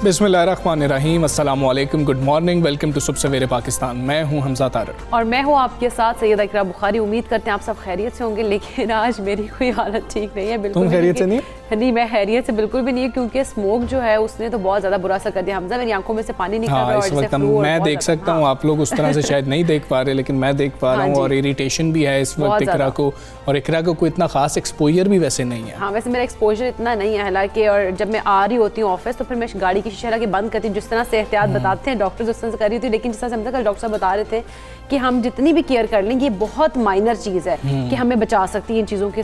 बिस्मिल्लाहिर्रहमानिर्रहीम, अस्सलामु अलैकुम, गुड मॉर्निंग, वेलकम टू सुबह सवेरे पाकिस्तान। मैं हूं हमजा तारिक और मैं हूं आपके साथ सैयदा इकरा बुखारी। उम्मीद करते हैं आप सब खैरियत से होंगे, लेकिन आज मेरी कोई हालत ठीक नहीं है। बिल्कुल तुम खैरियत से नहीं? नहीं, मैं खैरियत से बिल्कुल भी नहीं है, क्योंकि स्मोक जो है उसने तो बहुत ज़्यादा बुरा असर कर दिया। हमजा, मेरी आंखों में से पानी निकल रहा है। इस वक्त मैं देख सकता हूँ, आप लोग उस तरह से शायद नहीं देख पा रहे, लेकिन मैं देख पा रहा हूँ। और इरिटेशन भी है इस वक्त इकरा को, और इकरा को कोई इतना खास एक्सपोजर भी वैसे नहीं है। हाँ, वैसे मेरा एक्सपोजर इतना नहीं है हालांकि। और जब मैं आ रही होती हूँ ऑफिस, तो फिर मैं गाड़ी की शीशा लगा के बंद करती हूँ। जिस तरह से एहतियात बताते हैं डॉक्टर, उस तरह से कर रही थी। लेकिन जिस तरह से कल डॉक्टर साहब बता रहे थे कि हम जितनी भी केयर कर लेंगे, ये बहुत माइनर चीज़ है कि हमें बचा सकती है इन चीज़ों के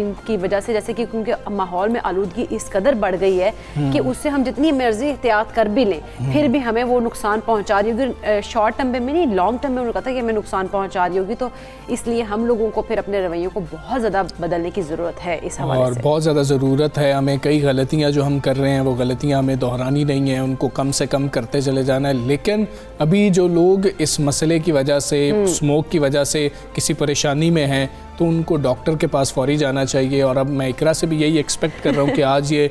इनकी वजह से। जैसे कि क्योंकि माहौल में आलूदगी इस कदर बढ़ गई है कि उससे हम जितनी मर्जी एहतियात कर भी लें, फिर भी हमें वो नुकसान पहुंचा रही होगी। शॉर्ट टर्म में नहीं, लॉन्ग टर्म में उन्होंने कहा था कि हमें नुकसान पहुंचा रही होगी। तो इसलिए हम लोगों को फिर अपने रवैयों को बहुत ज़्यादा बदलने की ज़रूरत है इस हवाले और से। बहुत ज़्यादा ज़रूरत है हमें। कई गलतियाँ जो हम कर रहे हैं वो गलतियाँ हमें दोहरानी नहीं है, उनको कम से कम करते चले जाना है। लेकिन अभी जो लोग इस मसले की वजह से, स्मोक की वजह से किसी परेशानी में हैं, तो उनको डॉक्टर के पास फौरी जाना चाहिए। और अब मैं इकरा से भी यही एक्सपेक्ट कर रहा हूँ कि आज ये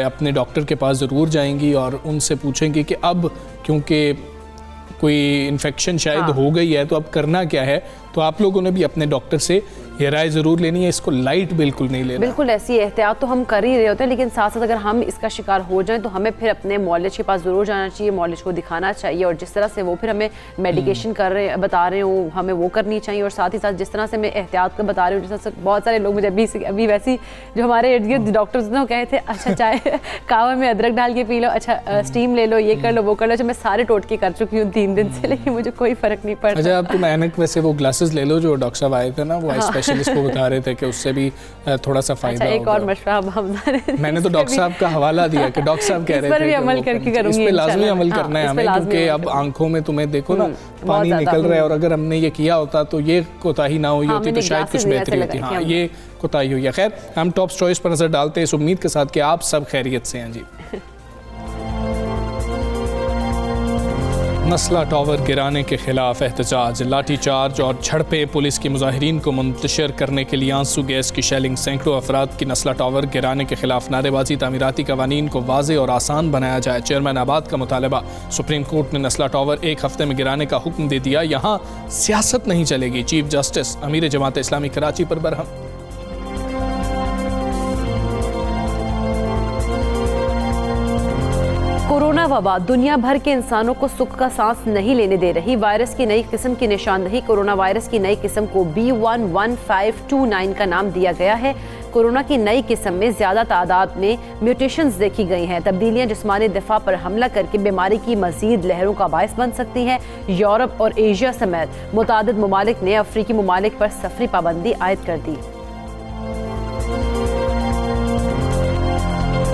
अपने डॉक्टर के पास ज़रूर जाएंगी और उनसे पूछेंगी कि अब क्योंकि कोई इन्फेक्शन शायद हो गई है, तो अब करना क्या है। तो आप लोगों ने भी अपने डॉक्टर से ये राय ज़रूर लेनी है, इसको लाइट बिल्कुल नहीं लेना। बिल्कुल ऐसी एहतियात तो हम कर ही रहे होते हैं, लेकिन साथ साथ अगर हम इसका शिकार हो जाएं तो हमें फिर अपने मौलिज के पास ज़रूर जाना चाहिए, मौलिज को दिखाना चाहिए। और जिस तरह से वो फिर हमें मेडिकेशन बता रहे हो, हमें वो करनी चाहिए। और साथ ही साथ जिस तरह से मैं एहतियात को बता रही हूँ, जिस तरह से बहुत सारे लोग मुझे अभी वैसी जो हमारे इर्द गिर्द डॉक्टर्स ने वो कहे थे, अच्छा चाय कावा में अदरक डाल के पी लो, अच्छा स्टीम ले लो, ये कर लो, वो कर लो। अच्छा, मैं सारे टोटके कर चुकी हूँ 3 दिन से, लेकिन मुझे कोई फ़र्क नहीं पड़ रहा। अच्छा, अब तुम ऐनक वैसे वो ग्लासेस ले लो जो डॉक्टर साहब आए थे ना, वो आई स्पेशलिस्ट को बता रहे थे कि उससे भी थोड़ा सा फायदा होगा। एक और मशवरा मैंने तो डॉक्टर साहब का हवाला दिया कि डॉक्टर साहब कह रहे थे अमल करके करूंगी, इस पे लाजमी अमल करना है हमें, क्योंकि अब आंखों में तुम्हें देखो ना पानी निकल रहा है, और अगर हमने ये किया होता तो ये कोताही ना हुई होती तो शायद कुछ बेहतरी होती। हाँ, ये कोताही हुई है। खैर, हम टॉप चॉइस पर नजर डालते हैं इस उम्मीद के साथ कि आप सब खैरियत से हैं जी। नस्ला टावर गिराने के खिलाफ एहतजाज, लाठी चार्ज और झड़पें, पुलिस की मुजाहिरीन को मुंतशिर करने के लिए आंसू गैस की शेलिंग, सैकड़ों अफराद की नस्ला टावर गिराने के खिलाफ नारेबाजी, तामीराती कवानीन को वाज़े और आसान बनाया जाए, चेयरमैन आबाद का मुतालबा। सुप्रीम कोर्ट ने नस्ला टावर 1 हफ्ते में गिराने का हुक्म दे दिया, यहाँ सियासत नहीं चलेगी, चीफ जस्टिस अमीर जमात इस्लामी कराची पर बरहम। कोरोना वबा दुनिया भर के इंसानों को सुख का सांस नहीं लेने दे रही। वायरस की नई किस्म की निशानदही, कोरोना वायरस की नई किस्म को B11529 का नाम दिया गया है। कोरोना की नई किस्म में ज्यादा तादाद में म्यूटेशंस देखी गई हैं। तब्दीलियां जिस्मानी दिफा पर हमला करके बीमारी की मजीद लहरों का बायस बन सकती हैं। यूरोप और एशिया समेत मुतादिद ममालिक ने अफ्रीकी ममालिक पर सफरी पाबंदी आयद कर दी।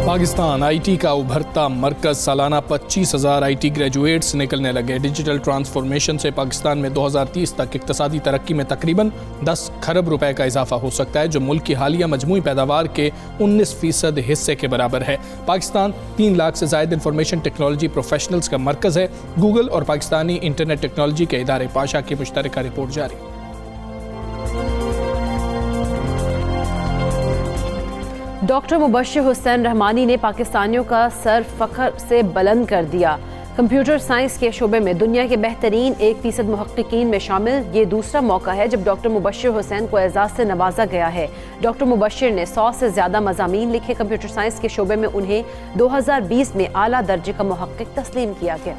पाकिस्तान आईटी का उभरता मरकज, सालाना 25,000 आईटी ग्रेजुएट्स निकलने लगे। डिजिटल ट्रांसफॉर्मेशन से पाकिस्तान में 2030 तक इक्तसादी तरक्की में तकरीबन 10 खरब रुपए का इजाफा हो सकता है, जो मुल्क की हालिया मजमूई पैदावार के 19% हिस्से के बराबर है। पाकिस्तान 3 लाख से ज़ायद इंफॉर्मेशन टेक्नोलॉजी प्रोफेशनल्स का मरकज़ है। गूगल और पाकिस्तानी इंटरनेट टेक्नोलॉजी के इदारे पाशा की मुश्तरका रिपोर्ट जारी। डॉक्टर मुबश्शिर हुसैन रहमानी ने पाकिस्तानियों का सर फख्र से बुलंद कर दिया। कंप्यूटर साइंस के शोबे में दुनिया के बेहतरीन 1% मुहक्किकीन में शामिल ये दूसरा मौका है जब डॉक्टर मुबश्शिर हुसैन को एजाज से नवाजा गया है। डॉक्टर मुबश्शिर ने 100 से ज़्यादा मज़ामीन लिखे। कंप्यूटर साइंस के शोबे में उन्हें 2020 में आला दर्जे का मुहक्किक तस्लीम किया गया।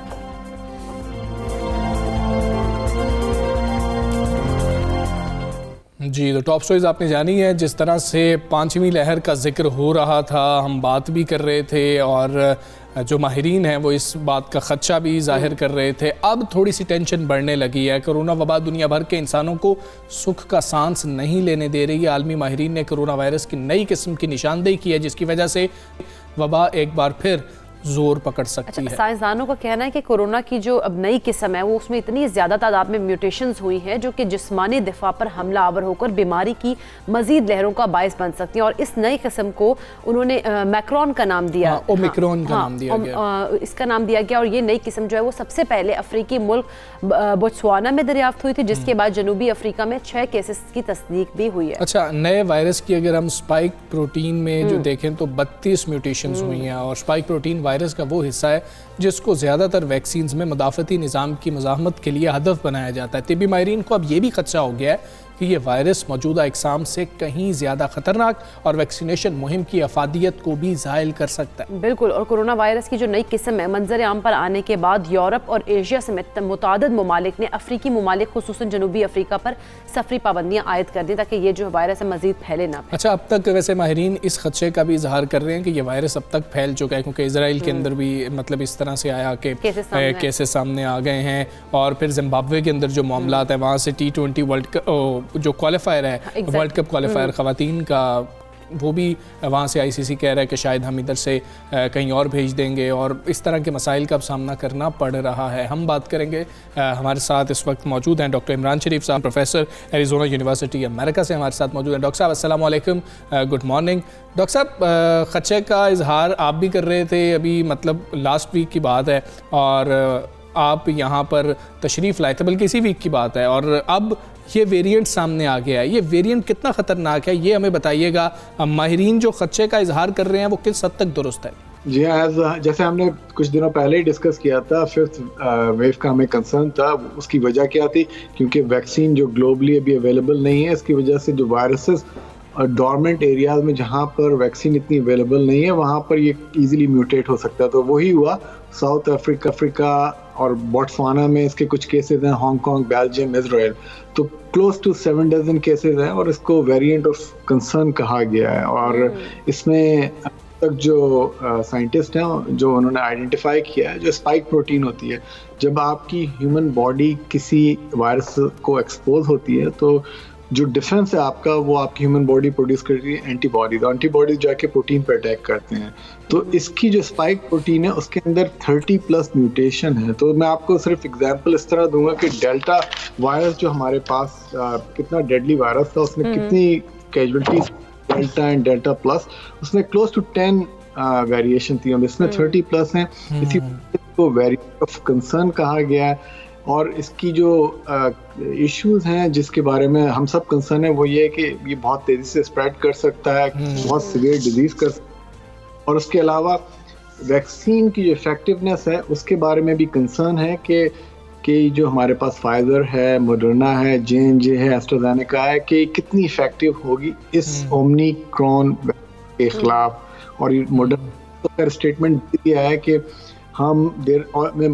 जी, तो टॉप स्टोरीज आपने जानी है। जिस तरह से 5वीं लहर का जिक्र हो रहा था, हम बात भी कर रहे थे, और जो माहिरीन हैं वो इस बात का ख़दशा भी जाहिर कर रहे थे। अब थोड़ी सी टेंशन बढ़ने लगी है। कोरोना वबा दुनिया भर के इंसानों को सुख का सांस नहीं लेने दे रही है। आलमी माहिरीन ने कोरोना वायरस की नई किस्म की निशानदेही की है, जिसकी वजह से वबा एक बार फिर जोर पकड़ सकती है। साइंसदानों का कहना है कि कोरोना की जो अब नई किस्म है वो उसमें इतनी ज़्यादा तादाद में म्यूटेशंस हुई हैं जो कि जिस्मानी दिफा पर हमला आवर होकर बीमारी की मजीद लहरों का बायस बन सकती हैं। और इस नई किस्म को उन्होंने मैक्रॉन का नाम दिया, ओमिक्रॉन का नाम दिया गया, इसका नाम दिया गया। और ये नई किस्म जो है वो सबसे पहले अफ्रीकी मुल्क बोत्सवाना में दरियाफ्त हुई थी, जिसके बाद जनूबी अफ्रीका में 6 केसेस की तस्दीक भी हुई है। अच्छा, नए वायरस की अगर हम स्पाइक प्रोटीन में जो देखें तो 32 म्यूटेशंस हुई हैं। और स्पाइक प्रोटीन वायरस का वो हिस्सा है जिसको ज़्यादातर वैक्सीन्स में मुदाफ़ती निज़ाम की मज़ाहमत के लिए हदफ बनाया जाता है। तिब्बी माहिरीन को अब ये भी खदशा हो गया है कि ये वायरस मौजूदा इकसाम से कहीं ज़्यादा ख़तरनाक और वैक्सीनेशन मुहिम की अफादियत को भी ज़ायल कर सकता है। बिल्कुल। और कोरोना वायरस की जो नई किस्म है मंजर आम पर आने के बाद यूरोप और एशिया समेत मुतादिद ममालिक ने अफ्रीकी ममालिक खुसूसन जनूबी अफ्रीका पर सफरी पाबंदियाँ आयद कर दी ताकि ये जो वायरस है मजीद फैले ना। अच्छा, अब तक वैसे माहिरीन इस खदशे का भी इजहार कर रहे हैं कि ये वायरस अब तक फैल चुका है, क्योंकि इसराइल के अंदर भी मतलब इस तरह से आया कि केसेस सामने आ गए हैं। और फिर जिम्बाब्वे के अंदर जो मामलात है वहाँ से T20 वर्ल्ड कप जो क्वालिफायर है, वर्ल्ड कप क्वालिफायर ख़वातीन का, वो भी वहाँ से ICC कह रहा है कि शायद हम इधर से कहीं और भेज देंगे। और इस तरह के मसाइल का अब सामना करना पड़ रहा है। हम बात करेंगे, हमारे साथ इस वक्त मौजूद हैं डॉक्टर इमरान शरीफ साहब, प्रोफेसर एरिज़ोना यूनिवर्सिटी अमेरिका से हमारे साथ मौजूद हैं। डॉक्टर साहब अस्सलाम वालेकुम, गुड मॉर्निंग। डॉक्टर साहब, खदशे का इजहार आप भी कर रहे थे अभी, मतलब लास्ट वीक की बात है, और आप यहाँ पर तशरीफ़ लाए थे, बल्कि इसी वीक की बात है, और अब ये वेरिएंट सामने आ गया है। ये वेरिएंट कितना ख़तरनाक है ये हमें बताइएगा। माहिरीन जो खदशे का इजहार कर रहे हैं वो किस हद तक दुरुस्त है? जी हाँ, जैसे हमने कुछ दिनों पहले ही डिस्कस किया था, 5th वेव का हमें कंसर्न था। उसकी वजह क्या थी? क्योंकि वैक्सीन जो ग्लोबली अभी अवेलेबल नहीं है, इसकी वजह से जो वायरसेस डॉर्मेंट एरियाज में जहाँ पर वैक्सीन इतनी अवेलेबल नहीं है वहाँ पर ये इजीली म्यूटेट हो सकता है। तो वही हुआ साउथ अफ्रीका और बोट्सवाना में इसके कुछ केसेस हैं, हांगकांग, बेल्जियम, इजराइल, तो क्लोज टू 7 डजन केसेस हैं और इसको वेरिएंट ऑफ कंसर्न कहा गया है। और इसमें तक जो साइंटिस्ट हैं जो उन्होंने आइडेंटिफाई किया है, जो स्पाइक प्रोटीन होती है, जब आपकी ह्यूमन बॉडी किसी वायरस को एक्सपोज होती है तो जो डिफेंस है आपका, वो आपकी ह्यूमन बॉडी प्रोड्यूस करती है एंटीबॉडीज जाके प्रोटीन पर अटैक करते हैं। तो इसकी जो स्पाइक प्रोटीन है उसके अंदर 30+ म्यूटेशन है। तो मैं आपको सिर्फ एग्जांपल इस तरह दूंगा कि डेल्टा वायरस जो हमारे पास कितना डेडली वायरस था, उसने कितनी casualties delta and delta plus, उसमें क्लोज टू 10 वेरिएशन थी, इसमें 30+ हैं। इसी को वेरिएंट ऑफ कंसर्न कहा गया है। और इसकी जो इश्यूज हैं जिसके बारे में हम सब कंसर्न है वो ये है कि ये बहुत तेजी से स्प्रेड कर सकता है, बहुत सीवियर डिजीज कर सकता है। और उसके अलावा वैक्सीन की जो इफेक्टिवनेस है उसके बारे में भी कंसर्न है कि जो हमारे पास फाइजर है, मॉडर्ना है, J&J है, एस्ट्राजेनेका है, कि कितनी इफेक्टिव होगी इस ओमिक्रॉन के खिलाफ। और मॉडर्ना का स्टेटमेंट दिया है कि हम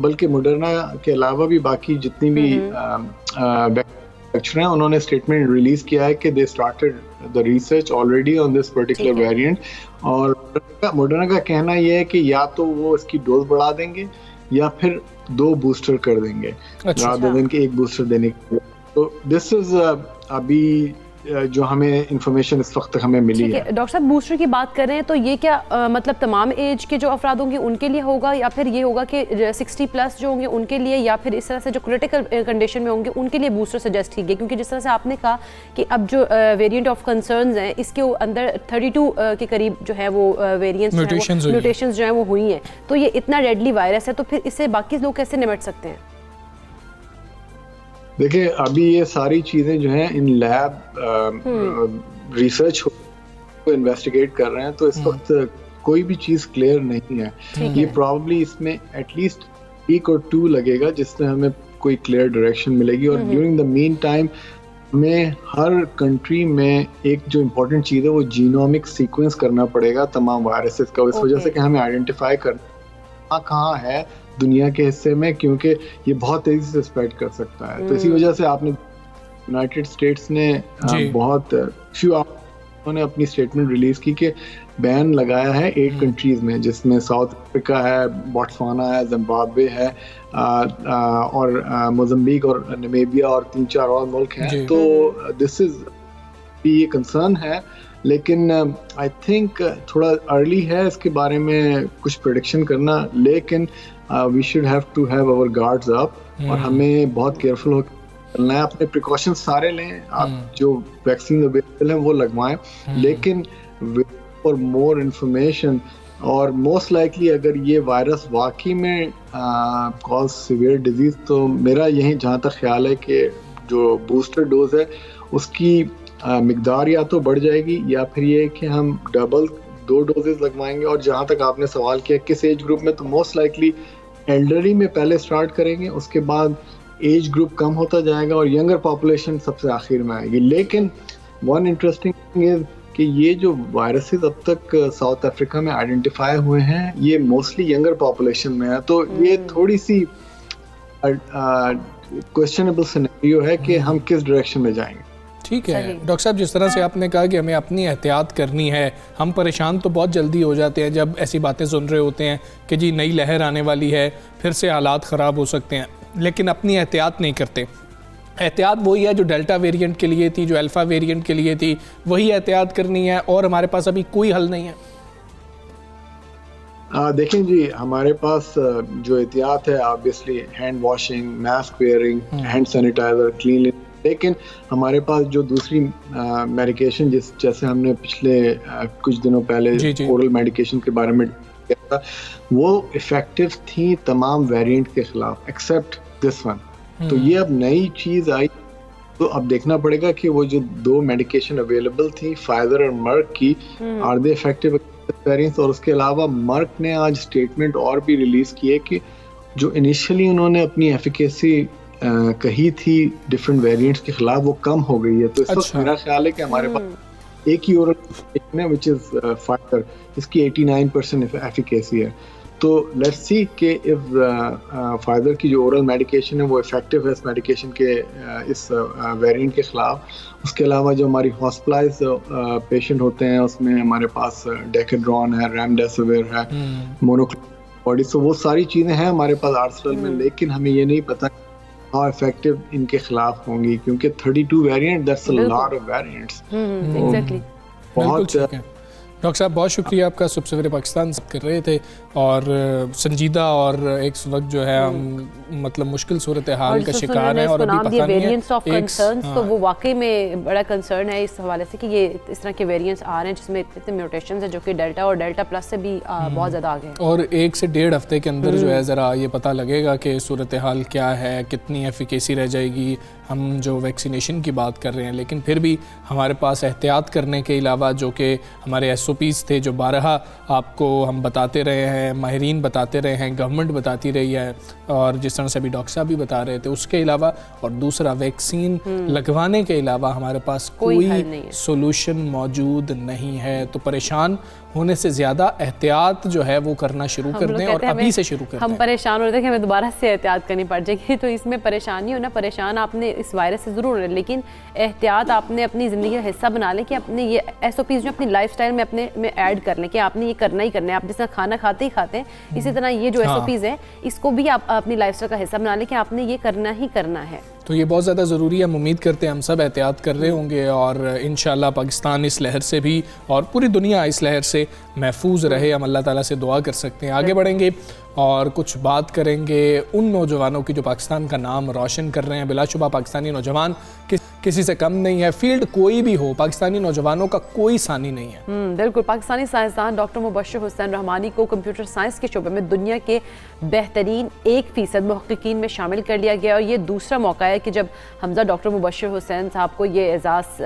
बल्कि मॉडर्ना के अलावा भी बाकी जितनी भी वैक्सीन हैं उन्होंने स्टेटमेंट रिलीज किया है कि they started the research already on this particular variant. और मॉडर्ना का कहना यह है कि या तो वो इसकी डोज बढ़ा देंगे या फिर 2 बूस्टर कर देंगे रादर देन कि 1 बूस्टर देने के। तो दिस इज अभी जो हमें इंफॉर्मेशन इस वक्त तक हमें मिली है। डॉक्टर साहब, बूस्टर की बात कर रहे हैं तो ये क्या मतलब तमाम एज के जो अफराद होंगे उनके लिए होगा, या फिर ये होगा कि 60+ जो होंगे उनके लिए, या फिर इस तरह से जो क्रिटिकल कंडीशन में होंगे उनके लिए बूस्टर सजेस्ट की गई? क्योंकि जिस तरह से आपने कहा कि अब जो वेरिएंट ऑफ कंसर्न्स हैं इसके अंदर 32 के करीब जो है वो वेरिएंट्स म्यूटेशंस जो है वो हुई हैं, तो ये इतना डेडली वायरस है, तो फिर इससे बाकी लोग कैसे निपट सकते हैं? देखिए, अभी ये सारी चीजें जो हैं इन लैब रिसर्च को इन्वेस्टिगेट कर रहे हैं, तो इस वक्त कोई भी चीज क्लियर नहीं है। ये प्रॉब्ली इसमें एटलीस्ट 1 और 2 लगेगा जिसमें हमें कोई क्लियर डायरेक्शन मिलेगी। और ड्यूरिंग द मीन टाइम में हर कंट्री में एक जो इम्पोर्टेंट चीज है वो जीनोमिक सीक्वेंस करना पड़ेगा तमाम वायरसेस का, इस वजह से कि हमें आइडेंटिफाई करना कहाँ है दुनिया के हिस्से में, क्योंकि ये बहुत तेजी से स्प्रेड कर सकता है। तो इसी वजह से आपने यूनाइटेड स्टेट्स ने बहुत फ्यू उन्होंने अपनी स्टेटमेंट रिलीज की कि बैन लगाया है 8 कंट्रीज में, जिसमें साउथ अफ्रीका है, बोट्सवाना है, जिम्बाब्वे है, और मोज़म्बिक और नामीबिया और 3-4 और मुल्क हैं। तो दिस इज ये कंसर्न है लेकिन आई थिंक थोड़ा अर्ली है इसके बारे में कुछ प्रेडिक्शन करना, लेकिन we should have to have our guards up और हमें बहुत केयरफुल होकर चलना है। अपने प्रिकॉशंस सारे लें, आप जो वैक्सीन अवेलेबल हैं वो लगवाएं, लेकिन फॉर मोर इंफॉर्मेशन और मोस्ट लाइकली अगर ये वायरस वाकई में कॉज सीवियर डिजीज, तो मेरा यही जहाँ तक ख्याल है कि जो बूस्टर डोज है उसकी मिकदार या तो बढ़ जाएगी या फिर ये कि हम डबल 2 डोजेस लगवाएंगे। और जहाँ तक आपने सवाल किया किस एज ग्रुप में, तो मोस्ट लाइकली एल्डरली में पहले स्टार्ट करेंगे, उसके बाद एज ग्रुप कम होता जाएगा और यंगर पॉपुलेशन सबसे आखिर में आएगी। लेकिन वन इंटरेस्टिंग थिंग इज कि ये जो वायरसेस अब तक साउथ अफ्रीका में आइडेंटिफाई हुए हैं ये मोस्टली यंगर पॉपुलेशन में है, तो ये थोड़ी सी क्वेश्चनेबल सिनेरियो है कि हम किस डायरेक्शन में जाएंगे। ठीक है डॉक्टर साहब, जिस तरह से आपने कहा कि हमें अपनी एहतियात करनी है, हम परेशान तो बहुत जल्दी हो जाते हैं जब ऐसी बातें सुन रहे होते हैं कि जी नई लहर आने वाली है, फिर से हालात ख़राब हो सकते हैं, लेकिन अपनी एहतियात नहीं करते। एहतियात वही है जो डेल्टा वेरिएंट के लिए थी, जो अल्फ़ा वेरिएंट के लिए थी, वही एहतियात करनी है और हमारे पास अभी कोई हल नहीं है। देखें जी, हमारे पास जो एहतियात है obviously hand washing, mask wearing, hand sanitizer, clean, लेकिन हमारे पास जो दूसरी मेडिकेशन जैसे हमने पिछले कुछ दिनों पहले ओरल मेडिकेशन के बारे में किया था, वो इफेक्टिव थी तमाम वेरिएंट के खिलाफ एक्सेप्ट दिस वन। तो ये अब नई चीज आई, तो अब देखना पड़ेगा कि वो जो 2 मेडिकेशन अवेलेबल थी फाइजर और मर्क की, आर दे इफेक्टिव वेरिएंट्स। और उसके अलावा मर्क ने आज स्टेटमेंट और भी रिलीज किए कि जो इनिशियली उन्होंने अपनी एफिकेसी कही थी डिफरेंट वेरिएंट्स के खिलाफ, वो कम हो गई है। तो इस वक्त मेरा ख्याल है कि हमारे पास एक ही ओरल है विच इज फाइजर, इसकी 89% एफिकेसी है। तो लेट्स सी कि इफ फाइजर की जो ओरल मेडिकेशन है वो इफेक्टिव है इस मेडिकेशन के इस वेरिएंट के खिलाफ। उसके अलावा जो हमारी हॉस्पिटलाइज पेशेंट होते हैं उसमें हमारे पास डेकेड्रॉन है, रेमडेसिविर है, मोनोक्लोनल बॉडी, तो वो सारी चीज़ें हैं हमारे पास आर्सेनल में, लेकिन हमें ये नहीं पता हाउ इफेक्टिव इनके खिलाफ होंगी, क्योंकि 32 variant, that's a lot of variants. Exactly. बहुत डॉक्टर साहब बहुत शुक्रिया आपका, सुबह सवेरे पाकिस्तान से कर रहे थे और संजीदा और एक वक्त जो है हम मतलब मुश्किल सूरत हाल का शिकार है और अभी पता नहीं है वेरिएंट्स ऑफ कंसर्न्स, तो वो वाकई में बड़ा कंसर्न है इस हवाले से कि ये इस तरह के वेरिएंट्स आ रहे हैं जिसमें इतने म्यूटेशंस हैं जो कि डेल्टा और डेल्टा प्लस से भी बहुत ज़्यादा आगे हैं। और 1 से 1.5 हफ्ते के अंदर जो है ज़रा ये पता लगेगा कि सूरत हाल क्या है, कितनी एफिकेसी रह जाएगी। हम जो वैक्सीनेशन की बात कर रहे हैं, लेकिन फिर भी हमारे पास एहतियात करने के अलावा जो कि हमारे SOPs थे जो 12 आपको हम बताते रहे हैं, माहिरीन बताते रहे हैं, गवर्नमेंट बताती रही है, और जिस तरह से अभी डॉक्टर साहब भी बता रहे थे, उसके अलावा और दूसरा वैक्सीन लगवाने के अलावा हमारे पास कोई सोल्यूशन मौजूद नहीं है। तो परेशान होने से ज़्यादा एहतियात जो है वो करना शुरू कर दें और अभी से शुरू कर दें। हम परेशान हो रहे थे कि हमें दोबारा से एहतियात करनी पड़ जाएगी, तो इसमें परेशानी हो ना, परेशान आपने इस वायरस से ज़रूर हो, लेकिन एहतियात आपने अपनी ज़िंदगी का हिस्सा बना लें कि अपने ये SOPs जो अपनी लाइफस्टाइल में अपने में ऐड कर लें कि आपने ये करना ही करना है। आप जिस तरह खाना खाते ही खाते हैं, इसी तरह ये जो SOPs है इसको भी आप अपनी लाइफस्टाइल का हिस्सा बना लें कि आपने ये करना ही करना है। तो ये बहुत ज़्यादा ज़रूरी है। हम उम्मीद करते हैं हम सब एहतियात कर रहे होंगे और इंशाल्लाह पाकिस्तान इस लहर से भी और पूरी दुनिया इस लहर से महफूज रहे। हम अल्लाह ताला से दुआ कर सकते हैं। आगे बढ़ेंगे और कुछ बात करेंगे उन नौजवानों की जो पाकिस्तान का नाम रोशन कर रहे हैं। बिलाशुबा पाकिस्तानी नौजवान किसी से कम नहीं है, फील्ड कोई भी हो, पाकिस्तानी नौजवानों का कोई सानी नहीं है। बिल्कुल। पाकिस्तानी साइंसदान डॉक्टर मुबश्शिर हुसैन रहमानी को कंप्यूटर साइंस के शोबे में दुनिया के बेहतरीन 1% मुहक्किकीन में शामिल कर लिया गया और ये दूसरा मौका है कि जब हमजा डॉक्टर मुबश्शिर हुसैन साहब को ये एजाज़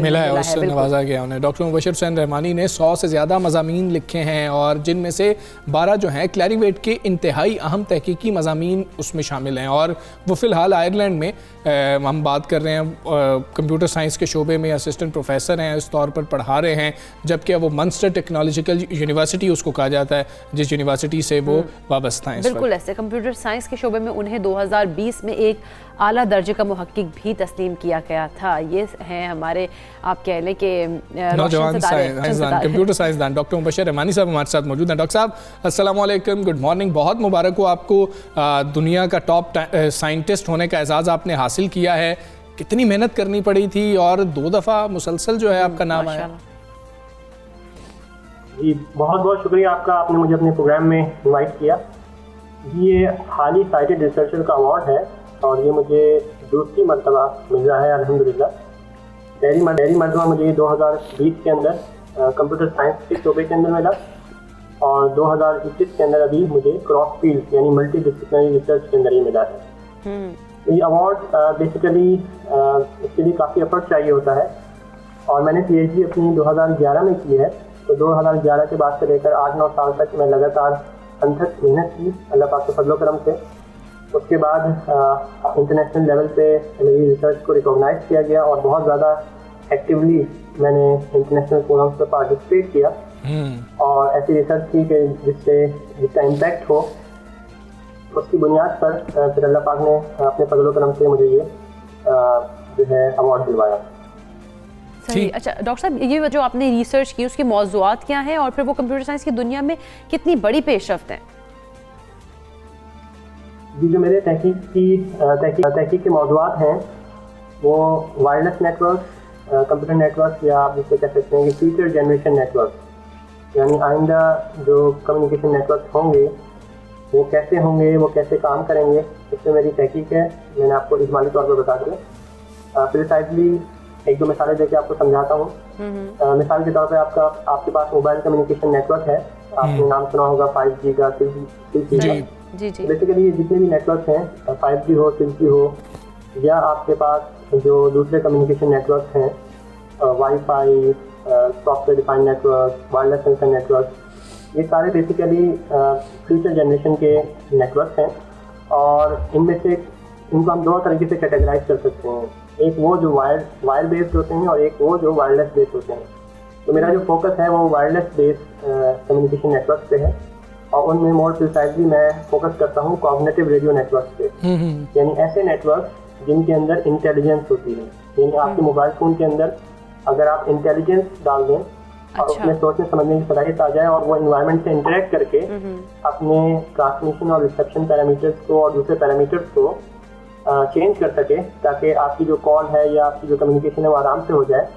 मिला है, उससे नवाजा गया उन्हें। डॉक्टर मुबश्शिर हुसैन रहमानी ने 100 से ज़्यादा मज़ामीन लिखे हैं और जिनमें से 12 जो हैं क्लैरीवेट के इंतहाई अहम तहकीकी मज़ामीन उसमें शामिल हैं और वो फ़िलहाल आयरलैंड में हम बात कर रहे हैं कंप्यूटर साइंस के शोबे में असिस्टेंट प्रोफेसर हैं, इस तौर पर पढ़ा रहे हैं, जबकि वो मंस्टर टेक्नोलॉजिकल यूनिवर्सिटी उसको कहा जाता है जिस यूनिवर्सिटी से वो वाबस्ता हैं। बिल्कुल ऐसे कंप्यूटर साइंस के शोबे में उन्हें 2020 में एक आला दर्जे का मुहक्किक भी तस्लीम किया गया था। ये हैं हमारे आप कह लें कि नौजवान साइंसदान कंप्यूटर साइंसदान डॉक्टर मुबश्शिर रहमानी साहब हमारे साथ मौजूद हैं। डॉक्टर साहब अस्सलाम वालेकुम, गुड मॉर्निंग। बहुत मुबारक हो आपको, दुनिया का टॉप साइंटिस्ट होने का एजाज़ आपने हासिल किया है। कितनी मेहनत करनी पड़ी थी और 2 दफ़ा मुसलसल जो है आपका नाम आया। जी, बहुत बहुत शुक्रिया आपका, आपने मुझे अपने प्रोग्राम में इनवाइट किया। ये हाली साइटेड रिसर्चर का अवार्ड है और ये मुझे दूसरी मरतबा मिल रहा है अल्हम्दुलिल्लाह। पहली मरतबा मुझे 2020 के अंदर कंप्यूटर साइंस के शोबे के अंदर मिला और 2021 के अंदर अभी मुझे क्रॉस फील्ड यानी मल्टी डिसिप्लिनरी रिसर्च के अंदर ही मिला है। ये अवार्ड बेसिकली इसके लिए काफ़ी एफर्ट चाहिए होता है और मैंने PhD अपनी 2011 में की है। तो 2011 के बाद से लेकर 8-9 साल तक मैं लगातार अनथक मेहनत की अल्लाह पाक के फजलो करम से। उसके बाद इंटरनेशनल लेवल पे मेरी रिसर्च को रिकॉग्नाइज किया गया और बहुत ज़्यादा एक्टिवली मैंने इंटरनेशनल फोरम्स पर पार्टिसिपेट किया और ऐसी रिसर्च की कि जिसका इम्पैक्ट हो। उसकी बुनियाद पर फिर अल्लाह पाक ने अपने फजलो करम से मुझे ये जो है अवार्ड दिलवाया। सही। अच्छा डॉक्टर साहब, ये जो आपने रिसर्च की उसके मौज़ूआत क्या हैं और फिर वो कंप्यूटर साइंस की दुनिया में कितनी बड़ी पेशरफ्त है? जी, जो मेरे तहकीक के मौज़ूआत हैं वो वायरलेस नेटवर्क, कंप्यूटर नेटवर्क या आप जिससे कह सकते हैं कि फ्यूचर जनरेशन नेटवर्क, यानी आइंदा जो कम्युनिकेशन नेटवर्क होंगे वो कैसे होंगे, वो कैसे काम करेंगे, इसमें मेरी तहकीक है। मैंने आपको इजमाली तौर पर बता दिया। प्रिसाइजली एक दो मिसालें देके आपको समझाता हूँ। मिसाल के तौर पे आपके पास मोबाइल कम्युनिकेशन नेटवर्क है, आपने नाम सुना होगा 5G का, 6G का। जी जी। बेसिकली जितने भी नेटवर्क हैं 5G हो, 6G हो या आपके पास जो दूसरे कम्युनिकेशन नेटवर्क हैं wifi, software defined network, wireless sensor network, ये सारे बेसिकली फ्यूचर जनरेशन के नेटवर्क हैं और इनमें से इनको हम दो तरीके से कैटेगराइज कर सकते हैं। एक वो जो वायर बेस्ड होते हैं और एक वो जो वायरलेस बेस्ड होते हैं। तो मेरा जो फोकस है वो वायरलेस बेस्ड कम्युनिकेशन नेटवर्क पे है और उनमें मोर प्रिसाइजली मैं फोकस करता हूँ कॉग्निटिव रेडियो नेटवर्क पे, यानी ऐसे नेटवर्क जिनके अंदर इंटेलिजेंस होती है। यानी आपके मोबाइल फ़ोन के अंदर अगर आप इंटेलिजेंस डाल दें और उसमें सोचने समझने की सलाहियत आ जाए और वो इन्वायरमेंट से इंटरेक्ट करके अपने ट्रांसमिशन और रिसेप्शन पैरामीटर्स को और दूसरे पैरामीटर्स को चेंज कर सके ताकि आपकी जो कॉल है या आपकी जो कम्युनिकेशन है वो आराम से हो जाए।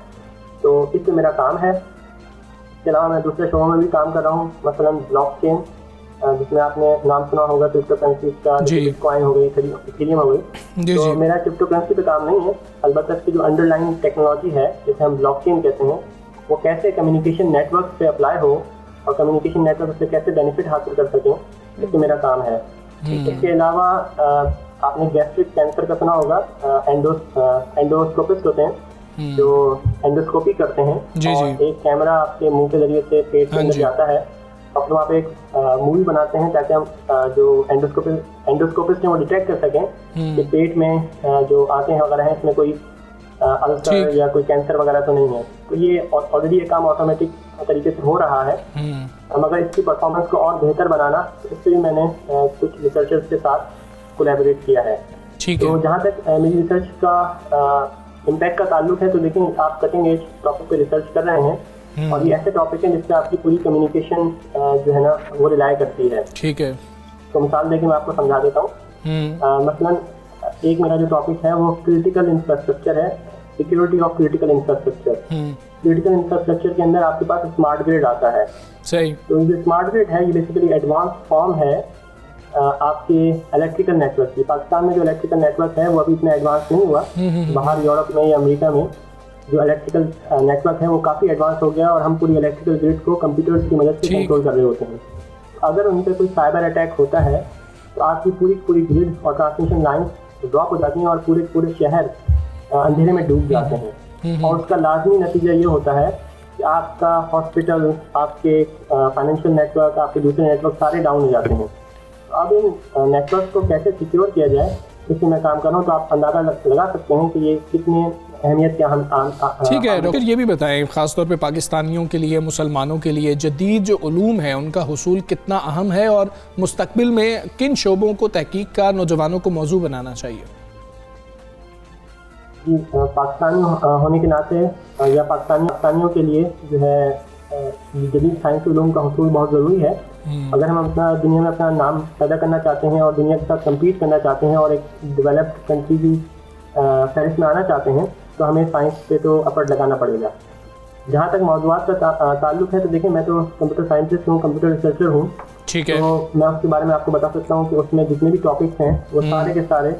तो इससे मेरा काम है। इसके अलावा मैं दूसरे शोरों में भी काम कर रहा हूँ, मसलन ब्लॉकचेन जिसमें आपने नाम सुना होगा, क्रिप्टोकरेंसी का, बिटकॉइन हो गई, इथेरियम हो गई। तो मेरा क्रिप्टोकरेंसी पे काम नहीं है, अलबत्ता इसकी जो अंडरलाइन टेक्नोलॉजी है जिसे हम ब्लॉकचेन कहते हैं वो कैसे कम्युनिकेशन नेटवर्क पे अप्लाई हो और कम्युनिकेशन नेटवर्क से कैसे बेनिफिट हासिल कर सकें, इससे मेरा काम है। इसके अलावा आपने गैस्ट्रिक कैंसर का सुना होगा, एंडोस्कोपिस्ट होते हैं जो एंडोस्कोपी करते हैं और एक कैमरा आपके मुंह के जरिए से पेट के अंदर जाता है और फिर वहाँ पे एक मूवी बनाते हैं ताकि हम जो एंडोस्कोपिस्ट हैं वो डिटेक्ट कर सकें कि पेट में जो आते हैं वगैरह है इसमें कोई अल्सर या कोई कैंसर वगैरह तो नहीं है। तो ये ऑलरेडी ये काम ऑटोमेटिक तरीके से हो रहा है। मगर इसकी परफॉर्मेंस को और बेहतर बनाना, इससे भी मैंने कुछ रिसर्चर्स के साथ कोलैबोरेट किया है। तो जहाँ तक मेरी रिसर्च का इम्पैक्ट का ताल्लुक है तो देखें आप कटिंग एज टॉपिक पे रिसर्च कर रहे हैं और ये ऐसे टॉपिक हैं जिससे आपकी पूरी कम्युनिकेशन जो है ना वो रिलाई करती है। ठीक है। तो मिसाल देके मैं आपको समझा देता हूँ। मसलन एक मेरा जो टॉपिक है वो क्रिटिकल इंफ्रास्ट्रक्चर है, security of critical infrastructure. Critical infrastructure के अंदर आपके पास स्मार्ट ग्रिड आता है। सही। तो ये स्मार्ट ग्रिड है ये बेसिकली एडवांस फॉर्म है आपके इलेक्ट्रिकल नेटवर्क की। पाकिस्तान में जो इलेक्ट्रिकल नेटवर्क है वो अभी इतना एडवांस नहीं हुआ। बाहर यूरोप में या अमेरिका में जो इलेक्ट्रिकल नेटवर्क है वो काफ़ी एडवांस हो गया और हम पूरी इलेक्ट्रिकल ग्रिड को कंप्यूटर्स की मदद से कंट्रोल कर रहे होते हैं। अगर उन पर कोई साइबर अटैक होता है तो आपकी पूरी ग्रिड और ट्रांसमिशन लाइन ड्रॉप हो जाती हैं और पूरे शहर अंधेरे में डूब जाते हैं। और उसका लाजमी नतीजा ये होता है कि आपका हॉस्पिटल, आपके फाइनेंशियल नेटवर्क, आपके दूसरे नेटवर्क सारे डाउन हो जाते हैं। अब इन नेटवर्क को कैसे सिक्योर किया जाए इसमें मैं काम कर रहा हूँ। तो आप अंदाज़ा लगा सकते हैं कि ये कितने अहमियत क्या हम। ठीक है डॉक्टर, ये भी बताएं ख़ासतौर पे पाकिस्तानियों के लिए, मुसलमानों के लिए जदीद जो उलूम है उनका हुसूल कितना अहम है और मुस्तकबिल में किन शोबों को तहकीक का नौजवानों को मौजू बनाना चाहिए? जी, पाकिस्तानी होने के नाते या पाकिस्तानियों के लिए जो है जदीद साइंसी उलूम का हुसूल बहुत ज़रूरी है। अगर हम अपना दुनिया में अपना नाम पैदा करना चाहते हैं और दुनिया के साथ कम्पीट करना चाहते हैं और एक डेवलप्ड कंट्री की फहरिस्त में आना चाहते हैं तो हमें साइंस पे तो एफर्ट लगाना पड़ेगा। जहाँ तक मौजूदात का ताल्लुक है तो देखिए, मैं तो कंप्यूटर साइंटिस्ट हूँ, कंप्यूटर रिसर्चर हूँ। ठीक है। तो मैं उसके बारे में आपको बता सकता हूँ कि उसमें जितने भी टॉपिक्स हैं वो सारे के सारे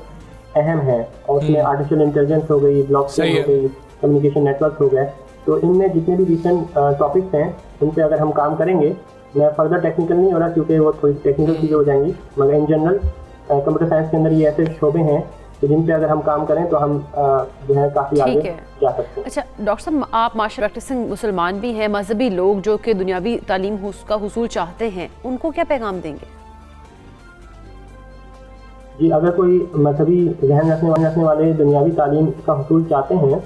अहम हैं। और उसमें आर्टिफिशियल इंटेलिजेंस हो गई, ब्लॉकचेन हो गई, कम्युनिकेशन नेटवर्क हो गए। तो इनमें जितने भी रिसेंट टॉपिक्स हैं उन पे अगर हम काम करेंगे, मैं फर्दर टेक्निकल नहीं हो रहा क्योंकि वो थोड़ी टेक्निकल चीज़ें हो जाएंगी, मगर इन जनरल कंप्यूटर साइंस के अंदर ये ऐसे शोबे हैं कि जिन पे अगर हम काम करें तो हम जो है काफ़ी आगे जा सकते हैं। अच्छा डॉक्टर साहब, आप माशाल्लाह प्रैक्टिसिंग मुसलमान भी हैं, मजहबी लोग जो कि दुनियावी तालीम का हुसूल चाहते हैं, उनको क्या पैगाम देंगे? जी, अगर कोई मजहबी जहन रखने वाले दुनियावी तालीम का हुसूल चाहते हैं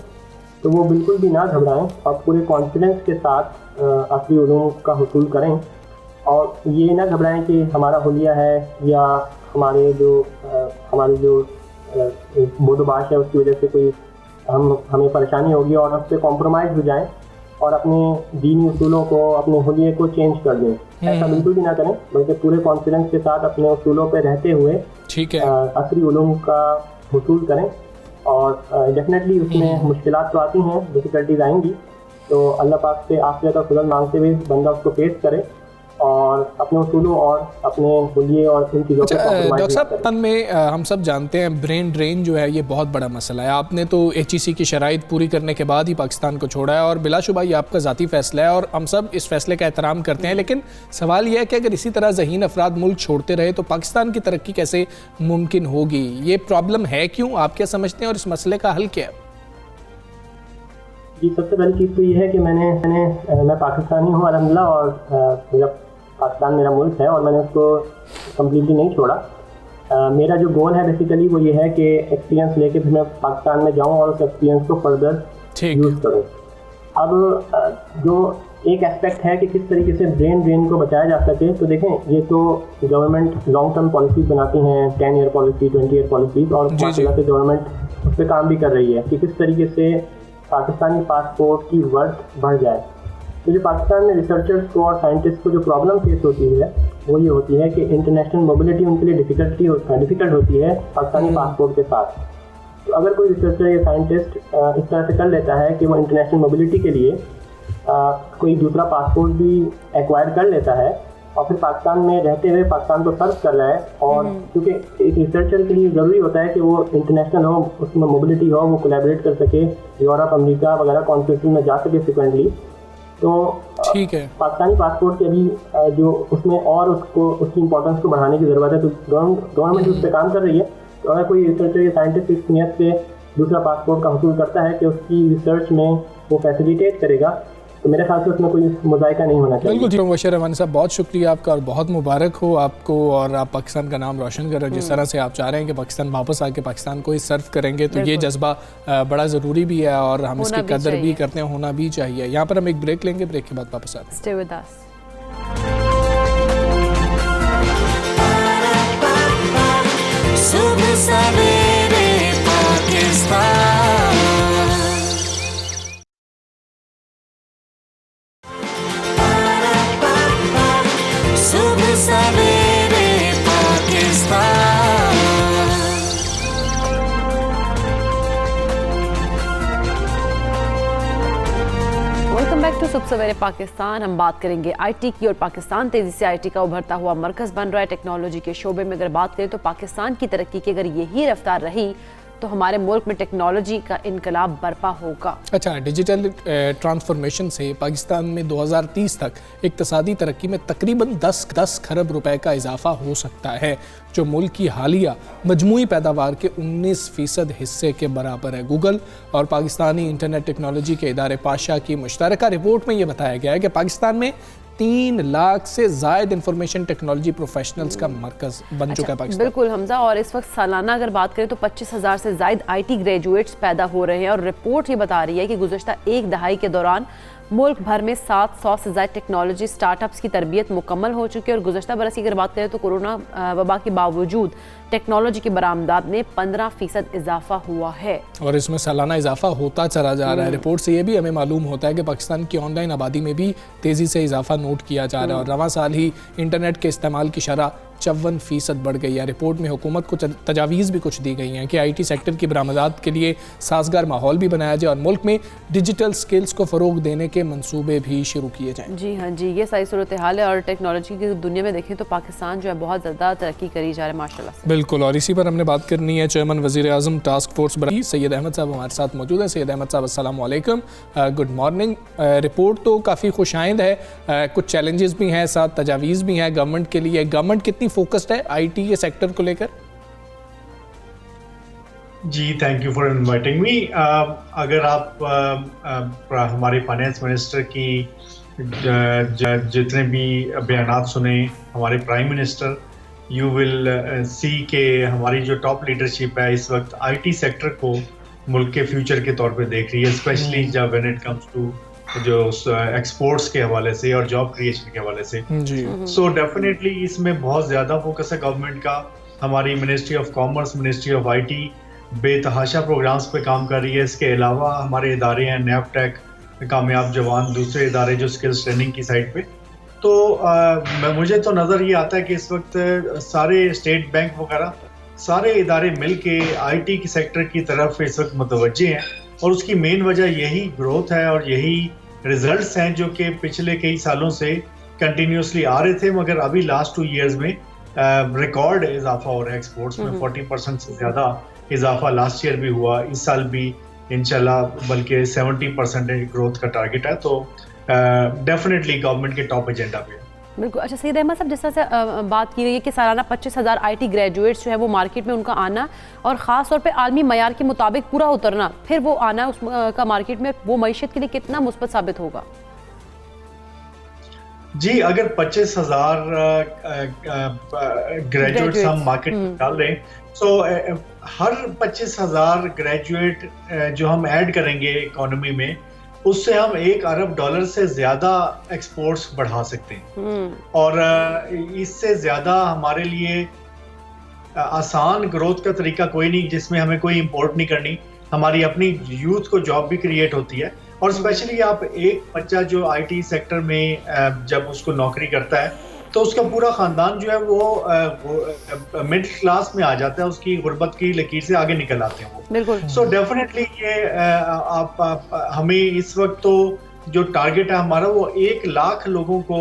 तो वो बिल्कुल भी ना घबराएं और पूरे कॉन्फिडेंस के साथ असली उलूम का हुसूल करें। और ये ना घबराएं कि हमारा हुलिया है या हमारी जो बोधोबाश है उसकी वजह से कोई हमें परेशानी होगी और उससे कॉम्प्रोमाइज़ हो जाएं और अपने दीनी उसूलों को, अपने हुलिये को चेंज कर दें। ऐसा बिल्कुल भी ना करें, बल्कि पूरे कॉन्फिडेंस के साथ अपने उसूलों पे रहते हुए असली उलूम का हुसूल करें। और डेफिनेटली उसमें मुश्किलात तो आती हैं, डिफ़िकल्टीज आएंगी, तो अल्लाह पाक से आखिरत और फजल मांगते हुए बंदा उसको फेस करे और अपने उसूलों और अपने हुलिये और इन चीज़ों पर। डॉक्टर साहब, में हम सब जानते हैं ब्रेन ड्रेन जो है ये बहुत बड़ा मसला है। आपने तो HEC की शराइत पूरी करने के बाद ही पाकिस्तान को छोड़ा है और बिलाशुबा ये आपका ज़ाती फ़ैसला है और हम सब इस फैसले का एहतराम करते हैं, लेकिन सवाल यह है कि अगर इसी तरह ज़हीन अफराद मुल्क छोड़ते रहे तो पाकिस्तान की तरक्की कैसे मुमकिन होगी? ये प्रॉब्लम है क्यों, आप क्या समझते हैं और इस मसले का हल क्या है? जी, सबसे पहली चीज़ तो ये है कि मैं पाकिस्तानी हूँ अल्हम्दुलिल्लाह, और पाकिस्तान मेरा मुल्क है और मैंने उसको कम्प्लीटली नहीं छोड़ा। मेरा जो गोल है बेसिकली वो ये है कि एक्सपीरियंस लेके फिर मैं पाकिस्तान में जाऊँ और उस एक्सपीरियंस को फर्दर यूज़ करूँ। अब जो एक एस्पेक्ट है कि किस तरीके से ब्रेन ड्रेन को बचाया जा सके, तो देखें, ये तो गवर्नमेंट लॉन्ग टर्म पॉलिसीज बनाती हैं, 10 ईयर पॉलिसी, 20 ईयर पॉलिसीज, और माशाल्लाह से गवर्नमेंट उस पर काम भी कर रही है कि किस तरीके से पाकिस्तानी पासपोर्ट की वर्थ बढ़ जाए। तो जो पाकिस्तान में रिसर्चर्स को और साइंटिस्ट को जो प्रॉब्लम फेस होती है वो ये होती है कि इंटरनेशनल मोबिलिटी उनके लिए डिफ़िकल्ट होती है पाकिस्तानी पासपोर्ट के साथ। तो अगर कोई रिसर्चर या साइंटिस्ट इस तरह से कर लेता है कि वो इंटरनेशनल मोबिलिटी के लिए कोई दूसरा पासपोर्ट भी एक्वायर कर लेता है और फिर पाकिस्तान में रहते हुए पाकिस्तान को सर्व कर रहा है, और क्योंकि एक रिसर्चर के लिए ज़रूरी होता है कि वो इंटरनेशनल हो, उसमें मोबिलिटी हो, वो कोलैबोरेट कर सके, यूरोप, अमेरिका वगैरह कॉन्फ्रेंसेस में जा सके फ्रिक्वेंटली। तो ठीक है, पाकिस्तानी पासपोर्ट के अभी जो उसमें और उसकी इंपॉर्टेंस को बढ़ाने की ज़रूरत है, तो गवर्नमेंट उस पर काम कर रही है। तो अगर कोई रिसर्चर या साइंटिस्ट इस नियत से दूसरा पासपोर्ट का हुसूल करता है कि उसकी रिसर्च में वो फैसिलिटेट करेगा, तो मेरे ख्याल से उसमें कोई मुज़ायका नहीं होना चाहिए। बिल्कुल मुबश्शिर रहमानी साहब, बहुत शुक्रिया आपका और बहुत मुबारक हो आपको, और आप पाकिस्तान का नाम रोशन कर रहे हो। जिस तरह से आप चाह रहे हैं कि पाकिस्तान वापस आके पाकिस्तान को ही सर्व करेंगे, तो ये जज्बा बड़ा ज़रूरी भी है और हम इसकी कदर भी करते हैं, होना भी चाहिए। यहाँ पर हम एक ब्रेक लेंगे, ब्रेक के बाद वापस आते हैं। Stay with us. सुबह सवेरे पाकिस्तान, सुबह सवेरे पाकिस्तान। वेलकम बैक टू सुबह सवेरे पाकिस्तान। हम बात करेंगे IT की, और पाकिस्तान तेज़ी से IT का उभरता हुआ मरकज़ बन रहा है। टेक्नोलॉजी के शोबे में अगर बात करें तो पाकिस्तान की तरक्की की अगर यही रफ्तार रही तो हमारे मुल्क में टेक्नोलॉजी का इनकलाब बर्पा होगा। अच्छा, डिजिटल ट्रांसफॉर्मेशन से पाकिस्तान में 2030 तक इक्तिसादी तरक्की में तकरीबन 10 खरब रुपए का इजाफा हो सकता है, जो मुल्क की हालिया मजमूई पैदावार के 19% हिस्से के बराबर है। गूगल और पाकिस्तानी इंटरनेट टेक्नोलॉजी के इदारे पाशा की मुश्तरका रिपोर्ट में ये बताया गया है कि पाकिस्तान में 3 लाख से ज़ायद इंफॉर्मेशन टेक्नोलॉजी प्रोफेशनल्स का मरकज़ बन चुका है पाकिस्तान। बिल्कुल हमजा, और इस वक्त सालाना अगर बात करें तो 25,000 से ज़ायद IT ग्रेजुएट्स पैदा हो रहे हैं, और रिपोर्ट ये बता रही है कि गुज़श्ता एक दहाई के दौरान मुल्क भर में 700 से ज़ायद टेक्नोलॉजी स्टार्टअप्स की तरबियत मुकम्मल हो चुकी है। और गुज़श्ता बरस की अगर बात करें तो कोरोना वबा के बावजूद टेक्नोलॉजी की बरामदात में 15% इजाफा हुआ है, और इसमें सालाना इजाफा होता चला जा रहा है। रिपोर्ट से ये भी हमें मालूम होता है कि पाकिस्तान की ऑनलाइन आबादी में भी तेज़ी से इजाफा नोट किया जा रहा है, और रवां साल ही इंटरनेट के इस्तेमाल की शरह 54% बढ़ गई है। रिपोर्ट में हुकूमत को तजावीज़ भी कुछ दी गई हैं कि IT सेक्टर की बरामदात के लिए साजगार माहौल भी बनाया जाए और मुल्क में डिजिटल स्किल्स को फ़रोग देने के मंसूबे भी शुरू किए जाएँ। जी हाँ जी, ये सारी सूरत हाल है और टेक्नोलॉजी की दुनिया में देखें तो पाकिस्तान जो है बहुत ज़्यादा तरक्की करी जा रहा है माशाल्लाह से। बिल्कुल, और इसी पर हमने बात करनी है। चेयरमैन वज़ीर आज़म टास्क फोर्स बरामदात सैयद अहमद साहब हमारे साथ मौजूद हैं। सैयद अहमद साहब अस्सलाम वालेकुम, गुड मॉर्निंग। रिपोर्ट तो काफ़ी खुशाइंद है, कुछ चैलेंजेस भी हैं, साथ तजावीज़ भी हैं गवर्नमेंट के लिए। गवर्नमेंट कितनी फोकस्ड है IT के सेक्टर को लेकर? जी, thank you for inviting me. अगर आप हमारे फाइनेंस मिनिस्टर की जितने भी बयानात सुने, हमारे prime minister, you will see के हमारी जो टॉप लीडरशिप है इस वक्त IT सेक्टर को मुल्क के फ्यूचर के तौर पे देख रही है, स्पेशली जब व्हेन इट कम्स टू जो एक्सपोर्ट्स के हवाले से और जॉब क्रिएशन के हवाले से। सो डेफिनेटली इसमें बहुत ज़्यादा फोकस है गवर्नमेंट का। हमारी ministry of commerce, ministry of IT बेतहाशा प्रोग्राम्स पे काम कर रही है। इसके अलावा हमारे इदारे हैं नैफटेक, कामयाब जवान, दूसरे इदारे जो स्किल्स ट्रेनिंग की साइड पे। तो मुझे तो नज़र ये आता है कि इस वक्त सारे स्टेट बैंक वगैरह सारे इदारे मिल के IT के सेक्टर की तरफ इस वक्त मुतवज्जे हैं और उसकी मेन वजह यही ग्रोथ है और यही रिजल्ट्स हैं जो कि पिछले कई सालों से कंटिन्यूसली आ रहे थे, मगर अभी लास्ट 2 ईयर्स में रिकॉर्ड इजाफा हो रहा है एक्सपोर्ट्स में। 40% से ज़्यादा इजाफा लास्ट ईयर भी हुआ, इस साल भी इंशाल्लाह बल्कि 70% ग्रोथ का टारगेट है। तो डेफिनेटली गवर्नमेंट के टॉप एजेंडा पे है। बिल्कुल। अच्छा सैयद अहमद साहब, जिस तरह से बात की गई है कि सालाना 25,000 IT ग्रेजुएट्स जो है वो मार्केट में उनका आना और ख़ास तौर पे आलमी मयार के मुताबिक पूरा उतरना, फिर वो आना उसका मार्केट में, वो मईशत के लिए कितना मुस्बत साबित होगा? जी, अगर 25,000 ग्रेजुएट्स हम मार्केट में डाल रहे हैं, तो हर 25,000 ग्रेजुएट जो हम ऐड करेंगे इकोनॉमी में, उससे हम $1 अरब से ज्यादा एक्सपोर्ट्स बढ़ा सकते हैं। और इससे ज्यादा हमारे लिए आसान ग्रोथ का तरीका कोई नहीं, जिसमें हमें कोई इंपोर्ट नहीं करनी। हमारी अपनी यूथ को जॉब भी क्रिएट होती है और स्पेशली आप एक बच्चा जो IT सेक्टर में जब उसको नौकरी करता है तो उसका पूरा खानदान जो है वो मिडिल क्लास में आ जाता है, उसकी गुर्बत की लकीर से आगे निकल आते हैं वो। बिल्कुल। सो डेफिनेटली ये हमें इस वक्त तो जो टारगेट है हमारा वो 1 लाख लोगों को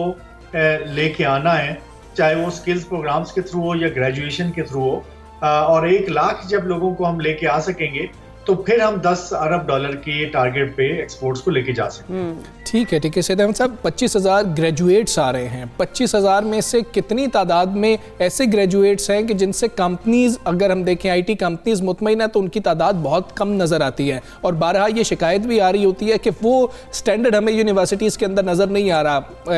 लेके आना है, चाहे वो स्किल्स प्रोग्राम्स के थ्रू हो या ग्रेजुएशन के थ्रू हो। और 1 लाख जब लोगों को हम लेके आ सकेंगे तो फिर हम $10 अरब के टारगेट पे एक्सपोर्ट्स को लेके जा सकते हैं। ठीक है सैयद अहमद साहब, 25,000 ग्रेजुएट्स आ रहे हैं। 25,000 में से कितनी तादाद में ऐसे ग्रेजुएट्स हैं कि जिनसे कंपनीज, अगर हम देखें IT कंपनीज मुतमईन है तो उनकी तादाद बहुत कम नज़र आती है और बारहा ये शिकायत भी आ रही होती है कि वो स्टैंडर्ड हमें यूनिवर्सिटीज़ के अंदर नज़र नहीं आ रहा।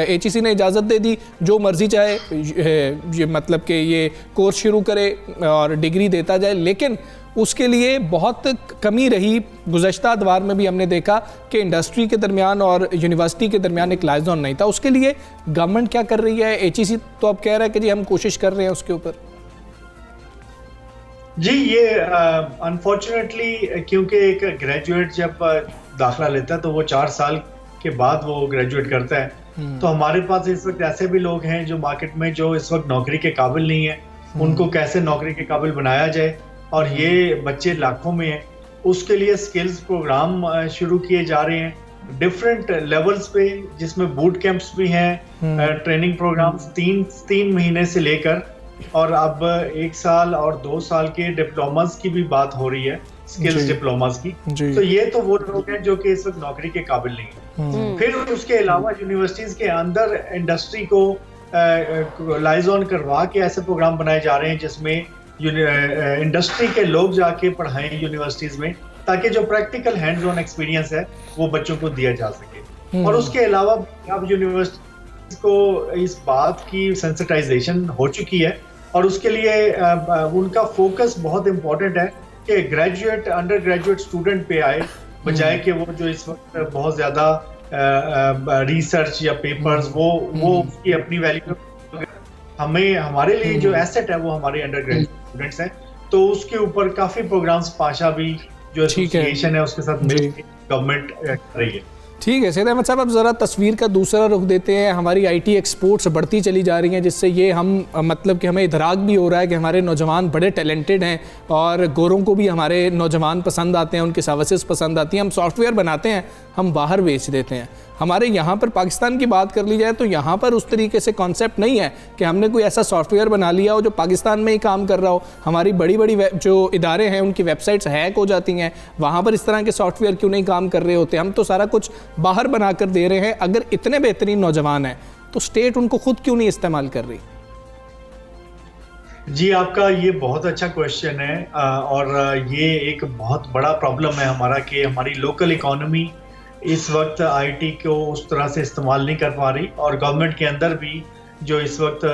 HEC ने इजाज़त दे दी, जो मर्जी चाहे मतलब कि ये कोर्स शुरू करे और डिग्री देता जाए, लेकिन उसके लिए बहुत कमी रही। गुज़श्ता अदवार में भी हमने देखा कि इंडस्ट्री के दरमियान और यूनिवर्सिटी के दरमियान एक लाइजॉन नहीं था। उसके लिए गवर्नमेंट क्या कर रही है? HEC तो अब कह रहा है कि जी हम कोशिश कर रहे हैं उसके ऊपर। जी, ये अनफॉर्चुनेटली क्योंकि एक ग्रेजुएट जब दाखिला लेता है तो वो 4 साल के बाद वो ग्रेजुएट करता है। तो हमारे पास इस वक्त ऐसे भी लोग हैं जो मार्केट में जो इस वक्त नौकरी के काबिल नहीं है, उनको कैसे नौकरी के काबिल बनाया जाए, और ये बच्चे लाखों में हैं। उसके लिए स्किल्स प्रोग्राम शुरू किए जा रहे हैं डिफरेंट लेवल्स पे, जिसमें बूट कैंप्स भी हैं, ट्रेनिंग प्रोग्राम्स 3 महीने से लेकर और अब 1 साल और 2 साल के डिप्लोमास की भी बात हो रही है, स्किल्स डिप्लोमास की। तो ये तो वो लोग हैं जो कि इस वक्त नौकरी के काबिल नहीं है। फिर उसके अलावा यूनिवर्सिटीज के अंदर इंडस्ट्री को लाइजॉन करवा के ऐसे प्रोग्राम बनाए जा रहे हैं जिसमें इंडस्ट्री के लोग जाके पढ़ाएं यूनिवर्सिटीज में, ताकि जो प्रैक्टिकल हैंड्स ऑन एक्सपीरियंस है वो बच्चों को दिया जा सके। और उसके अलावा अब यूनिवर्सिटीज को इस बात की सेंसिटाइजेशन हो चुकी है और उसके लिए उनका फोकस बहुत इंपॉर्टेंट है कि ग्रेजुएट, अंडर ग्रेजुएट स्टूडेंट पे आए, बजाय कि वो जो इस वक्त बहुत ज्यादा रिसर्च या पेपर्स वो उसकी अपनी वैल्यू। हमारे लिए जो एसेट है वो हमारे अंडर ग्रेजुएट स्टूडेंट्स हैं, तो उसके ऊपर काफी प्रोग्राम्स पाशा भी जो एसोसिएशन है उसके साथ मिलकर गवर्नमेंट कर रही है। ठीक है सैयद अहमद साहब, अब ज़रा तस्वीर का दूसरा रुख देते हैं। हमारी आईटी एक्सपोर्ट्स बढ़ती चली जा रही हैं, जिससे ये हम मतलब कि हमें इदराक भी हो रहा है कि हमारे नौजवान बड़े टैलेंटेड हैं और गोरों को भी हमारे नौजवान पसंद आते हैं, उनकी सर्विसेज पसंद आती हैं। हम सॉफ्टवेयर बनाते हैं, हम बाहर बेच देते हैं। हमारे यहाँ पर पाकिस्तान की बात कर ली जाए तो यहाँ पर उस तरीके से कॉन्सेप्ट नहीं है कि हमने कोई ऐसा सॉफ्टवेयर बना लिया हो जो पाकिस्तान में ही काम कर रहा हो। हमारी बड़ी बड़ी जो इदारे हैं उनकी वेबसाइट्स हैक हो जाती हैं, वहाँ पर इस तरह के सॉफ्टवेयर क्यों नहीं काम कर रहे होते? हम तो सारा कुछ बाहर बना कर दे रहे हैं। अगर इतने बेहतरीन नौजवान हैं तो स्टेट उनको खुद क्यों नहीं इस्तेमाल कर रही? जी, आपका ये बहुत अच्छा क्वेश्चन है और ये एक बहुत बड़ा प्रॉब्लम है हमारा कि हमारी लोकल इकोनॉमी इस वक्त आईटी को उस तरह से इस्तेमाल नहीं कर पा रही और गवर्नमेंट के अंदर भी जो इस वक्त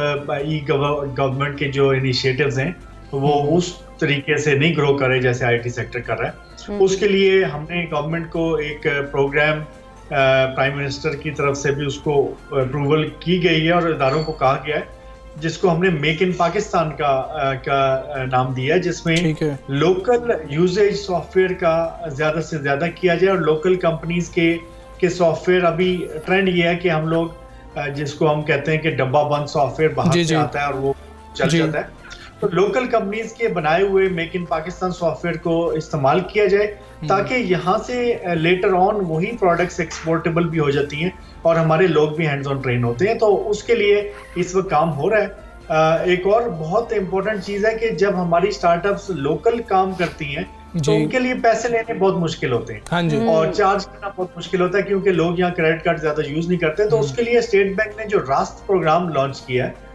ई गवर्नमेंट के जो इनिशिएटिव्स हैं वो उस तरीके से नहीं ग्रो करे जैसे आईटी सेक्टर कर रहा है। उसके लिए हमने गवर्नमेंट को एक प्रोग्राम प्राइम मिनिस्टर की तरफ से भी उसको अप्रूवल की गई है और इदारों को कहा गया है, जिसको हमने मेक इन पाकिस्तान का नाम दिया है, जिसमें लोकल यूजेज सॉफ्टवेयर का ज्यादा से ज्यादा किया जाए और लोकल कंपनीज के सॉफ्टवेयर। अभी ट्रेंड ये है कि हम लोग जिसको हम कहते हैं कि डब्बा बंद सॉफ्टवेयर बाहर से आता है और वो चल जाता है, तो लोकल कंपनीज के बनाए हुए मेक इन पाकिस्तान सॉफ्टवेयर को इस्तेमाल किया जाए ताकि यहाँ से लेटर ऑन वही प्रोडक्ट्स एक्सपोर्टेबल भी हो जाती हैं और हमारे लोग भी हैंड्स ऑन ट्रेन होते हैं। तो उसके लिए इस वक्त काम हो रहा है। एक और बहुत इंपॉर्टेंट चीज है कि जब हमारी स्टार्टअप्स लोकल काम करती हैं तो उनके लिए पैसे लेने बहुत मुश्किल होते हैं। हाँ जी। और चार्ज करना बहुत मुश्किल होता है क्योंकि लोग यहाँ क्रेडिट कार्ड ज्यादा यूज नहीं करते। तो उसके लिए स्टेट बैंक ने जो रास्त प्रोग्राम लॉन्च किया है,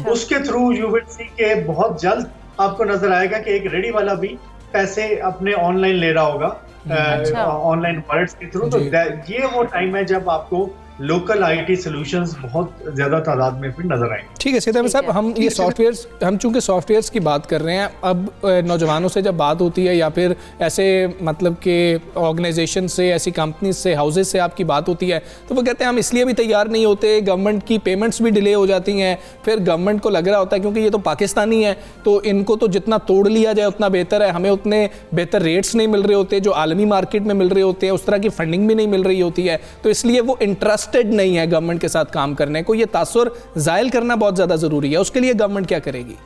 उसके थ्रू यू विल सी के बहुत जल्द आपको नजर आएगा कि एक रेडी वाला भी पैसे अपने ऑनलाइन ले रहा होगा ऑनलाइन वॉलेट्स के थ्रू। तो ये वो टाइम है जब आपको लोकल आईटी सॉल्यूशंस बहुत ज्यादा तादाद में फिर नजर आएंगे। ठीक है सैयद अहमद साहब, हम ये सॉफ्टवेयर्स, हम चूंकि सॉफ्टवेयर्स की बात कर रहे हैं, अब नौजवानों से जब बात होती है या फिर ऐसे मतलब कि ऑर्गेनाइजेशन से, ऐसी कंपनीज से, हाउसेज से आपकी बात होती है तो वो कहते हैं हम इसलिए भी तैयार नहीं होते, गवर्नमेंट की पेमेंट्स भी डिले हो जाती हैं। फिर गवर्नमेंट को लग रहा होता है क्योंकि ये तो पाकिस्तानी है तो इनको तो जितना तोड़ लिया जाए उतना बेहतर है, हमें उतने बेहतर रेट्स नहीं मिल रहे होते जो आलमी मार्केट में मिल रहे होते हैं, उस तरह की फंडिंग भी नहीं मिल रही होती है, तो इसलिए वो इंटरेस्टेड नहीं है गवर्नमेंट के साथ काम करने को। ये तासुर जायल करना बहुत ज्यादा जरूरी है, उसके लिए गवर्नमेंट क्या करेगी?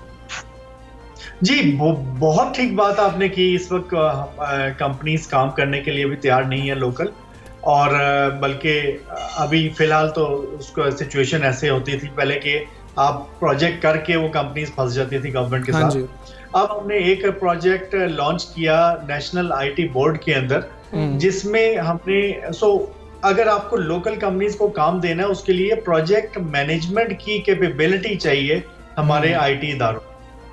जी, बहुत ठीक बात आपने की। इस वक्त कंपनीज काम करने के लिए भी तैयार नहीं है लोकल, और बल्कि अभी फिलहाल तो उसको सिचुएशन ऐसे होती थी पहले कि आप प्रोजेक्ट करके वो कंपनीज फंस जाती थी गवर्नमेंट के साथ। अब हमने एक प्रोजेक्ट लॉन्च किया नेशनल आईटी बोर्ड के अंदर, जिसमें हमने अगर आपको लोकल कंपनीज को काम देना है उसके लिए प्रोजेक्ट मैनेजमेंट की कैपेबिलिटी चाहिए हमारे आईटी इदारों,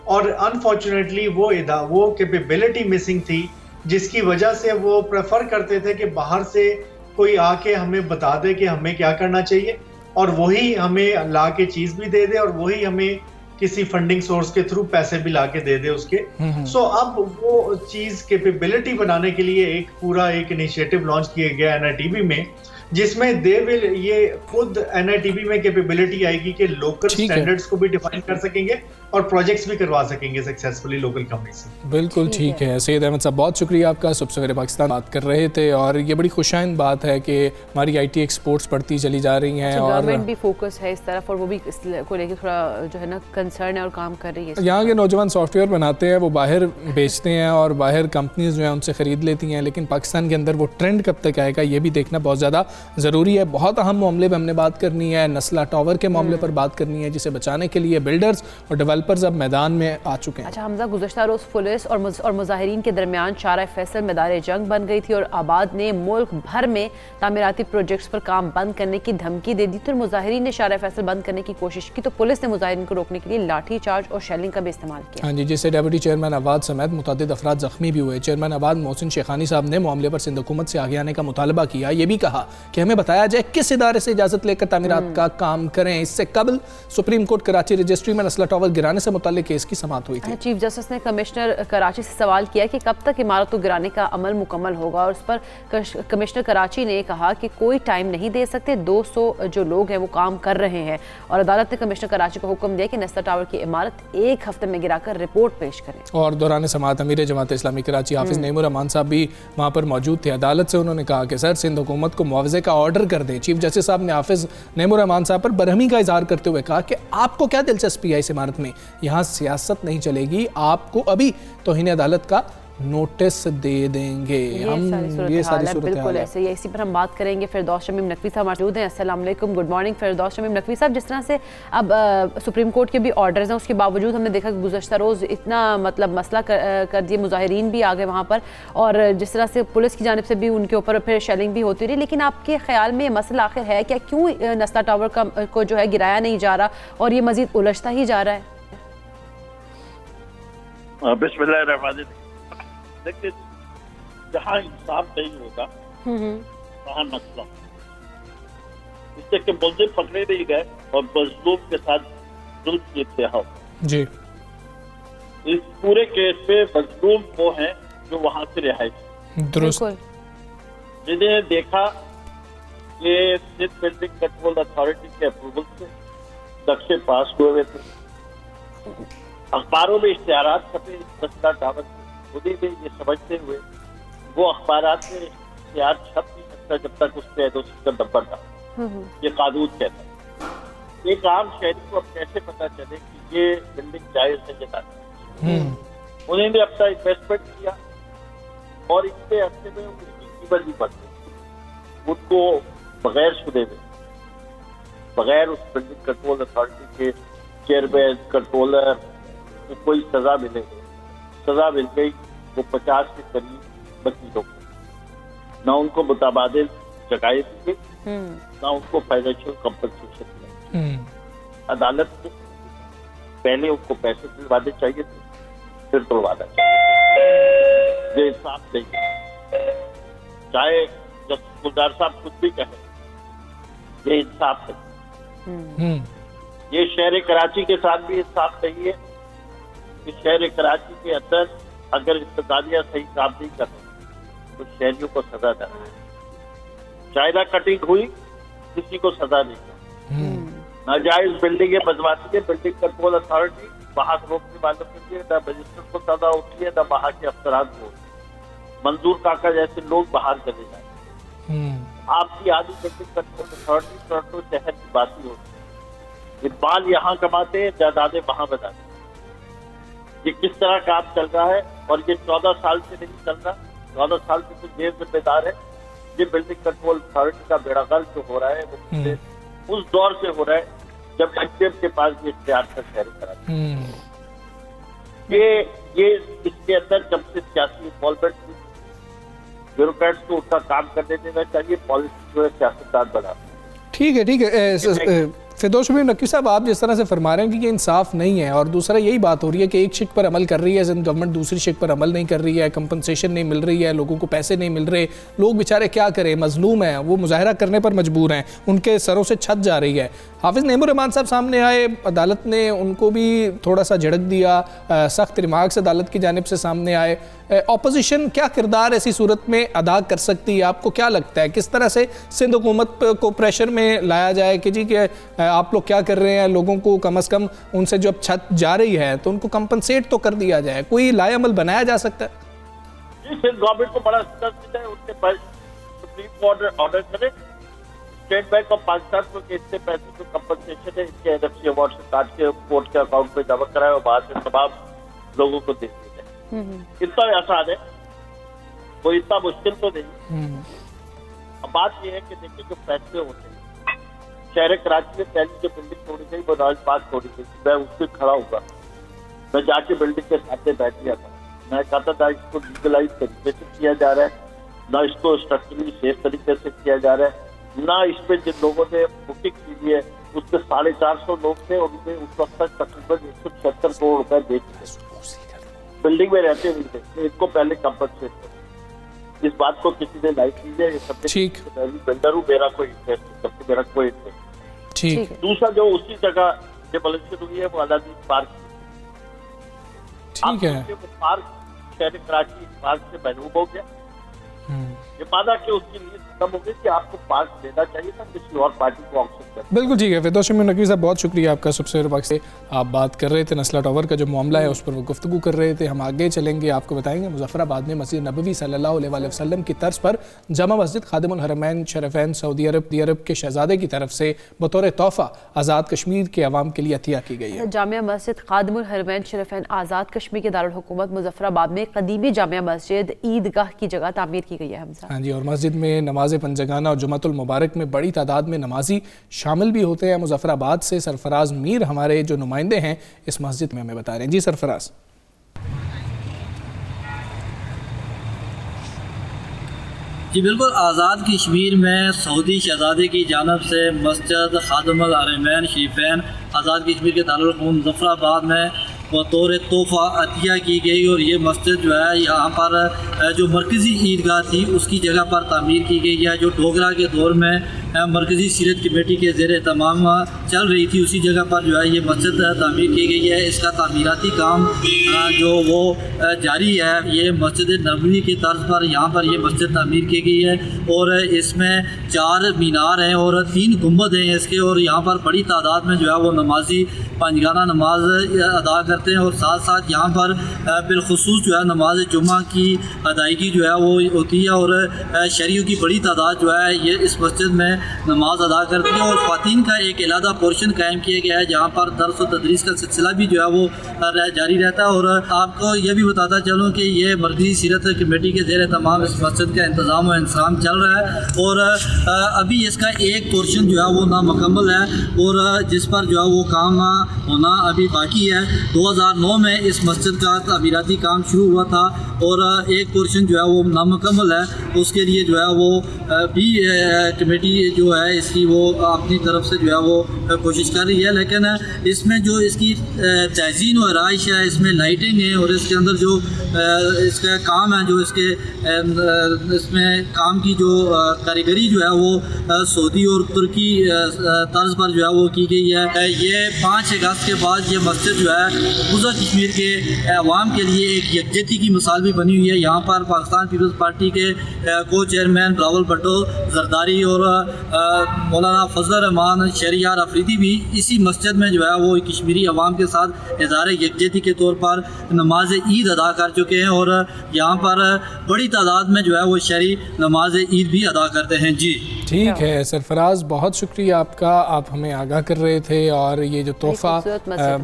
और अनफॉर्चुनेटली वो कैपेबिलिटी मिसिंग थी, जिसकी वजह से वो प्रेफर करते थे कि बाहर से कोई आके हमें बता दे कि हमें क्या करना चाहिए और वही हमें ला के चीज भी दे दे और वही हमें किसी फंडिंग सोर्स के थ्रू पैसे भी लाके दे दे उसके। अब वो चीज कैपेबिलिटी बनाने के लिए एक पूरा इनिशिएटिव लॉन्च किया गया एनआईटीबी में, जिसमें ये खुद एनआईटीबी में कैपेबिलिटी आएगी कि लोकल स्टैंडर्ड्स को भी डिफाइन कर सकेंगे और प्रोजेक्ट्स भी करवा सकेंगे सक्सेसफुली लोकल कंपनी से। बिल्कुल ठीक है सैयद अहमद साहब, बहुत शुक्रिया आपका। सुबह सवेरे पाकिस्तान बात कर रहे थे और ये बड़ी खुशाइंद बात है कि हमारी आईटी एक्सपोर्ट्स बढ़ती चली जा रही हैं और गवर्नमेंट भी फोकस है इस तरफ और वो भी इस को लेकर थोड़ा जो है ना कंसर्न है और काम कर रही है। यहाँ के नौजवान सॉफ्टवेयर बनाते हैं, वो बाहर बेचते हैं और बाहर कंपनीज जो है उनसे ख़रीद लेती हैं, लेकिन पाकिस्तान के अंदर वो ट्रेंड कब तक आएगा ये भी देखना बहुत ज़्यादा ज़रूरी है। बहुत अहम मामले पर हमने बात करनी है, नस्ला टावर के मामले पर बात करनी है, जिसे बचाने के लिए बिल्डर्स और डेवलपर्स अब मैदान में आ चुके हैं। अच्छा हमजा, गुज़श्ता रोज़ पुलिस और मुजाहिरीन के दरमियान शारा फैसल मैदान जंग बन गई थी और आबाद ने मुल्क भर में तामीराती प्रोजेक्ट्स पर काम बंद करने की धमकी दे दी। तो मुजाहिरीन ने शारा फैसल बंद करने की कोशिश की तो पुलिस ने मुजाहिरीन को रोकने के लिए लाठी चार्ज और शेलिंग का भी इस्तेमाल किया। हाँ जी, जिससे डेप्यूटी चेयरमैन आबाद समेत मुतअद्दिद अफराद जख्मी भी हुए। चेयरमैन आबाद मोहसिन शेखानी साहब ने मामले पर सिंध हुकूमत से आगे आने का मुतालबा किया। ये भी कहा कि हमें बताया जाए किस इदारे से इजाज़त लेकर तामीरात का काम करें। इससे कबल सुप्रीम कोर्ट कराची रजिस्ट्री में नस्ला टावर गिराने गिराने से मुताल्लिक केस की समाअत हुई थी। चीफ जस्टिस ने कमिश्नर कराची से सवाल किया कि कब तक इमारत को गिराने का अमल मुकम्मल होगा, और उस पर कमिश्नर कराची ने कहा कि कोई टाइम नहीं दे सकते, 200 जो लोग हैं वो काम कर रहे हैं। और अदालत ने कमिश्नर कराची को हुक्म दिया कि नस्ता टावर की इमारत 1 हफ्ते में गिराकर रिपोर्ट पेश करें। और दौरान समाअत अमीर जमात इस्लामी कराची हाफिज नईमुर रहमान साहब भी वहाँ पर मौजूद थे। अदालत से उन्होंने कहा कि सर सिंध हुकूमत को मुआवजे का ऑर्डर कर दें। चीफ जस्टिस साहब ने हाफिज नईमुर रहमान साहब पर बरहमी का इजहार करते हुए कहा कि आपको क्या दिलचस्पी है इस इमारत में, यहाँ सियासत नहीं चलेगी, आपको अभी तौहीन अदालत का नोटिस दे देंगे। हम ये सारी सूरत बिल्कुल ऐसे ही, इसी पर हम बात करेंगे। फिरदौस शमीम नकवी साहब मौजूद हैं। अस्सलाम वालेकुम, गुड मॉर्निंग फिरदौस शमीम नकवी साहब। जिस तरह से अब सुप्रीम कोर्ट के भी ऑर्डर्स हैं, उसके बावजूद हमने देखा कि गुज़श्ता रोज़ इतना मतलब मसला कर दिए, मुजाहिरीन भी आ गए वहाँ पर, और जिस तरह से पुलिस की जानिब से भी उनके ऊपर फिर शेलिंग भी होती रही। लेकिन आपके ख्याल में मसला आखिर है क्या, क्यों नस्ता टावर को जो है गिराया नहीं जा रहा और ये मजीद उलझता ही जा रहा है? बिस्मिल्लाहिर्रहमानिर्रहीम। देखिए, जहाँ इंसाफ नहीं होगा वहाँ मसला, इससे कि मुल्जिम पकड़े नहीं गए और मजलूम के साथ जुल्म किया हो। जी, इस पूरे केस पे मजलूम वो हैं जो वहाँ से रिहायश, दुरुस्त, जिन्हें देखा ये सिंध बिल्डिंग कंट्रोल अथॉरिटी के अप्रूवल से नक्शे पास हुए थे, अखबारों में इश्तिहारात छपे नस्ता टावर खुद में ये समझते हुए वो अखबारात में इश्तिहार छप नहीं सकता जब तक उस पर एनओसी का नंबर था। ये कानून कहता है। एक आम शहरी को अब कैसे पता चले कि ये बिल्डिंग जायज है या नहीं? उन्होंने अपना इन्वेस्टमेंट किया और इतने अर्से में उसकी कीमत भी बढ़ गई। उनको बगैर सुने में, बगैर उस बिल्डिंग कंट्रोल अथॉरिटी के चेयरमैन कंट्रोलर को कोई सजा मिलेगी, सजा मिल गई वो 50 के करीब वकीलों को। ना उनको मुताबादिल जगाए दिए, ना उनको फाइनेंशियल कंपनसेशन मिला। अदालत ने पहले उनको पैसे दिलवाने चाहिए थे, फिर तुड़वाना चाहिए। ये इंसाफ नहीं है। चाहे जस्टिस गुलजार साहब कुछ भी कहें, ये इंसाफ नहीं। ये शहर कराची के साथ भी इंसाफ नहीं है। इस शहर कराची के अंदर अगर इंतजामिया सही काम नहीं कर रही तो शहरियों को सजा देना है। चाइना कटिंग हुई, किसी को सजा नहीं। नाजायज बिल्डिंग बदमाशी है, बिल्डिंग कंट्रोल अथॉरिटी वहां से रोकने वालों के लिए न मजिस्ट्रेट को सजा होती है, न वहां के अफसरान को। मंजूर काका जैसे लोग बाहर चले जाए। आपकी आधी बिल्डिंग कंट्रोल अथॉरिटी टोरंटो शहर की बात ही होती है। इकबाल यहाँ कमाते हैं, जायदादें वहां बनाते हैं। ये किस तरह काम चल रहा है, और ये 14 साल से नहीं चल रहा। 14 साल से तो ये जिम्मेदार है। ये बिल्डिंग कंट्रोल अथॉरिटी का बेड़ागर्क जो हो रहा है वो उस दौर से हो रहा है जब एचपीएम के पास भी इख्तियार था शहर कराची। ये इसके अंदर जब से सियासी इन्वॉल्वमेंट हुई, ब्यूरोक्रेट्स को उसका काम करने देना चाहिए, पॉलिसी जो है सियासतदान बना। ठीक है फिरदौस शमीम नकवी साहब, आप जिस तरह से फरमा रहे हैं कि ये इंसाफ नहीं है, और दूसरा यही बात हो रही है कि एक शिक पर अमल कर रही है सिंध गवर्नमेंट, दूसरी शिक पर अमल नहीं कर रही है, कंपनसेशन नहीं मिल रही है, लोगों को पैसे नहीं मिल रहे, लोग बेचारे क्या करें, मजलूम हैं, वो मुजाहरा करने पर मजबूर हैं, उनके सरों से छत जा रही है। हाफिज नईमुर रहमान साहब सामने आए, अदालत ने उनको भी थोड़ा सा झड़क दिया, सख्त रिमार्क से अदालत की जानिब से सामने आए। ऑपोजिशन क्या किरदार ऐसी सूरत में अदा कर सकती है? आपको क्या लगता है किस तरह से सिंध हुकूमत को प्रेशर में लाया जाए कि जी कि आप लोग क्या कर रहे हैं, लोगों को कम अज़ कम उनसे जब छत जा रही है तो उनको कंपनसेट तो कर दिया जाए, कोई लाएअमल बनाया जा सकता है? जी, सिंध गवर्नमेंट को बड़ा स्ट्रेस है, उनके पास सुप्रीम कोर्ट ऑर्डर करे, स्टेट बैंक ऑफ पाकिस्तान को इतने पैसे जो कंपनसेशन है इसके एनएफसी अवार्ड से काट के कोर्ट के अकाउंट में जमा कराए और बाद में तमाम लोगों को दे दिए जाए। इतना आसान है, कोई इतना मुश्किल तो नहीं। अब बात यह है कि देखिए जो फैसले होते हैं, शहर कराची में पहली जो बिल्डिंग तोड़ी गई वो राजबाग तोड़ी गई, मैं उससे खड़ा हुआ, मैं जाके बिल्डिंग के सामने बैठ गया था। मैं कहता था इसको लीगलाइज तरीके से किया जा रहा है, ना इसको स्ट्रक्चरली सेफ तरीके से किया जा रहा है, ना इस पे जिन लोगों ने बुकिंग की है उसके 450 लोग थे, उनमें उस वक्त तक तकरीबन 176 करोड़ रुपए दे चुके, बिल्डिंग में रहते हुए थे। इनको पहले कंपनसेट करो, इस बात को किसी ने लाइक कीजिए, ये सबसे बिल्डर हूँ, मेरा कोई इंटरेस्ट नहीं, सबसे मेरा कोई इंटरेस्ट। दूसरा जो उसी जगह डिमोलिशन हुई है वो अलादीन पार्क, ठीक है। वो पार्क शहर कराची पार्क से महरूम हो गया। ये माना कि उसकी नीयत खत्म हो गई कि आपको पार्क देना चाहिए था किसी और पार्टी को ऑक्शन कर। बिल्कुल ठीक है। फिरदौस शमीम नकवी साहब, बहुत शुक्रिया आपका। सबसे पाक से आप बात कर रहे थे नस्ला टावर का जो मामला है उस पर वो गुफ्तगू कर रहे थे। हम आगे चलेंगे, आपको बताएंगे मुजफ्फराबाद में मस्जिद नबवी सल्लल्लाहु अलैहि वसल्लम की तर्ज पर जामा मस्जिद खादिमुल हरमैन शरफैन सऊदी अरब के शहजादे की तरफ से बतौर तोहफा आज़ाद कश्मीर के अवाम के लिए अतिया की गई है। जामिया मस्जिद खादिमुल हरमैन शरफैन आज़ाद कश्मीर के दारुल हुकूमत मुजफ्फराबाद में कदीमी जामिया मस्जिद ईदगाह की जगह तामीर की गई है। हमसा हाँ जी, और मस्जिद में नमाज पंजगाना और जुमातुल मुबारक में बड़ी तादाद में नमाजी शामिल भी होते हैं। मुजफ्फराबाद से सरफराज मीर हमारे जो नुमाइंदे हैं इस मस्जिद में हमें बता रहे हैं। जी सरफराज। जी बिल्कुल, आज़ाद कश्मीर में सऊदी शहजादे की जानब से मस्जिद खादिमुल हरमैन शरीफैन आज़ाद कश्मीर के दारुल हुकूमत मुजफ्फराबाद में बतौर तोहफ़ा अतिया की गई और ये मस्जिद जो है यहाँ पर जो मरकज़ी ईदगाह थी उसकी जगह पर तामीर की गई है। जो डोगरा के दौर में मरकज़ी सीरत कमेटी के ज़ेर तमाम चल रही थी उसी जगह पर जो है ये मस्जिद तामीर की गई है। इसका तामीराती काम जो वो जारी है। ये मस्जिद नबवी की तर्ज पर यहाँ पर ये मस्जिद तामीर की गई है और इसमें 4 मीनार हैं और 3 गुंबद हैं इसके, और यहाँ पर बड़ी तादाद में जो है वो नमाजी पंजगाना नमाज अदा करते हैं और साथ साथ यहाँ पर बिलखुसूस जो है नमाज जुम्मा की अदायगी जो है वो होती है और शहरियों की बड़ी तादाद जो है ये इस मस्जिद में नमाज अदा करती है। और ख़वातीन का एक अलहदा पोर्शन कायम किया गया है जहाँ पर दर्स और तदरीस का सिलसिला भी जो है वो जारी रहता है। और आपको ये भी बताता चलूँ कि ये मरकज़ी सीरत कमेटी के ज़ेर तमाम इस मस्जिद का इंतज़ाम और इंतज़ाम चल रहा है और अभी इसका एक पोर्शन जो है वो नामुकम्मल है और जिस पर जो है वो काम होना अभी बाकी है। 2009 में इस मस्जिद का तामीराती काम शुरू हुआ था और एक पोर्शन जो है वो नामुकम्मल है, उसके लिए जो है वो भी कमेटी जो है इसकी वो अपनी तरफ से जो है वो कोशिश कर रही है। लेकिन इसमें जो इसकी तज़ीन और आराइश है, इसमें लाइटिंग है और इसके अंदर जो इसका काम है, जो इसके इसमें काम की जो कारीगरी जो है वो सऊदी और तुर्की तर्ज पर जो है वो की गई है। ये 5 अगस्त के बाद ये मस्जिद जो है मकबूजा कश्मीर के अवाम के लिए एक यकजहती की मिसाल भी बनी हुई है। यहाँ पर पाकिस्तान पीपल्स पार्टी के को चेयरमैन बिलावल भुट्टो जरदारी और मौलाना फजल रहमान शहरियार अफरीदी भी इसी मस्जिद में जो है वो कश्मीरी अवाम के साथ इज़हार यकजहती के तौर पर नमाज ईद अदा कर चुके हैं और यहाँ पर बड़ी तादाद में जो है वो शहरी नमाज ईद भी अदा करते हैं। जी ठीक है सरफराज, बहुत शुक्रिया आपका, आप हमें आगाह कर रहे थे। और ये जो तोहफ़ा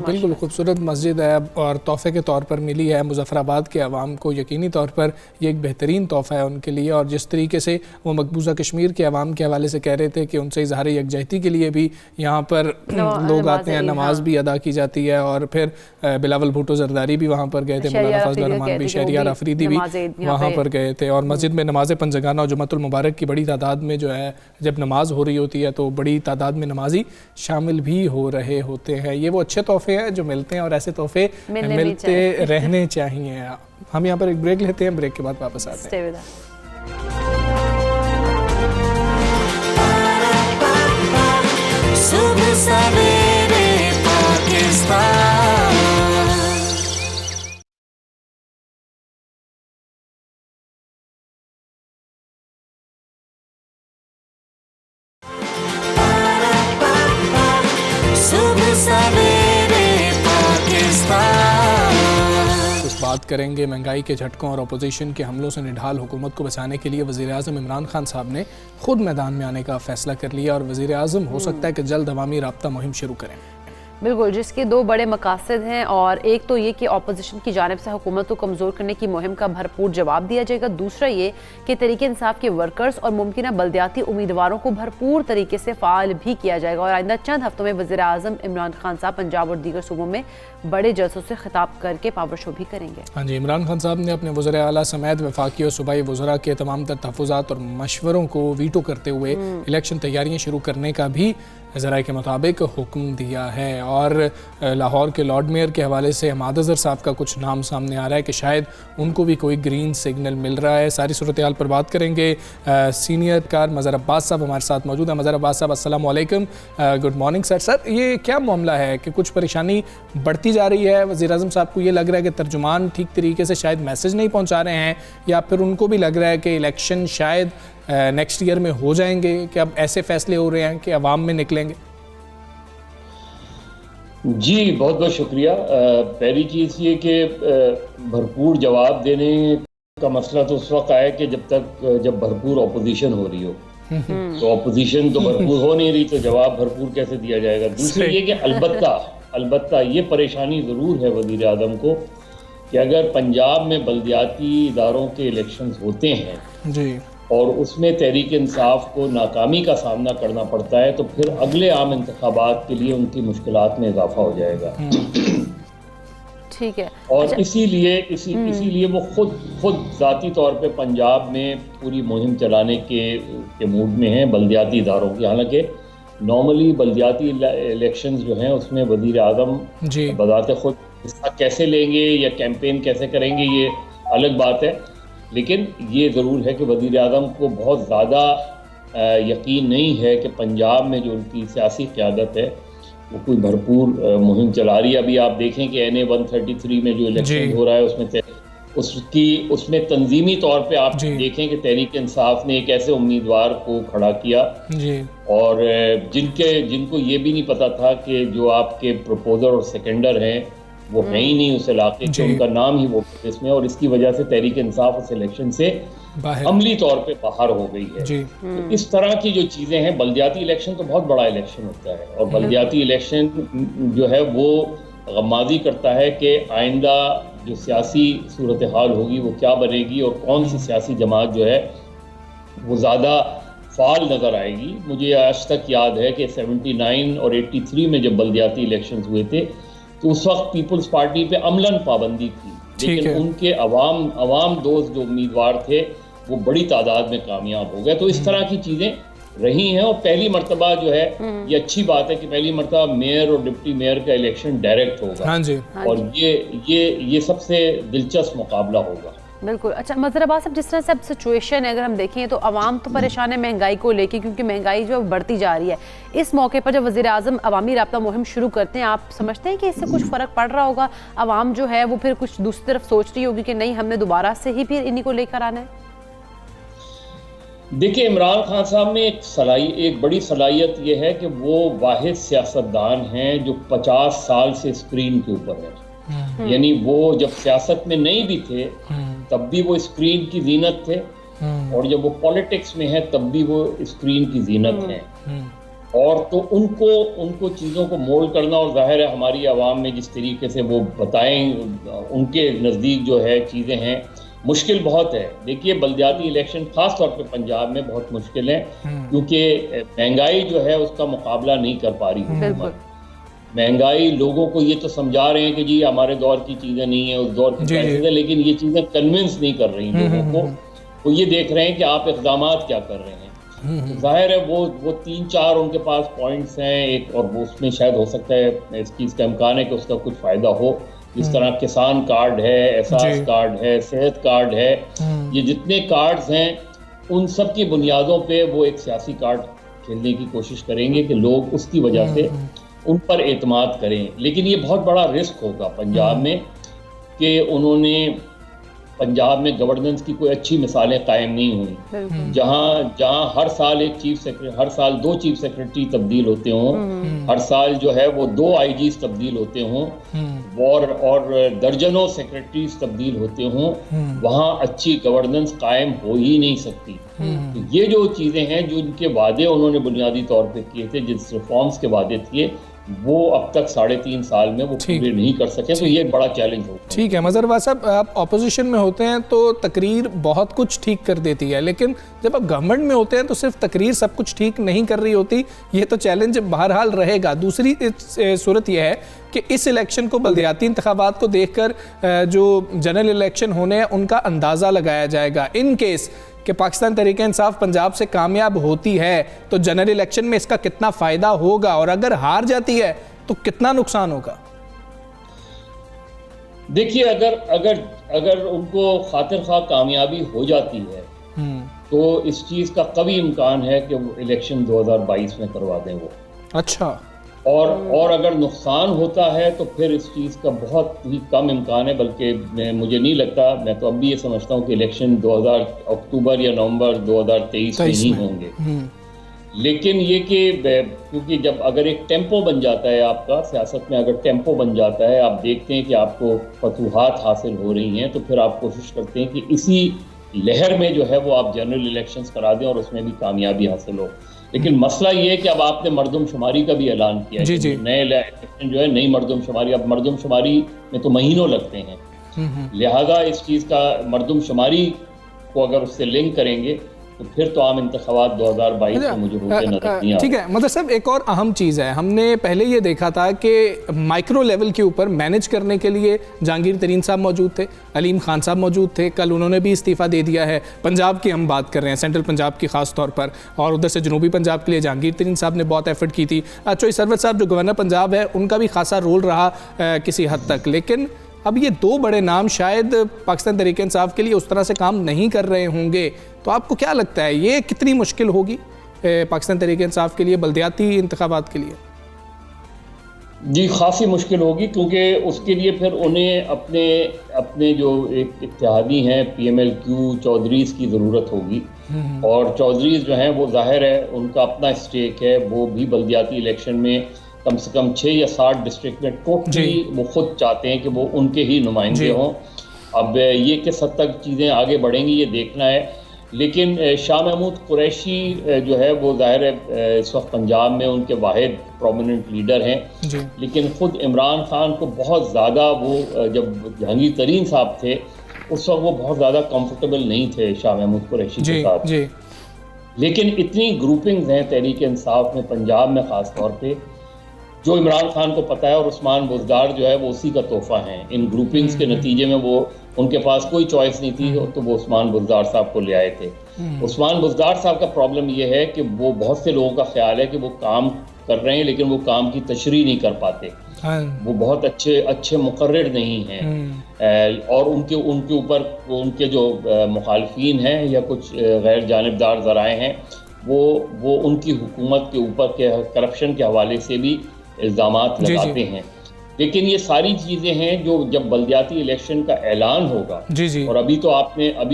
बिल्कुल खूबसूरत मस्जिद है और तोहफ़े के तौर पर मिली है मुजफ्फराबाद के अवाम को, यकीनी तौर पर ये एक बेहतरीन तोहफ़ा है उनके लिए। और जिस तरीके से वो मकबूजा कश्मीर के अवाम के हवाले से कह रहे थे कि उनसे इज़हार यकजहती के लिए भी यहाँ पर लोग आते हैं, नमाज भी अदा की जाती है। और फिर बिलावल भुट्टो जरदारी भी वहाँ पर गए थे, मौलाना फजल रहमान भी, शहरियार अफरीदी भी वहाँ पर गए थे। और मस्जिद में नमाज पंजगाना और जुमातुल मुबारक की बड़ी तादाद में जो है जब नमाज हो रही होती है तो बड़ी तादाद में नमाजी शामिल भी हो रहे होते हैं। ये वो अच्छे तोहफे हैं जो मिलते हैं और ऐसे तोहफे मिलते रहने चाहिए। हम यहाँ पर एक ब्रेक लेते हैं, ब्रेक के बाद वापस आते हैं। सुबह सवेरे पाकिस्तान। बात करेंगे महंगाई के झटकों और अपोजिशन के हमलों से निढाल हुकूमत को बचाने के लिए वज़ीर-ए-आज़म इमरान खान साहब ने खुद मैदान में आने का फ़ैसला कर लिया और वज़ीर-ए-आज़म हो सकता है कि जल्द अवामी राब्ता मुहिम शुरू करें। बिल्कुल, जिसके 2 बड़े मकासद हैं और एक तो ये कि अपोजिशन की जानिब से हुकूमत को कमज़ोर करने की मुहिम का भरपूर जवाब दिया जाएगा। दूसरा ये कि तरीके इंसाफ के वर्कर्स और मुमकिन बल्दियाती उम्मीदवारों को भरपूर तरीके से फ़ाल भी किया जाएगा। और आइंदा चंद हफ्तों में वज़ीर-ए-आज़म इमरान खान साहब पंजाब और दीगर सूबों में बड़े जलसों से खिताब करके पावर शो भी करेंगे। हाँ जी, इमरान खान साहब ने अपने वज़ीर आला समेत वफाकी और सूबाई वज़रा के तमाम तर तहफ़्फ़ुज़ात और मशवरों को वीटो करते हुए इलेक्शन तैयारियाँ शुरू करने का भी ज़राए के मुताबिक हुक्म दिया है। और लाहौर के लॉर्ड मेयर के हवाले से हमाद अज़हर साहब का कुछ नाम सामने आ रहा है कि शायद उनको भी कोई ग्रीन सिग्नल मिल रहा है। सारी सूरत हाल पर बात करेंगे। सीनियर कार मज़हर अब्बास साहब हमारे साथ मौजूद है। मज़हर अब्बास साहब अस्सलाम वालेकुम, गुड मॉर्निंग सर। सर ये क्या मामला है कि कुछ परेशानी बढ़ती जा रही है? वज़ीर आज़म साहब को ये लग रहा है कि तर्जुमान ठीक तरीके से शायद मैसेज नहीं पहुँचा रहे हैं, या फिर उनको भी लग रहा है कि इलेक्शन शायद नेक्स्ट ईयर में हो जाएंगे, कि अब ऐसे फैसले हो रहे हैं कि अवाम में निकलेंगे? जी बहुत बहुत शुक्रिया। पहली चीज़ ये कि भरपूर जवाब देने का मसला तो उस वक्त आया कि जब भरपूर ऑपोजिशन हो रही हो, तो ऑपोजिशन तो भरपूर हो नहीं रही, तो जवाब भरपूर कैसे दिया जाएगा। दूसरी ये कि अलबत्ता ये परेशानी ज़रूर है वज़ीर आज़म को कि अगर पंजाब में बल्दियाती इदारों के इलेक्शंस होते हैं जी और उसमें तहरीक इंसाफ को नाकामी का सामना करना पड़ता है, तो फिर अगले आम इंतखाबात के लिए उनकी मुश्किलात में इजाफा हो जाएगा। ठीक है। और अच्छा। इसीलिए वो खुद ज़ाती तौर पे पंजाब में पूरी मुहिम चलाने के मूड में हैं बल्दियाती इदारों की। हालांकि नॉर्मली बल्दियाती इलेक्शंस जो हैं उसमें वज़ीर आज़म बज़ाते खुद हिस्सा कैसे लेंगे या कैंपेन कैसे करेंगे ये अलग बात है, लेकिन ये ज़रूर है कि वज़ीर आज़म को बहुत ज़्यादा यकीन नहीं है कि पंजाब में जो उनकी सियासी क़यादत है वो कोई भरपूर मुहिम चला रही है। अभी आप देखें कि NA 133 में जो इलेक्शन हो रहा है उसमें तंजीमी तौर पे आप देखें कि तहरीक इंसाफ ने एक ऐसे उम्मीदवार को खड़ा किया और जिनको ये भी नहीं पता था कि जो आपके प्रपोजर और सेकेंडर हैं वो है ही नहीं उस इलाके के, उनका नाम ही वो इसमें, और इसकी वजह से तहरीक इंसाफ उस इलेक्शन से अमली तौर पे बाहर हो गई है। तो इस तरह की जो चीज़ें हैं, बल्दियाती इलेक्शन तो बहुत बड़ा इलेक्शन होता है और बल्दियाती इलेक्शन जो है वो गमाज़ी करता है कि आइंदा जो सियासी सूरत हाल होगी वो क्या बनेगी और कौन सी सियासी जमात जो है वो ज़्यादा फाल नज़र आएगी। मुझे आज तक याद है कि 79 और 83 में जब बल्दियाती इलेक्शंस हुए थे तो उस वक्त पीपल्स पार्टी पे अमलन पाबंदी थी, लेकिन उनके अवाम दोस्त जो उम्मीदवार थे वो बड़ी तादाद में कामयाब हो गए। तो इस तरह की चीज़ें रही हैं और पहली मर्तबा जो है ये अच्छी बात है कि पहली मर्तबा मेयर और डिप्टी मेयर का इलेक्शन डायरेक्ट होगा और ये सबसे दिलचस्प मुकाबला होगा। बिल्कुल। अच्छा मज़हर अब्बास साहब, जिस तरह से अब सिचुएशन है अगर हम देखें तो आवाम तो परेशान है महंगाई को लेके, क्योंकि महंगाई जो बढ़ती जा रही है। इस मौके पर जब वज़ीर आज़म अवामी राब्ता मुहिम शुरू करते हैं, आप समझते हैं कि इससे कुछ फ़र्क पड़ रहा होगा? आवाम जो है वो फिर कुछ दूसरी तरफ सोच रही होगी कि नहीं हमने दोबारा से ही फिर इन्हीं को लेकर आना है? देखिए, इमरान खान साहब में एक बड़ी सलाहियत ये है कि वो वाहिद सियासतदान हैं जो 50 साल से स्क्रीन के ऊपर है। यानी वो जब सियासत में नहीं भी थे तब भी वो स्क्रीन की जीनत थे और जब वो पॉलिटिक्स में है तब भी वो स्क्रीन की जीनत है। और तो उनको चीज़ों को मोल्ड करना, और जाहिर है हमारी आवाम में जिस तरीके से वो बताएं उनके नज़दीक जो है चीज़ें हैं, मुश्किल बहुत है। देखिए, बल्दियाती इलेक्शन ख़ास तौर पे पंजाब में बहुत मुश्किल है क्योंकि महंगाई जो है उसका मुकाबला नहीं कर पा रही हुकूमत। महंगाई लोगों को ये तो समझा रहे हैं कि जी हमारे दौर की चीज़ें नहीं है, उस दौर की चीज़ें, लेकिन ये चीज़ें कन्विंस नहीं कर रही लोगों को। वो ये देख रहे हैं कि आप इक़दामात क्या कर रहे हैं। तो जाहिर है वो 3-4 उनके पास पॉइंट्स हैं एक, और वो उसमें शायद हो सकता है इस चीज़ का इम्कान है कि उसका कुछ फ़ायदा हो। जिस तरह किसान कार्ड है, एहसास कार्ड है, सेहत कार्ड है, ये जितने कार्ड्स हैं उन सब की बुनियादों पे वो एक सियासी कार्ड खेलने की कोशिश करेंगे कि लोग उसकी वजह से उन पर एतमाद करें। लेकिन ये बहुत बड़ा रिस्क होगा पंजाब में कि उन्होंने पंजाब में गवर्नेंस की कोई अच्छी मिसालें कायम नहीं हुई। जहां हर साल एक चीफ सेक्रेटरी, हर साल 2 चीफ सेक्रेटरी तब्दील होते हों, हर साल जो है वो 2 IGs तब्दील होते हों और दर्जनों सेक्रेटरीज तब्दील होते हों, वहाँ अच्छी गवर्नेंस कायम हो ही नहीं सकती। तो ये जो चीज़ें हैं जो इनके वादे उन्होंने बुनियादी तौर पे किए थे, जिस रिफॉर्म्स के वादे थे, वो अब तक 3.5 साल में वो पूरे नहीं कर सके, तो ये बड़ा चैलेंज होगा। ठीक है मज़हर अब्बास साहब, आप ऑपोजिशन में होते हैं तो तकरीर बहुत कुछ ठीक कर देती है, लेकिन जब आप गवर्नमेंट में होते हैं तो सिर्फ तकरीर सब कुछ ठीक नहीं कर रही होती। ये तो चैलेंज बहरहाल रहेगा। दूसरी सूरत यह है कि इस इलेक्शन को, बल्दियाती इंतखाबात को देखकर जो जनरल इलेक्शन होने हैं उनका अंदाज़ा लगाया जाएगा। इन केस कि पाकिस्तान तहरीक इंसाफ पंजाब से कामयाब होती है तो जनरल इलेक्शन में इसका कितना फ़ायदा होगा, और अगर हार जाती है तो कितना नुकसान होगा? देखिए, अगर उनको खातिर खा कामयाबी हो जाती है तो इस चीज़ का कभी इम्कान है कि वो इलेक्शन 2022 में करवा दें वो। अच्छा। और अगर नुकसान होता है तो फिर इस चीज़ का बहुत ही कम इम्कान है, बल्कि मुझे नहीं लगता, मैं तो अब भी ये समझता हूँ कि इलेक्शन 2000 अक्टूबर या नवंबर 2023 में ही होंगे। लेकिन ये कि क्योंकि जब अगर एक टेम्पो बन जाता है आपका सियासत में, अगर टेम्पो बन जाता है, आप देखते हैं कि आपको फतूहात हासिल हो रही हैं, तो फिर आप कोशिश करते हैं कि इसी लहर में जो है वो आप जनरल इलेक्शंस करा दें और उसमें भी कामयाबी हासिल हो। लेकिन मसला ये है कि अब आपने मरदमशुमारी का भी ऐलान किया है कि नए इलेक्शन जो है नई मरदमशुमारी, अब मरदमशुमारी में तो महीनों लगते हैं, लिहाजा इस चीज़ का मरदमशुमारी को अगर उससे लिंक करेंगे तो फिर तो आम इंतखाबात 2022 में मुझे होते नजर नहीं आ। ठीक है, मतलब साहब एक और अहम चीज़ है, हमने पहले ये देखा था कि माइक्रो लेवल के ऊपर मैनेज करने के लिए जहांगीर तरीन साहब मौजूद थे, अलीम खान साहब मौजूद थे, कल उन्होंने भी इस्तीफ़ा दे दिया है। पंजाब की हम बात कर रहे हैं, सेंट्रल पंजाब की ख़ास तौर पर, और उधर से जनूबी पंजाब के लिए जहांगीर तरीन साहब ने बहुत एफर्ट की थी। चोई सरवत साहब जो गवर्नर पंजाब है उनका भी खासा रोल रहा किसी हद तक, लेकिन अब ये दो बड़े नाम शायद पाकिस्तान तहरीक इंसाफ के लिए उस तरह से काम नहीं कर रहे होंगे, तो आपको क्या लगता है ये कितनी मुश्किल होगी पाकिस्तान तहरीक इंसाफ के लिए बल्दियाती इंतखाबात के लिए? जी खासी मुश्किल होगी, क्योंकि उसके लिए फिर उन्हें अपने जो एक इत्तेहादी हैं PMLQ चौधरीज़ की ज़रूरत होगी, और चौधरीज़ जो हैं वो जाहिर है उनका अपना स्टेक है, वो भी बल्दियाती इलेक्शन में कम से कम 6 या 7 डिस्ट्रिक्ट में टोटली वो खुद चाहते हैं कि वो उनके ही नुमाइंदे हों। अब ये किस हद तक चीज़ें आगे बढ़ेंगी ये देखना है, लेकिन शाह महमूद कुरैशी जो है वो जाहिर है इस वक्त पंजाब में उनके वाहिद प्रोमिनेंट लीडर हैं, लेकिन ख़ुद इमरान खान को बहुत ज़्यादा वो जब जहांगीर तरीन साहब थे उस वक्त वो बहुत ज़्यादा कंफर्टेबल नहीं थे शाह महमूद कुरैशी के साथ। लेकिन इतनी ग्रुपिंग्स हैं तहरीक इंसाफ में पंजाब में ख़ास तौर पर, जो इमरान खान को पता है, और उस्मान बुज़दार जो है वो उसी का तोहफा है। इन ग्रुपिंग्स के नतीजे में वो उनके पास कोई चॉइस नहीं थी तो वो उस्मान बुज़दार साहब को ले आए थे। उस्मान बुज़दार साहब का प्रॉब्लम ये है कि वो बहुत से लोगों का ख्याल है कि वो काम कर रहे हैं लेकिन वो काम की तशरीह नहीं कर पाते, वो बहुत अच्छे मुकर्रिर नहीं हैं, और उनके ऊपर उनके जो मुखालफीन हैं या कुछ गैर जानिबदार ज़राए हैं वो उनकी हुकूमत के ऊपर के करप्शन के हवाले से भी इल्ज़ामात लगाते हैं। लेकिन ये सारी चीज़ें हैं जो जब बल्दियाती इलेक्शन का ऐलान होगा, और अभी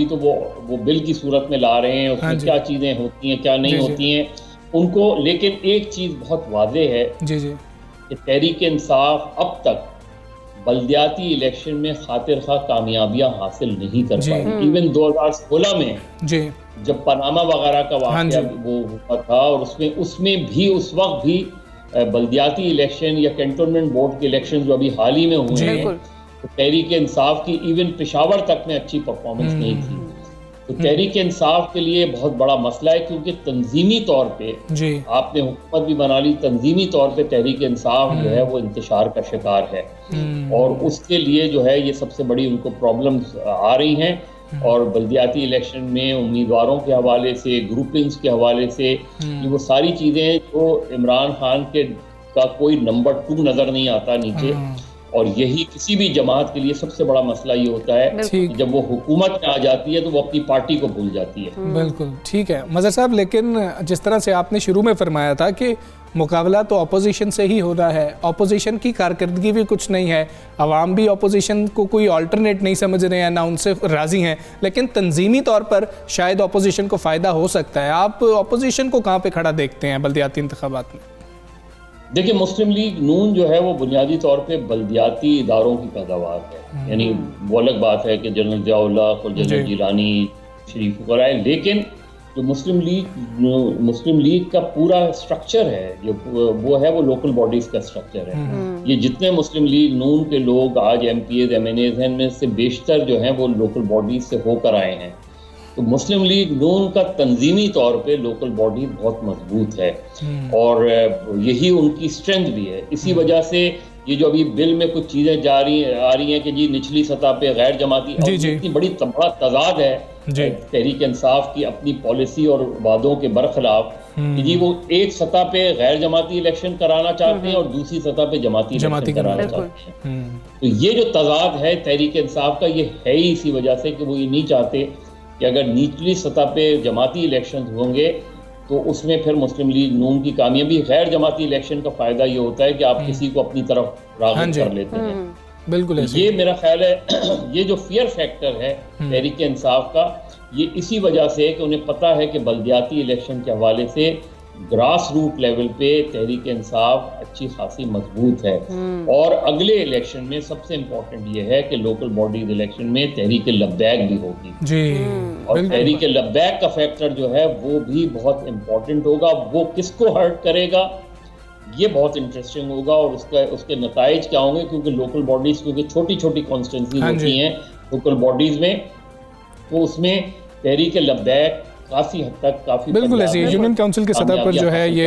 तो वो बिल की सूरत में ला रहे हैं, उसमें क्या चीज़ें होती हैं क्या नहीं होती हैं उनको, लेकिन एक चीज़ बहुत वाज़ेह है कि तहरीक इंसाफ अब तक बल्दियाती इलेक्शन में खातिर खा कामयाबियाँ हासिल नहीं कर पाई। इवन 2016 में जब पनामा वगैरह का वाक़या वो हुआ था, और उसमें भी उस वक्त भी बल्दियाती इलेक्शन या कैंटोनमेंट बोर्ड के इलेक्शन जो अभी हाल ही में हुए हैं, तो तहरीक इंसाफ की इवन पेशावर तक में अच्छी परफॉर्मेंस नहीं थी। तो तहरीक इंसाफ के लिए बहुत बड़ा मसला है, क्योंकि तंजीमी तौर पे आपने हुकूमत भी बना ली, तंजीमी तौर पे तहरीक इंसाफ जो है वो इंतशार का शिकार है, और उसके लिए जो है ये सबसे बड़ी उनको प्रॉब्लम्स आ रही हैं। और बल्दियाती इलेक्शन में उम्मीदवारों के हवाले से, ग्रुपिंग्स के हवाले से, ये वो सारी चीज़ें जो इमरान खान का कोई नंबर 2 नज़र नहीं आता नीचे, और यही किसी भी जमात के लिए सबसे बड़ा मसला ये होता है कि जब वो हुकूमत में आ जाती है तो वो अपनी पार्टी को भूल जाती है। बिल्कुल ठीक है मज़हर साहब, लेकिन जिस तरह से आपने शुरू में फरमाया था कि मुकाबला तो अपोजिशन से ही होना है, अपोजिशन की कारकर्दगी भी कुछ नहीं है, अवाम भी अपोजिशन को कोई अल्टरनेट नहीं समझ रहे हैं, ना उनसे राज़ी हैं, लेकिन तंजीमी तौर पर शायद अपोजिशन को फ़ायदा हो सकता है। आप अपोजिशन को कहाँ पे खड़ा देखते हैं बल्दियाती इंतखाबात में? देखिए, मुस्लिम लीग नून जो है वो बुनियादी तौर पे बल्दियाती इदारों की पैदावार है, यानी वो अलग बात है कि जनरल ज़िया-उल-हक और जनरल जिलानी शरीफ को आए, लेकिन जो मुस्लिम लीग का पूरा स्ट्रक्चर है वो लोकल बॉडीज़ का स्ट्रक्चर है। ये जितने मुस्लिम लीग नून के लोग आज MPs MNAs हैं, में से बेशतर जो हैं वो लोकल बॉडीज़ से होकर आए हैं। तो मुस्लिम लीग नून का तंजीमी तौर पे लोकल बॉडी बहुत मजबूत है, और यही उनकी स्ट्रेंथ भी है। इसी वजह से ये जो अभी बिल में कुछ चीज़ें आ रही हैं कि जी निचली सतह पे गैर जमाती, इतनी बड़ी बड़ा तजाद है तहरीक इंसाफ की अपनी पॉलिसी और वादों के बरखिलाफ कि जी वो एक सतह पे गैर जमाती इलेक्शन कराना चाहते हैं और दूसरी सतह पे जमाती इलेक्शन कराना चाहते हैं। तो ये जो तजाद है तहरीक इंसाफ का, ये है ही इसी वजह से कि वो ये नहीं चाहते कि अगर निचली सतह पे जमाती इलेक्शन होंगे तो उसमें फिर मुस्लिम लीग नून की कामयाबी, गैर जमाती इलेक्शन का फायदा ये होता है कि आप किसी को अपनी तरफ राग़िब कर लेते हैं। बिल्कुल ये मेरा ख्याल है ये जो फियर फैक्टर है तहरीक इंसाफ का, ये इसी वजह से है कि उन्हें पता है कि बल्दियाती इलेक्शन के हवाले से ग्रास रूट लेवल पे तहरीक इंसाफ अच्छी खासी मजबूत है। और अगले इलेक्शन में सबसे इम्पोर्टेंट ये है कि लोकल बॉडीज इलेक्शन में तहरीक लब्बैक भी होगी जी, और तहरीक लब्बैक का फैक्टर जो है वो भी बहुत इम्पोर्टेंट होगा। वो किसको हर्ट करेगा ये बहुत इंटरेस्टिंग होगा और उसके नताइज क्या होंगे, क्योंकि लोकल बॉडीज क्योंकि छोटी छोटी कॉन्स्टिट्यूंसी होती हैं लोकल बॉडीज में, तो उसमें तहरीक लब्बैक काफ़ी हद तक काफ़ी बिल्कुल ऐसे यूनियन काउंसिल के सतह पर जो है ये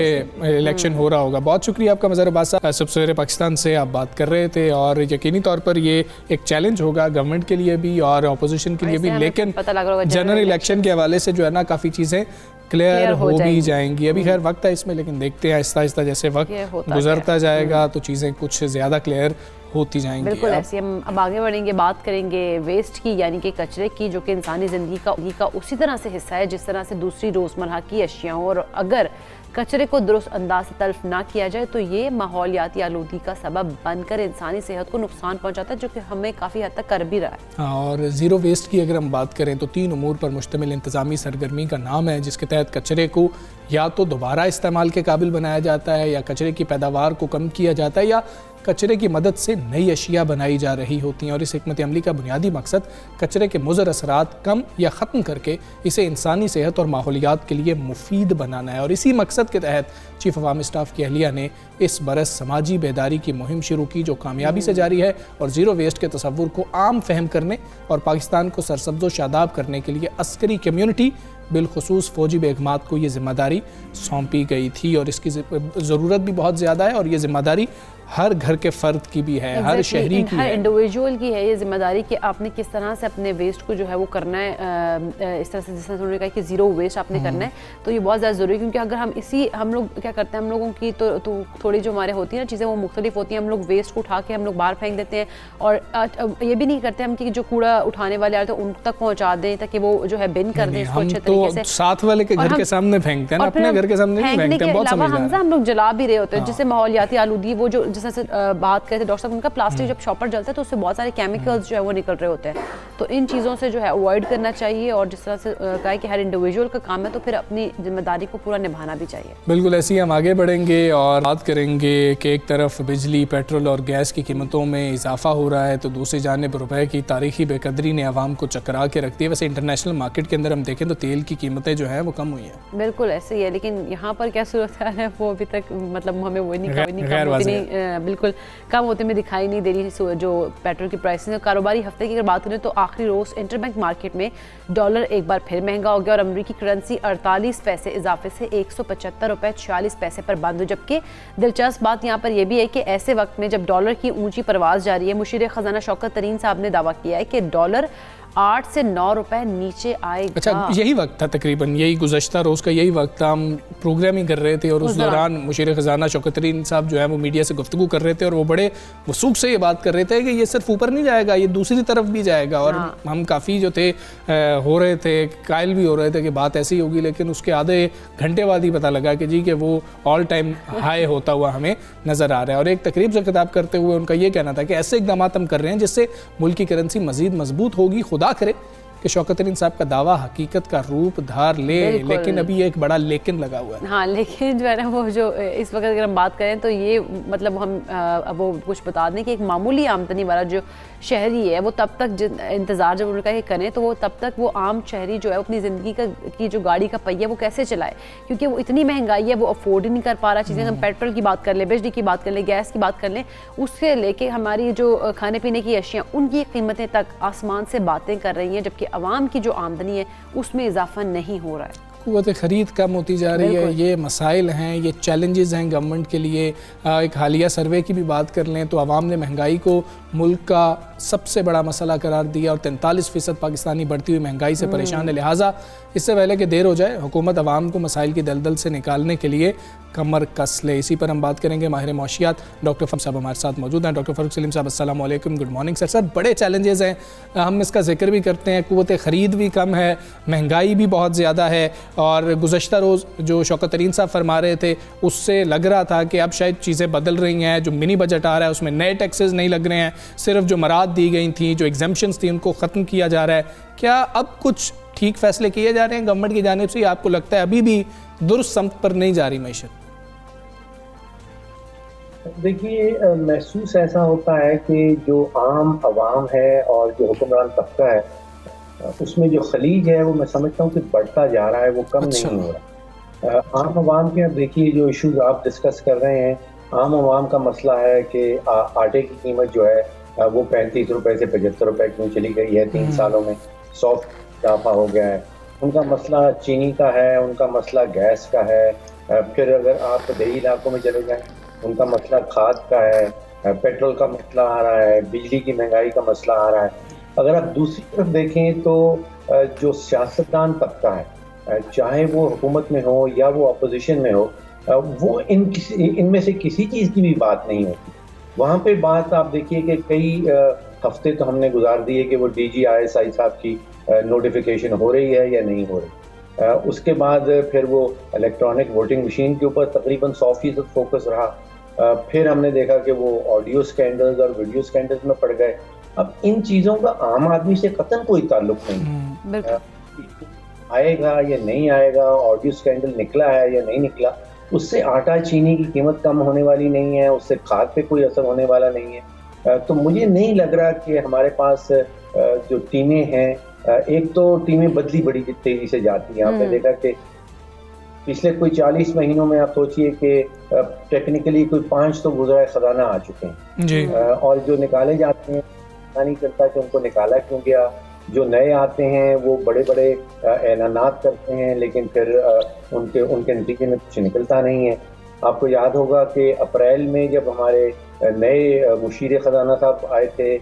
इलेक्शन हो रहा होगा। बहुत शुक्रिया आपका मज़हर अब्बास साहब, सबसे पहले पाकिस्तान से आप बात कर रहे थे और यकीनी तौर पर ये एक चैलेंज होगा गवर्नमेंट के लिए भी और अपोजिशन के लिए भी, लेकिन जनरल इलेक्शन के हवाले से जो है ना काफ़ी चीज़ें क्लियर हो भी जाएंगी। अभी खैर वक्त है इसमें, लेकिन देखते हैं आहिस्ता आहिस्ता जैसे वक्त गुजरता जाएगा तो चीज़ें कुछ ज़्यादा क्लियर होती जाएंगी। बिल्कुल ऐसे हम अब आगे बढ़ेंगे, बात करेंगे वेस्ट की, यानी कि कचरे की, जो कि इंसानी ज़िंदगी का उसी तरह से हिस्सा है जिस तरह से दूसरी रोज़मर्रा की अशियाओं, और अगर कचरे को दुरुस्त अंदाज से तल्फ ना किया जाए तो ये माहौलियाती आलूगी का सबब बनकर इंसानी सेहत को नुकसान पहुंचाता है, जो कि हमें काफ़ी हद तक कर भी रहा है। हाँ, और ज़ीरो वेस्ट की अगर हम बात करें तो 3 उमूर पर मुश्तमिल इंतज़ामी सरगर्मी का नाम है, जिसके तहत कचरे को या तो दोबारा इस्तेमाल के काबिल बनाया जाता है, या कचरे की पैदावार को कम किया जाता है, या कचरे की मदद से नई अशिया बनाई जा रही होती हैं। और इस हिकमत अमली का बुनियादी मकसद कचरे के मुज़र असरात कम या ख़त्म करके इसे इंसानी सेहत और माहौलियात के लिए मुफीद बनाना है। और इसी मकसद के तहत चीफ अवामी स्टाफ की अहलिया ने इस बरस समाजी बेदारी की मुहिम शुरू की, जो कामयाबी से जारी है और ज़ीरो वेस्ट के तसव्वुर को आम फहम करने और पाकिस्तान को सरसब्ज़ व शादाब करने के लिए अस्करी कम्यूनिटी बिलखुसूस फ़ौजी बेगमात को ये ज़िम्मेदारी सौंपी गई थी। और इसकी ज़रूरत भी बहुत ज़्यादा है और ये ज़िम्मेदारी हर घर के फ़र्द की भी है, हर शहरी की हर है, इंडिविजुअल की है ये ज़िम्मेदारी कि आपने किस तरह से अपने वेस्ट को जो है वो करना है, इस तरह से जिस तरह से उन्होंने कहा कि ज़ीरो वेस्ट आपने करना है। तो ये बहुत ज़्यादा ज़रूरी है, क्योंकि अगर हम लोग क्या करते हैं, हम लोगों की तो थोड़ी जो हमारे होती है ना चीज़ें वो मुख्तलिफ होती हैं। हम लोग वेस्ट को उठा के हम लोग बाहर फेंक देते हैं और ये भी नहीं करते हम कि जो कूड़ा उठाने वाले आते हैं उन तक पहुँचा दें ताकि वो जो है बिन कर दें इसको अच्छे तरीके से। साथ वाले के घर के सामने फेंकते हैं, अपने घर के सामने नहीं फेंकते हैं। बहुत समझदार हम लोग जला भी रहे होते हैं, जिससे माहौलियाती आलूगी वो जो जिस तरह से बात करते थे डॉक्टर साहब, उनका प्लास्टिक जब शॉपर जलता है तो उससे बहुत सारे केमिकल्स जो है वो निकल रहे होते हैं। तो इन चीज़ों से जो है अवॉइड करना चाहिए और जिस तरह से कहा है कि हर इंडिविजुअल का काम है तो फिर अपनी जिम्मेदारी को पूरा निभाना भी चाहिए। बिल्कुल ऐसे ही हम आगे बढ़ेंगे और बात करेंगे कि एक तरफ बिजली, पेट्रोल और गैस की कीमतों में इजाफा हो रहा है तो दूसरी जानिब रुपए की तारीखी बेकदरी ने आवाम को चकरा के रख दिया। वैसे इंटरनेशनल मार्केट के अंदर हम देखें तो तेल की कीमतें जो है वो कम हुई हैं। बिल्कुल ऐसे ही है, लेकिन यहाँ पर क्या सूरत है वो अभी तक मतलब हमें वो बिल्कुल कम होते में दिखाई नहीं दे रही। जो पेट्रोल की प्राइसेस कारोबारी हफ्ते की अगर बात करें तो आखिरी रोज़ इंटरबैंक मार्केट में डॉलर एक बार फिर महंगा हो गया और अमरीकी करेंसी 48 पैसे इजाफे से 175 रुपये 46 पैसे पर बंद हुई। जबकि दिलचस्प बात यहाँ पर यह भी है कि ऐसे वक्त में जब डॉलर की ऊंची परवाज जारी है, मुशीर खजाना शौकत तरीन साहब ने दावा किया है कि डॉलर 8 से 9 रुपए नीचे आएगा। अच्छा, यही वक्त था तकरीबन, यही गुज़श्ता रोज़ का यही वक्त था, हम प्रोग्रामिंग कर रहे थे और उस दौरान मुशीर ख़जाना शौकत तरीन साहब जो है वो मीडिया से गुफ्तगू कर रहे थे और वो बड़े वसूख से ये बात कर रहे थे कि ये सिर्फ ऊपर नहीं जाएगा, ये दूसरी तरफ भी जाएगा। और हम काफ़ी जो थे हो रहे थे, कायल भी हो रहे थे कि बात ऐसी होगी, लेकिन उसके आधे घंटे बाद ही पता लगा कि जी कि वो ऑल टाइम हाई होता हुआ हमें नज़र आ रहा है। और एक तकरीब से खिताब करते हुए उनका ये कहना था कि ऐसे इक़दाम हम कर रहे हैं जिससे मुल्क की करेंसी मज़ीद मजबूत होगी। खुदा करे कि शौकत तरीन साहब का दावा हकीकत का रूप धार ले, लेकिन अभी एक बड़ा लेकिन लगा हुआ है। हाँ, लेकिन जो है ना वो जो इस वक्त अगर हम बात करें तो ये मतलब हम वो कुछ बता दें कि एक मामूली आमदनी वाला जो शहरी है वो तब तक इंतज़ार जब उनका ये करें तो वो तब तक वो आम शहरी जो है अपनी ज़िंदगी की जो गाड़ी का पहिया वो कैसे चलाए, क्योंकि वो इतनी महंगाई है वो अफोर्ड ही नहीं कर पा रहा चीज़ें। हम पेट्रोल की बात कर लें, बिजली की बात कर लें, गैस की बात कर लें, उससे लेके हमारी जो खाने पीने की अशियाँ उनकी कीमतें तक आसमान से बातें कर रही हैं, जबकि आवाम की जो आमदनी है उसमें इजाफा नहीं हो रहा है। क़ुव्वत ख़रीद कम होती जा रही है, ये मसाइल हैं, ये चैलेंजेस हैं गवर्नमेंट के लिए। एक हालिया सर्वे की भी बात कर लें तो आवाम ने महंगाई को मुल्क का सबसे बड़ा मसला करार दिया और 43% पाकिस्तानी बढ़ती हुई महंगाई से परेशान है। लिहाजा इससे पहले कि देर हो जाए, हुकूमत आवाम को मसाइल की दलदल से निकालने के लिए कमर कस ले। इसी पर हम बात करेंगे। माहिर मौशियात डॉक्टर फ़रूक साहब हमारे साथ मौजूद हैं। डॉक्टर फ़रूक सलीम साहब अस्सलाम वालेकुम, गुड मॉर्निंग सर। सर, बड़े चैलेंजेस हैं, हम इसका जिक्र भी करते हैं। क़ुव्वत ख़रीद भी कम है, महंगाई भी बहुत ज़्यादा है, और गुज़श्ता रोज़ जो शौकत तरीन साहब फरमा रहे थे उससे लग रहा था कि अब शायद चीज़ें बदल रही हैं। जो मिनी बजट आ रहा है उसमें नए टैक्सेस नहीं लग रहे हैं, सिर्फ जो मराद दी गई थी, जो एग्जम्पशंस थी, उनको ख़त्म किया जा रहा है। क्या अब कुछ ठीक फ़ैसले किए जा रहे हैं गवर्नमेंट की जानिब से, आपको लगता है अभी भी दुरुस्त समत पर नहीं जा रही मैशत? देखिए, महसूस ऐसा होता है कि जो आम आवाम है और जो हुक्मरान तबका है उसमें जो खलीज है वो मैं समझता हूँ कि बढ़ता जा रहा है, वो कम नहीं हो रहा। आम आवाम के अब देखिए जो इश्यूज आप डिस्कस कर रहे हैं, आम आवाम का मसला है कि आटे की कीमत जो है वो 35 रुपए से 75 रुपए क्यों चली गई है 3 सालों में, 100 इजाफा हो गया है। उनका मसला चीनी का है, उनका मसला गैस का है। फिर अगर आप देही इलाकों में चले जाएं, उनका मसला खाद का है, पेट्रोल का मसला आ रहा है, बिजली की महंगाई का मसला आ रहा है। अगर आप दूसरी तरफ देखें तो जो सियासतदान तबका है, चाहे वो हुकूमत में हो या वो अपोजिशन में हो, वो इनमें से किसी चीज़ की भी बात नहीं होती। वहाँ पे बात आप देखिए कि कई हफ्ते तो हमने गुजार दिए कि वो DGISI साहब की नोटिफिकेशन हो रही है या नहीं हो रही। उसके बाद फिर वो इलेक्ट्रॉनिक वोटिंग मशीन के ऊपर तकरीबन 100% फोकस रहा। फिर हमने देखा कि वो ऑडियो स्कैंडल्स और वीडियो स्कैंडल्स में पड़ गए। अब इन चीज़ों का आम आदमी से कतई कोई ताल्लुक नहीं, आएगा या नहीं आएगा, ऑडियो स्कैंडल निकला है या नहीं निकला, उससे आटा चीनी की कीमत कम होने वाली नहीं है, उससे खाद पे कोई असर होने वाला नहीं है। तो मुझे नहीं लग रहा कि हमारे पास जो टीमें हैं, एक तो टीमें बदली बड़ी तेजी से जाती हैं। आपने देखा कि पिछले कोई 40 महीनों में आप सोचिए कि टेक्निकली कोई 5 तो गुज़राए खजाना आ चुके हैं जी। और जो निकाले जाते हैं पता नहीं चलता कि उनको निकाला क्यों गया। जो नए आते हैं वो बड़े बड़े ऐलानात करते हैं, लेकिन फिर उनके नतीजे में कुछ निकलता नहीं है। आपको याद होगा कि अप्रैल में जब हमारे नए मुशीर खजाना साहब आए थे,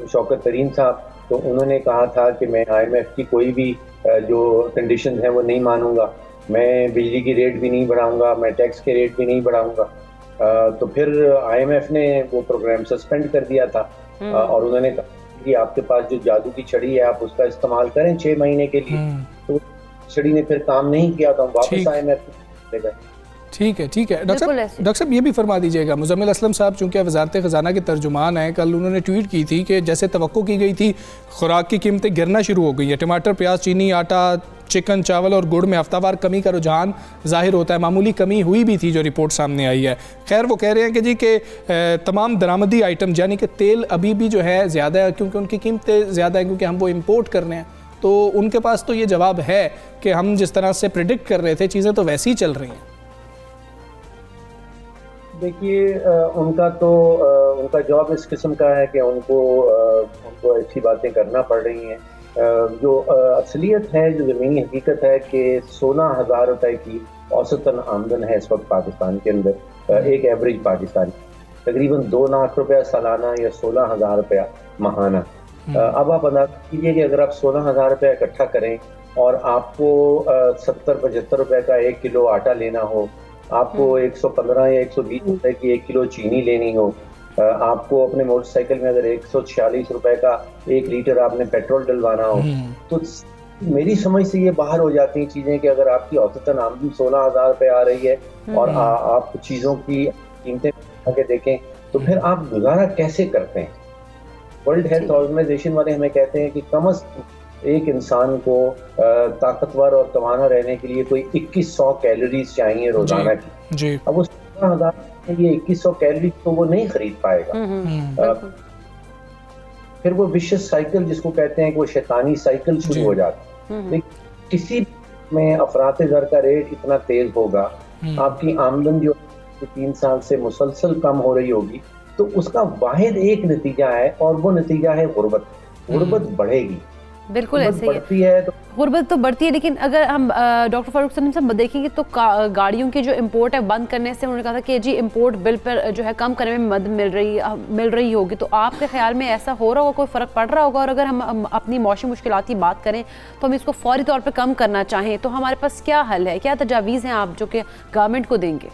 शौकत तरीन साहब, तो उन्होंने कहा था कि मैं IMF की कोई भी जो कंडीशन है वो नहीं मानूंगा, मैं बिजली की रेट भी नहीं बढ़ाऊंगा, मैं टैक्स के रेट भी नहीं बढ़ाऊंगा। तो फिर IMF ने वो प्रोग्राम सस्पेंड कर दिया था और उन्होंने कहा कि आपके पास जो जादू की छड़ी है आप उसका इस्तेमाल करें 6 महीने के लिए। तो छड़ी ने फिर काम नहीं किया तो हम वापस IMF ले गए। ठीक है। डॉक्टर साहब ये भी फरमा दीजिएगा, मुजम्मिल असलम साहब चूँकि वज़ारत ख़जाना के तर्जुमान हैं, कल उन्होंने ट्वीट की थी कि जैसे तवक्को की गई थी खुराक की कीमतें गिरना शुरू हो गई है। टमाटर, प्याज, चीनी, आटा, चिकन, चावल और गुड़ में हफ्तावार कमी का रुझान जाहिर होता है। मामूली कमी हुई भी थी जो रिपोर्ट सामने आई है। खैर वो कह रहे हैं कि जी कि तमाम दरामदी आइटम यानी कि तेल अभी भी जो है ज़्यादा है क्योंकि उनकी कीमतें ज़्यादा हैं, क्योंकि हम वो इम्पोर्ट कर रहे हैं। तो उनके पास तो ये जवाब है कि हम जिस तरह से प्रिडिक्ट कर रहे थे चीज़ें तो वैसी ही चल रही हैं। देखिए, उनका जॉब इस किस्म का है कि उनको ऐसी बातें करना पड़ रही हैं। जो असलियत है, जो ज़मीनी हकीकत है कि 16,000 रुपए की औसतन आमदन है इस वक्त पाकिस्तान के अंदर। एक एवरेज पाकिस्तानी तकरीबन 2 लाख रुपया सालाना या 16,000 रुपया माहाना। अब आप अंदाज़ा कीजिए कि अगर आप 16,000 रुपया इकट्ठा करें और आपको 70-75 रुपए का 1 किलो आटा लेना हो, आपको 115 या 120 रुपए की 1 किलो चीनी लेनी हो, आपको अपने मोटरसाइकिल में अगर 146 रुपए का 1 लीटर आपने पेट्रोल डलवाना हो, तो मेरी समझ से ये बाहर हो जाती हैं चीजें कि अगर आपकी औसतन आमदनी 16,000 रुपए आ रही है और आप चीजों की कीमतें आगे देखें तो फिर आप गुजारा कैसे करते हैं। वर्ल्ड हेल्थ ऑर्गेनाइजेशन वाले हमें कहते हैं कि कम अज एक इंसान को ताकतवर और तवाना रहने के लिए कोई 2100 कैलोरीज चाहिए रोजाना की। अब उस 16,000 ये 2100 कैलोरी तो वो नहीं खरीद पाएगा। फिर वो विशेष साइकिल जिसको कहते हैं कि वो शैतानी साइकिल शुरू हो जाती है। किसी में अफराते ज़र का रेट इतना तेज होगा, आपकी आमदन जो 3 साल से मुसलसल कम हो रही होगी, तो उसका वाहिद एक नतीजा है और वो नतीजा है गुर्बत। गुर्बत बढ़ेगी। बिल्कुल ऐसे ही है तो गुर्बत तो बढ़ती है। लेकिन अगर हम डॉक्टर फारूक सलीम साहब देखेंगे तो गाड़ियों की जो इंपोर्ट है बंद करने से उन्होंने कहा था कि जी इंपोर्ट बिल पर जो है कम करने में मदद मिल रही होगी, तो आपके ख्याल में ऐसा हो रहा होगा, कोई फ़र्क पड़ रहा होगा? और अगर हम अपनी मौसमी मुश्किलात की बात करें तो हम इसको फौरी तौर पर कम करना चाहें तो हमारे पास क्या हल है, क्या तजावीज़ हैं आप जो कि गवर्नमेंट को देंगे?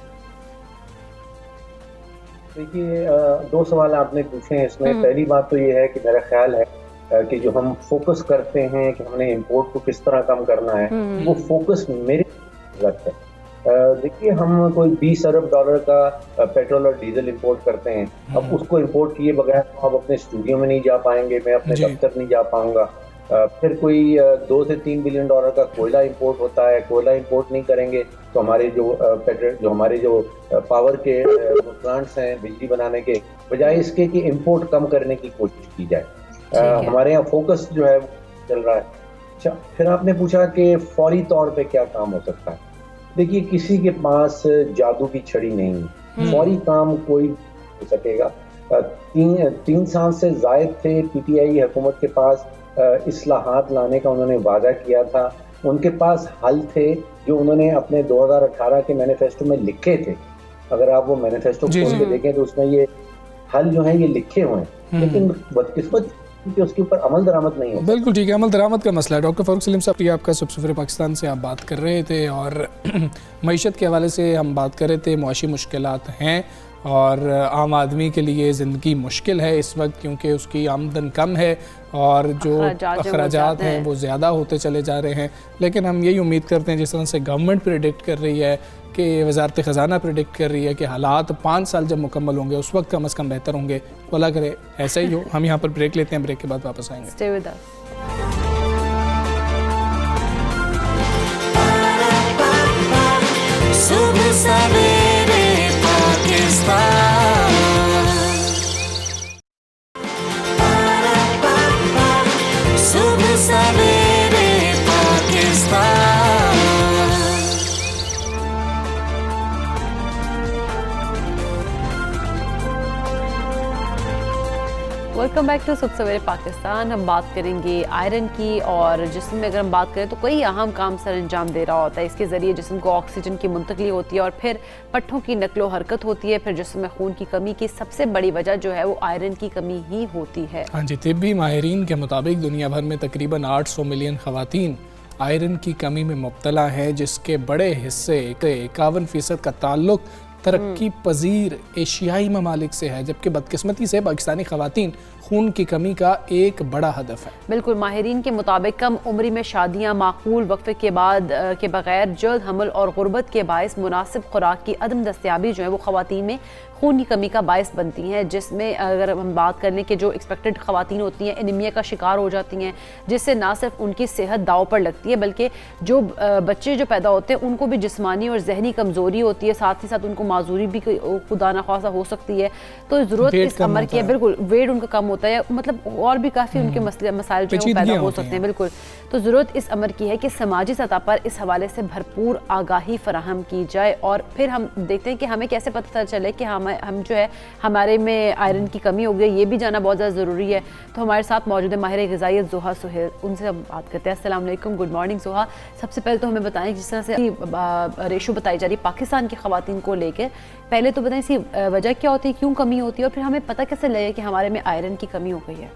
देखिए, 2 सवाल आपने पूछे हैं इसमें। पहली बात तो ये है कि मेरा ख्याल है कि जो हम फोकस करते हैं कि हमने इंपोर्ट को किस तरह कम करना है, वो फोकस मेरे गलत है। देखिए, हम कोई 20 अरब डॉलर का पेट्रोल और डीजल इंपोर्ट करते हैं। अब उसको इंपोर्ट किए बगैर तो आप अपने स्टूडियो में नहीं जा पाएंगे, मैं अपने दफ्तर नहीं जा पाऊंगा। फिर कोई 2 से 3 बिलियन डॉलर का कोयला इंपोर्ट होता है, कोयला इंपोर्ट नहीं करेंगे तो हमारे जो पावर के प्लांट्स हैं बिजली बनाने के, बजाय इसके कि इंपोर्ट कम करने की कोशिश की जाए। हमारे यहाँ फोकस जो है चल रहा है। अच्छा, फिर आपने पूछा कि फौरी तौर पे क्या काम हो सकता है। देखिए, किसी के पास जादू की छड़ी नहीं है, फौरी काम कोई हो सकेगा। 3 साल से जायद थे पीटीआई हुकूमत के पास, इस्लाहात लाने का उन्होंने वादा किया था। उनके पास हल थे जो उन्होंने अपने 2018 के मैनिफेस्टो में लिखे थे। अगर आप वो मैनिफेस्टो खोल के देखें तो उसमें ये हल जो है ये लिखे हुए हैं, लेकिन बदकिस्मत कि उसके ऊपर अमल दरामद नहीं है। बिल्कुल ठीक है, अमल दरामद का मसला है। डॉक्टर फारूक सलीम साहब, ये आपका सफ़ीर पाकिस्तान से आप बात कर रहे थे और मईशत के हवाले से हम बात कर रहे थे। मुआशी मुश्किलात हैं और आम आदमी के लिए ज़िंदगी मुश्किल है इस वक्त, क्योंकि उसकी आमदन कम है और जो अखराजात हैं वो ज़्यादा होते चले जा रहे हैं। लेकिन हम यही उम्मीद करते हैं, जिस तरह से गवर्नमेंट प्रेडिक्ट कर रही है कि वजारत ख़जाना प्रेडिक्ट कर रही है कि हालात 5 साल जब मुकम्मल होंगे उस वक्त कम अज़ कम बेहतर होंगे, तो अल्लाह करे ऐसा ही हो। हम यहाँ पर ब्रेक लेते हैं, ब्रेक के बाद वापस आएंगे। Stay with us. सुबह सवेरे पाकिस्तान, सुबह सवेरे पाकिस्तान। वेलकम बैक टू सुबह सवेरे पाकिस्तान। हम बात करेंगे आयरन की, और जिस्म में अगर हम बात करें तो कई अहम काम सर अंजाम दे रहा होता है। इसके ज़रिए जिस्म को ऑक्सीजन की मुंतकली होती है और फिर पट्ठों की नकलो हरकत होती है। फिर जिस्म में खून की कमी की सबसे बड़ी वजह जो है वो आयरन की कमी ही होती है। हाँ जी, तिब्बी माहिरीन के मुताबिक दुनिया भर में तकरीबन 800 मिलियन ख़वातीन आयरन की कमी में मुब्तला हैं, जिसके बड़े हिस्से 51% का ताल्लुक तरक्की पजीर एशियाई ममालिक से है, जबकि बदकिस्मती से पाकिस्तानी ख़वातीन खून की कमी का एक बड़ा हदफ है। बिल्कुल, माहिरीन के मुताबिक कम उम्री में शादियां, माकूल वक्फे के बाद के बगैर जल्द हमल और गुर्बत के बायस मुनासिब खुराक की अदम दस्तियाबी जो है वो ख़वातीन में खून की कमी का बायस बनती हैं। जिसमें अगर हम बात कर लें कि जो एक्सपेक्टेड ख़वातीन होती हैं एनीमिया का शिकार हो जाती हैं, जिससे ना सिर्फ उनकी सेहत दाव पर लगती है बल्कि जो बच्चे जो पैदा होते हैं उनको भी जिस्मानी और जहनी कमज़ोरी होती है, साथ ही साथ उनको माजूरी भी खुदा न ख्वासा हो सकती है। तो ज़रूरत इस अमर की है, बिल्कुल वेट उनका कम होता है, मतलब और भी काफ़ी उनके मसाइल जो है पैदा हो सकते हैं। बिल्कुल, तो ज़रूरत इस अमर की है कि समाजी सतह पर इस हवाले से भरपूर आगाही फराहम की जाए। और फिर हम देखते हैं कि हमें कैसे पता चले कि हम जो है हमारे में आयरन की कमी हो गई, ये भी जाना बहुत ज़्यादा ज़रूरी है। तो हमारे साथ मौजूद है माहिर ग़िज़ाइयत ज़ोहा सुहेल, उनसे हम बात करते हैं। अस्सलाम वालेकुम, गुड मॉर्निंग ज़ोहा। सबसे पहले तो हमें बताएं, जिस तरह से रेशो बताई जा रही है पाकिस्तान की ख़वातीन को लेकर, पहले तो बताएं इसकी वजह क्या होती है, क्यों कमी होती है, और फिर हमें पता कैसे लगे कि हमारे में आयरन की कमी हो गई है?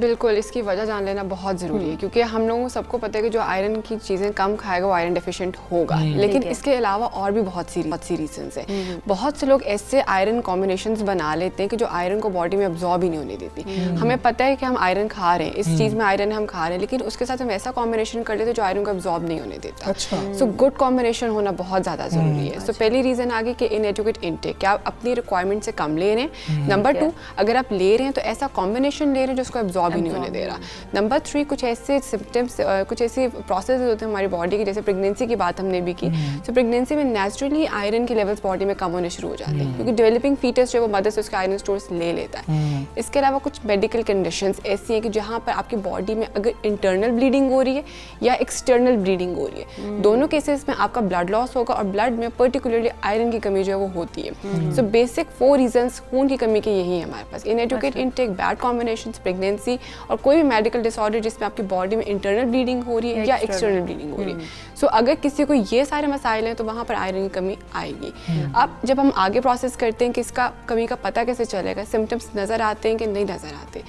बिल्कुल, इसकी वजह जान लेना बहुत ज़रूरी है, क्योंकि हम लोगों को सबको पता है कि जो आयरन की चीज़ें कम खाएगा वो आयरन डेफिशिएंट होगा। लेकिन इसके अलावा और भी बहुत सी रीजंस हैं। बहुत से लोग ऐसे आयरन कॉम्बिनेशंस बना लेते हैं कि जो आयरन को बॉडी में अब्जॉर्ब ही नहीं होने देती। हमें पता है कि हम आयरन खा रहे हैं, इस चीज़ में आयरन हम खा रहे हैं, लेकिन उसके साथ हम ऐसा कॉम्बिनेशन कर लेते हैं जो आयरन को अब्जॉर्ब नहीं होने देता। सो गुड कॉम्बिनेशन होना बहुत ज़्यादा ज़रूरी है। सो पहली रीज़न आ गई कि इनएडुकेट इनटेक, क्या आप अपनी रिक्वायरमेंट से कम ले रहे हैं। नंबर 2, अगर आप ले रहे हैं तो ऐसा कॉम्बिनेशन ले रहे हैं जो उसको अब्जॉर्ब ही नहीं होने दे रहा। नंबर 3, कुछ ऐसे सिम्टम्स, कुछ ऐसे प्रोसेस होते हैं हमारी बॉडी के, जैसे प्रेगनेंसी की बात हमने भी की। तो प्रेगनेंसी में नेचुरली आयरन के लेवल्स बॉडी में कम होने शुरू हो जाते हैं, क्योंकि डेवलपिंग फीटस जो है वो मदर से उसके आयरन स्टोर्स ले लेता है। इसके अलावा कुछ मेडिकल कंडीशंस ऐसी हैं कि जहाँ पर आपकी बॉडी में अगर इंटरनल ब्लीडिंग हो रही है या एक्सटर्नल ब्लीडिंग हो रही है, दोनों केसेस में आपका ब्लड लॉस होगा और ब्लड में पर्टिकुलरली आयरन की कमी जो है वो होती है। सो बेसिक 4 रीजंस खून की कमी के यही है हमारे पास: inadequate intake, bad combinations, pregnancy pregnancy और कोई भी मेडिकल डिसऑर्डर जिसमें आपकी बॉडी में इंटरनल ब्लीडिंग हो रही है या एक्सटर्नल ब्लीडिंग हो रही है। सो अगर किसी को ये सारे मसाइल हैं तो वहाँ पर आयरन की कमी आएगी। अब जब हम आगे प्रोसेस करते हैं कि इसका कमी का पता कैसे चलेगा, सिम्टम्स नज़र आते हैं कि नहीं नज़र आते।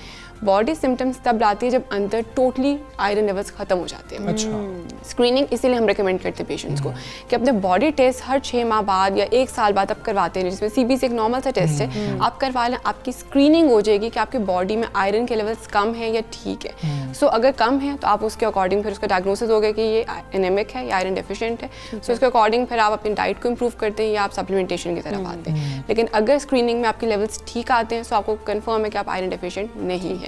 बॉडी सिम्टम्स तब लाती है जब अंदर टोटली आयरन लेवल्स खत्म हो जाते हैं। अच्छा। स्क्रीनिंग इसीलिए हम रिकमेंड करते हैं पेशेंट्स को कि अपने बॉडी टेस्ट हर 6 माह बाद या 1 साल बाद आप करवाते हैं, जिसमें CBC एक नॉर्मल सा टेस्ट है, आप करवा लें, आपकी स्क्रीनिंग हो जाएगी कि आपकी बॉडी में आयरन के लेवल्स कम है या ठीक है। सो अगर कम है तो आप उसके अकॉर्डिंग फिर उसका डायग्नोसिस होगा कि ये एनेमिक है या आयरन डेफिशिएंट है। सो उसके अकॉर्डिंग फिर आप अपनी डाइट को इम्प्रूव करते हैं या आप सप्लीमेंटेशन की तरफ आते हैं। लेकिन अगर स्क्रीनिंग में आपके लेवल्स ठीक आते हैं तो आपको कन्फर्म है कि आप आयरन डेफिशिएंट नहीं है।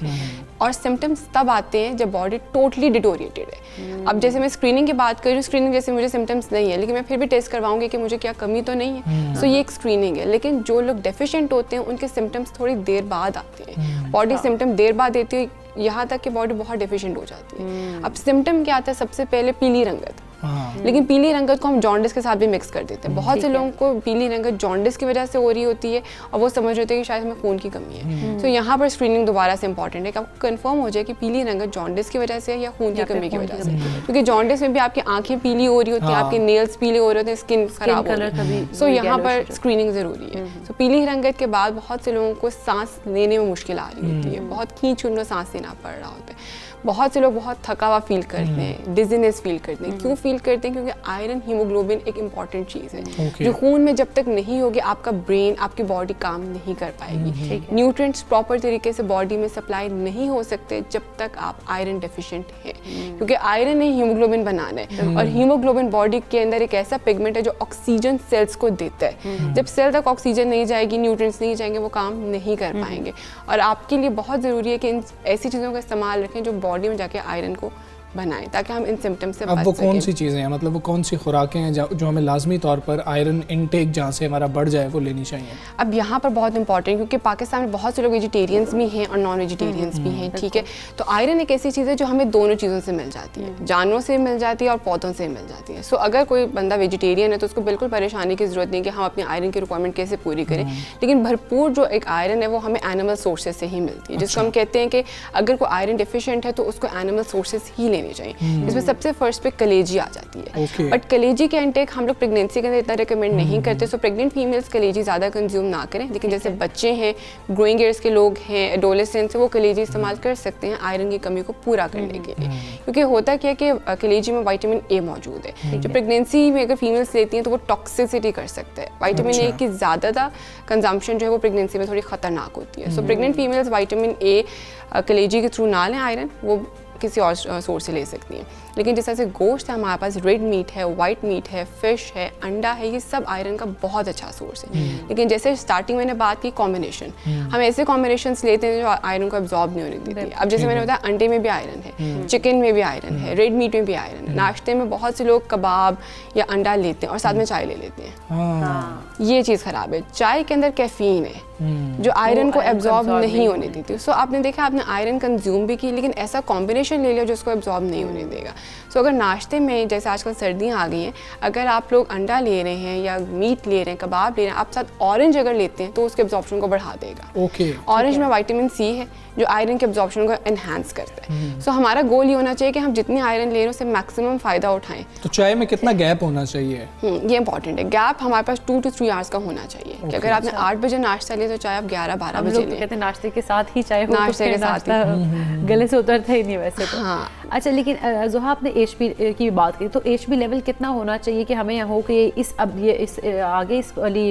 और सिम्टम्स तब आते हैं जब बॉडी टोटली डिटोरिएटेड है। अब जैसे मैं स्क्रीनिंग की बात कर रही हूँ, स्क्रीनिंग जैसे मुझे सिम्टम्स नहीं है लेकिन मैं फिर भी टेस्ट करवाऊंगी कि मुझे क्या कमी तो नहीं है। सो ये एक स्क्रीनिंग है। लेकिन जो लोग डेफिशिएंट होते हैं उनके सिम्टम्स थोड़ी देर बाद आते हैं। बॉडी सिम्टम देर बाद देती है, यहाँ तक कि बॉडी बहुत डेफिशिएंट हो जाती है। अब सिम्टम क्या आता है, सबसे पहले पीली रंगत। लेकिन पीली रंगत को हम जॉन्डिस के साथ भी मिक्स कर देते हैं। बहुत से लोगों को पीली रंगत जॉन्डिस की वजह से हो रही होती है और वो समझ रहे होते हैं कि शायद हमें खून की कमी है। तो यहाँ पर स्क्रीनिंग दोबारा से इंपॉर्टेंट है कि आपको कंफर्म हो जाए कि पीली रंगत जॉन्डिस की वजह से या खून की कमी की वजह से, क्योंकि जॉन्डिस में भी आपकी आंखें पीली हो रही होती हैं, आपके नेल्स पीले हो रहे होते हैं, स्किन खराब हो रही है। सो यहाँ पर स्क्रीनिंग ज़रूरी है। सो पीली रंगत के बाद बहुत से लोगों को सांस लेने में मुश्किल आ रही होती है, बहुत खींच उनको सांस लेना पड़ रहा होता है। बहुत से लोग बहुत थका हुआ फील करते हैं, डिजीनेस फील करते हैं। क्यों फील करते हैं? क्योंकि आयरन हीमोग्लोबिन एक इम्पॉर्टेंट चीज़ है जो खून में जब तक नहीं होगी आपका ब्रेन, आपकी बॉडी काम नहीं कर पाएगी। न्यूट्रिएंट्स प्रॉपर तरीके से बॉडी में सप्लाई नहीं हो सकते जब तक आप आयरन डेफिशिएंट है, क्योंकि आयरन ने हीमोग्लोबिन बनाना है और हीमोग्लोबिन बॉडी के अंदर एक ऐसा पिगमेंट है जो ऑक्सीजन सेल्स को देता है। जब सेल तक ऑक्सीजन नहीं जाएगी, न्यूट्रिएंट्स नहीं जाएंगे, वो काम नहीं कर पाएंगे। और आपके लिए बहुत ज़रूरी है कि इन ऐसी चीज़ों का इस्तेमाल रखें जो बॉडी में जाके आयरन को बनाएं, ताकि हम इन सिम्टम्स से बच सकें। अब वो कौन सी चीज़ें हैं, मतलब वो कौन सी खुराकें हैं जो हमें लाजमी तौर पर आयरन इनटेक जहाँ से हमारा बढ़ जाए वो लेनी चाहिए? अब यहाँ पर बहुत इंपॉर्टेंट, क्योंकि पाकिस्तान में बहुत से लोग वेजिटेरियंस भी हैं और नॉन वेजिटेरियंस भी हैं, ठीक है। तो आयरन एक ऐसी चीज़ है जो हमें दोनों चीज़ों से मिल जाती है, जानवरों से मिल जाती है और पौधों से मिल जाती है। सो अगर कोई बंदा वेजिटेरियन है तो उसको बिल्कुल परेशानी की ज़रूरत नहीं कि हम अपनी आयरन की रिक्वायरमेंट कैसे पूरी करें। लेकिन भरपूर जो एक आयरन है वो हमें एनिमल सोर्सेज से ही मिलती है, जिसको हम कहते हैं कि अगर कोई आयरन डिफिशिएंट है तो उसको एनिमल सोर्सेज ही लेने चाहिए। सबसे फर्स्ट पे कलेजी आ जाती है। बट कलेजी के इंटेक हम लोग प्रेगनेंसी के अंदर इतना रिकमेंड नहीं करते। सो प्रेग्नेंट फीमेल्स कलेजी ज़्यादा कंज्यूम ना करें। लेकिन जैसे बच्चे हैं, ग्रोइंग ईयर्स के लोग हैं, एडोलेसेंट्स, वो कलेजी इस्तेमाल कर सकते हैं आयरन की कमी को पूरा करने के लिए। क्योंकि होता क्या है कि कलेजी में विटामिन ए मौजूद है, जो प्रेगनेंसी में अगर फीमेल्स लेती हैं तो वो टॉक्सिसिटी कर सकता है। विटामिन ए की ज़्यादा कंजम्पशन जो है वो प्रेगनेंसी में थोड़ी ख़तरनाक होती है। सो प्रेग्नेंट फीमेल्स विटामिन ए कलेजी के थ्रू ना लें, आयरन वो किसी और सोर्स से ले सकती हैं। लेकिन जैसे ऐसे गोश्त है हमारे पास, रेड मीट है, वाइट मीट है, फिश है, अंडा है, ये सब आयरन का बहुत अच्छा सोर्स है। लेकिन जैसे स्टार्टिंग मैंने बात की कॉम्बिनेशन, हम ऐसे कॉम्बिनेशंस लेते हैं जो आयरन को एब्जॉर्ब नहीं होने देती। अब जैसे मैंने बताया अंडे में भी आयरन है, चिकन में भी आयरन है, रेड मीट में भी आयरन है। नाश्ते में बहुत से लोग कबाब या अंडा लेते हैं और साथ में चाय ले लेते हैं। ये चीज़ ख़राब है। चाय के अंदर कैफीन है जो आयरन को एब्जॉर्ब नहीं होने देती। सो आपने देखा, आपने आयरन कंज्यूम भी की लेकिन ऐसा कॉम्बिनेशन ले लिया जो उसको एब्जॉर्ब नहीं होने देगा। सो अगर नाश्ते में, जैसे आजकल सर्दियाँ आ गई हैं, अगर आप लोग अंडा ले रहे हैं या मीट ले रहे हैं, कबाब ले रहे हैं, आप साथ ऑरेंज अगर लेते हैं तो उसके एब्जॉर्प्शन को बढ़ा देगा। ऑरेंज में विटामिन सी है जो आयरन के एब्जॉर्प्शन को एनहांस करता है। सो हमारा गोल ये होना चाहिए कि हम जितनी आयरन ले रहे हैं उससे मैक्सिमम फ़ायदा उठाएं। तो चाय में कितना गैप होना चाहिए? ये इंपॉर्टेंट है। गैप हमारे पास 2 to 3 आवर्स का होना चाहिए। कि अगर आपने 8 बजे नाश्ता लिया तो चाय आप 11-12 बजे लें। कहते हैं नाश्ते के साथ ही चाय हो, नाश्ते के साथ ही गले से उतरता ही नहीं वैसे तो। हाँ। अच्छा, लेकिन ज़ोहा आपने एचपी की बात की, तो एचपी लेवल कितना होना चाहिए कि हमें हो कि इस आगे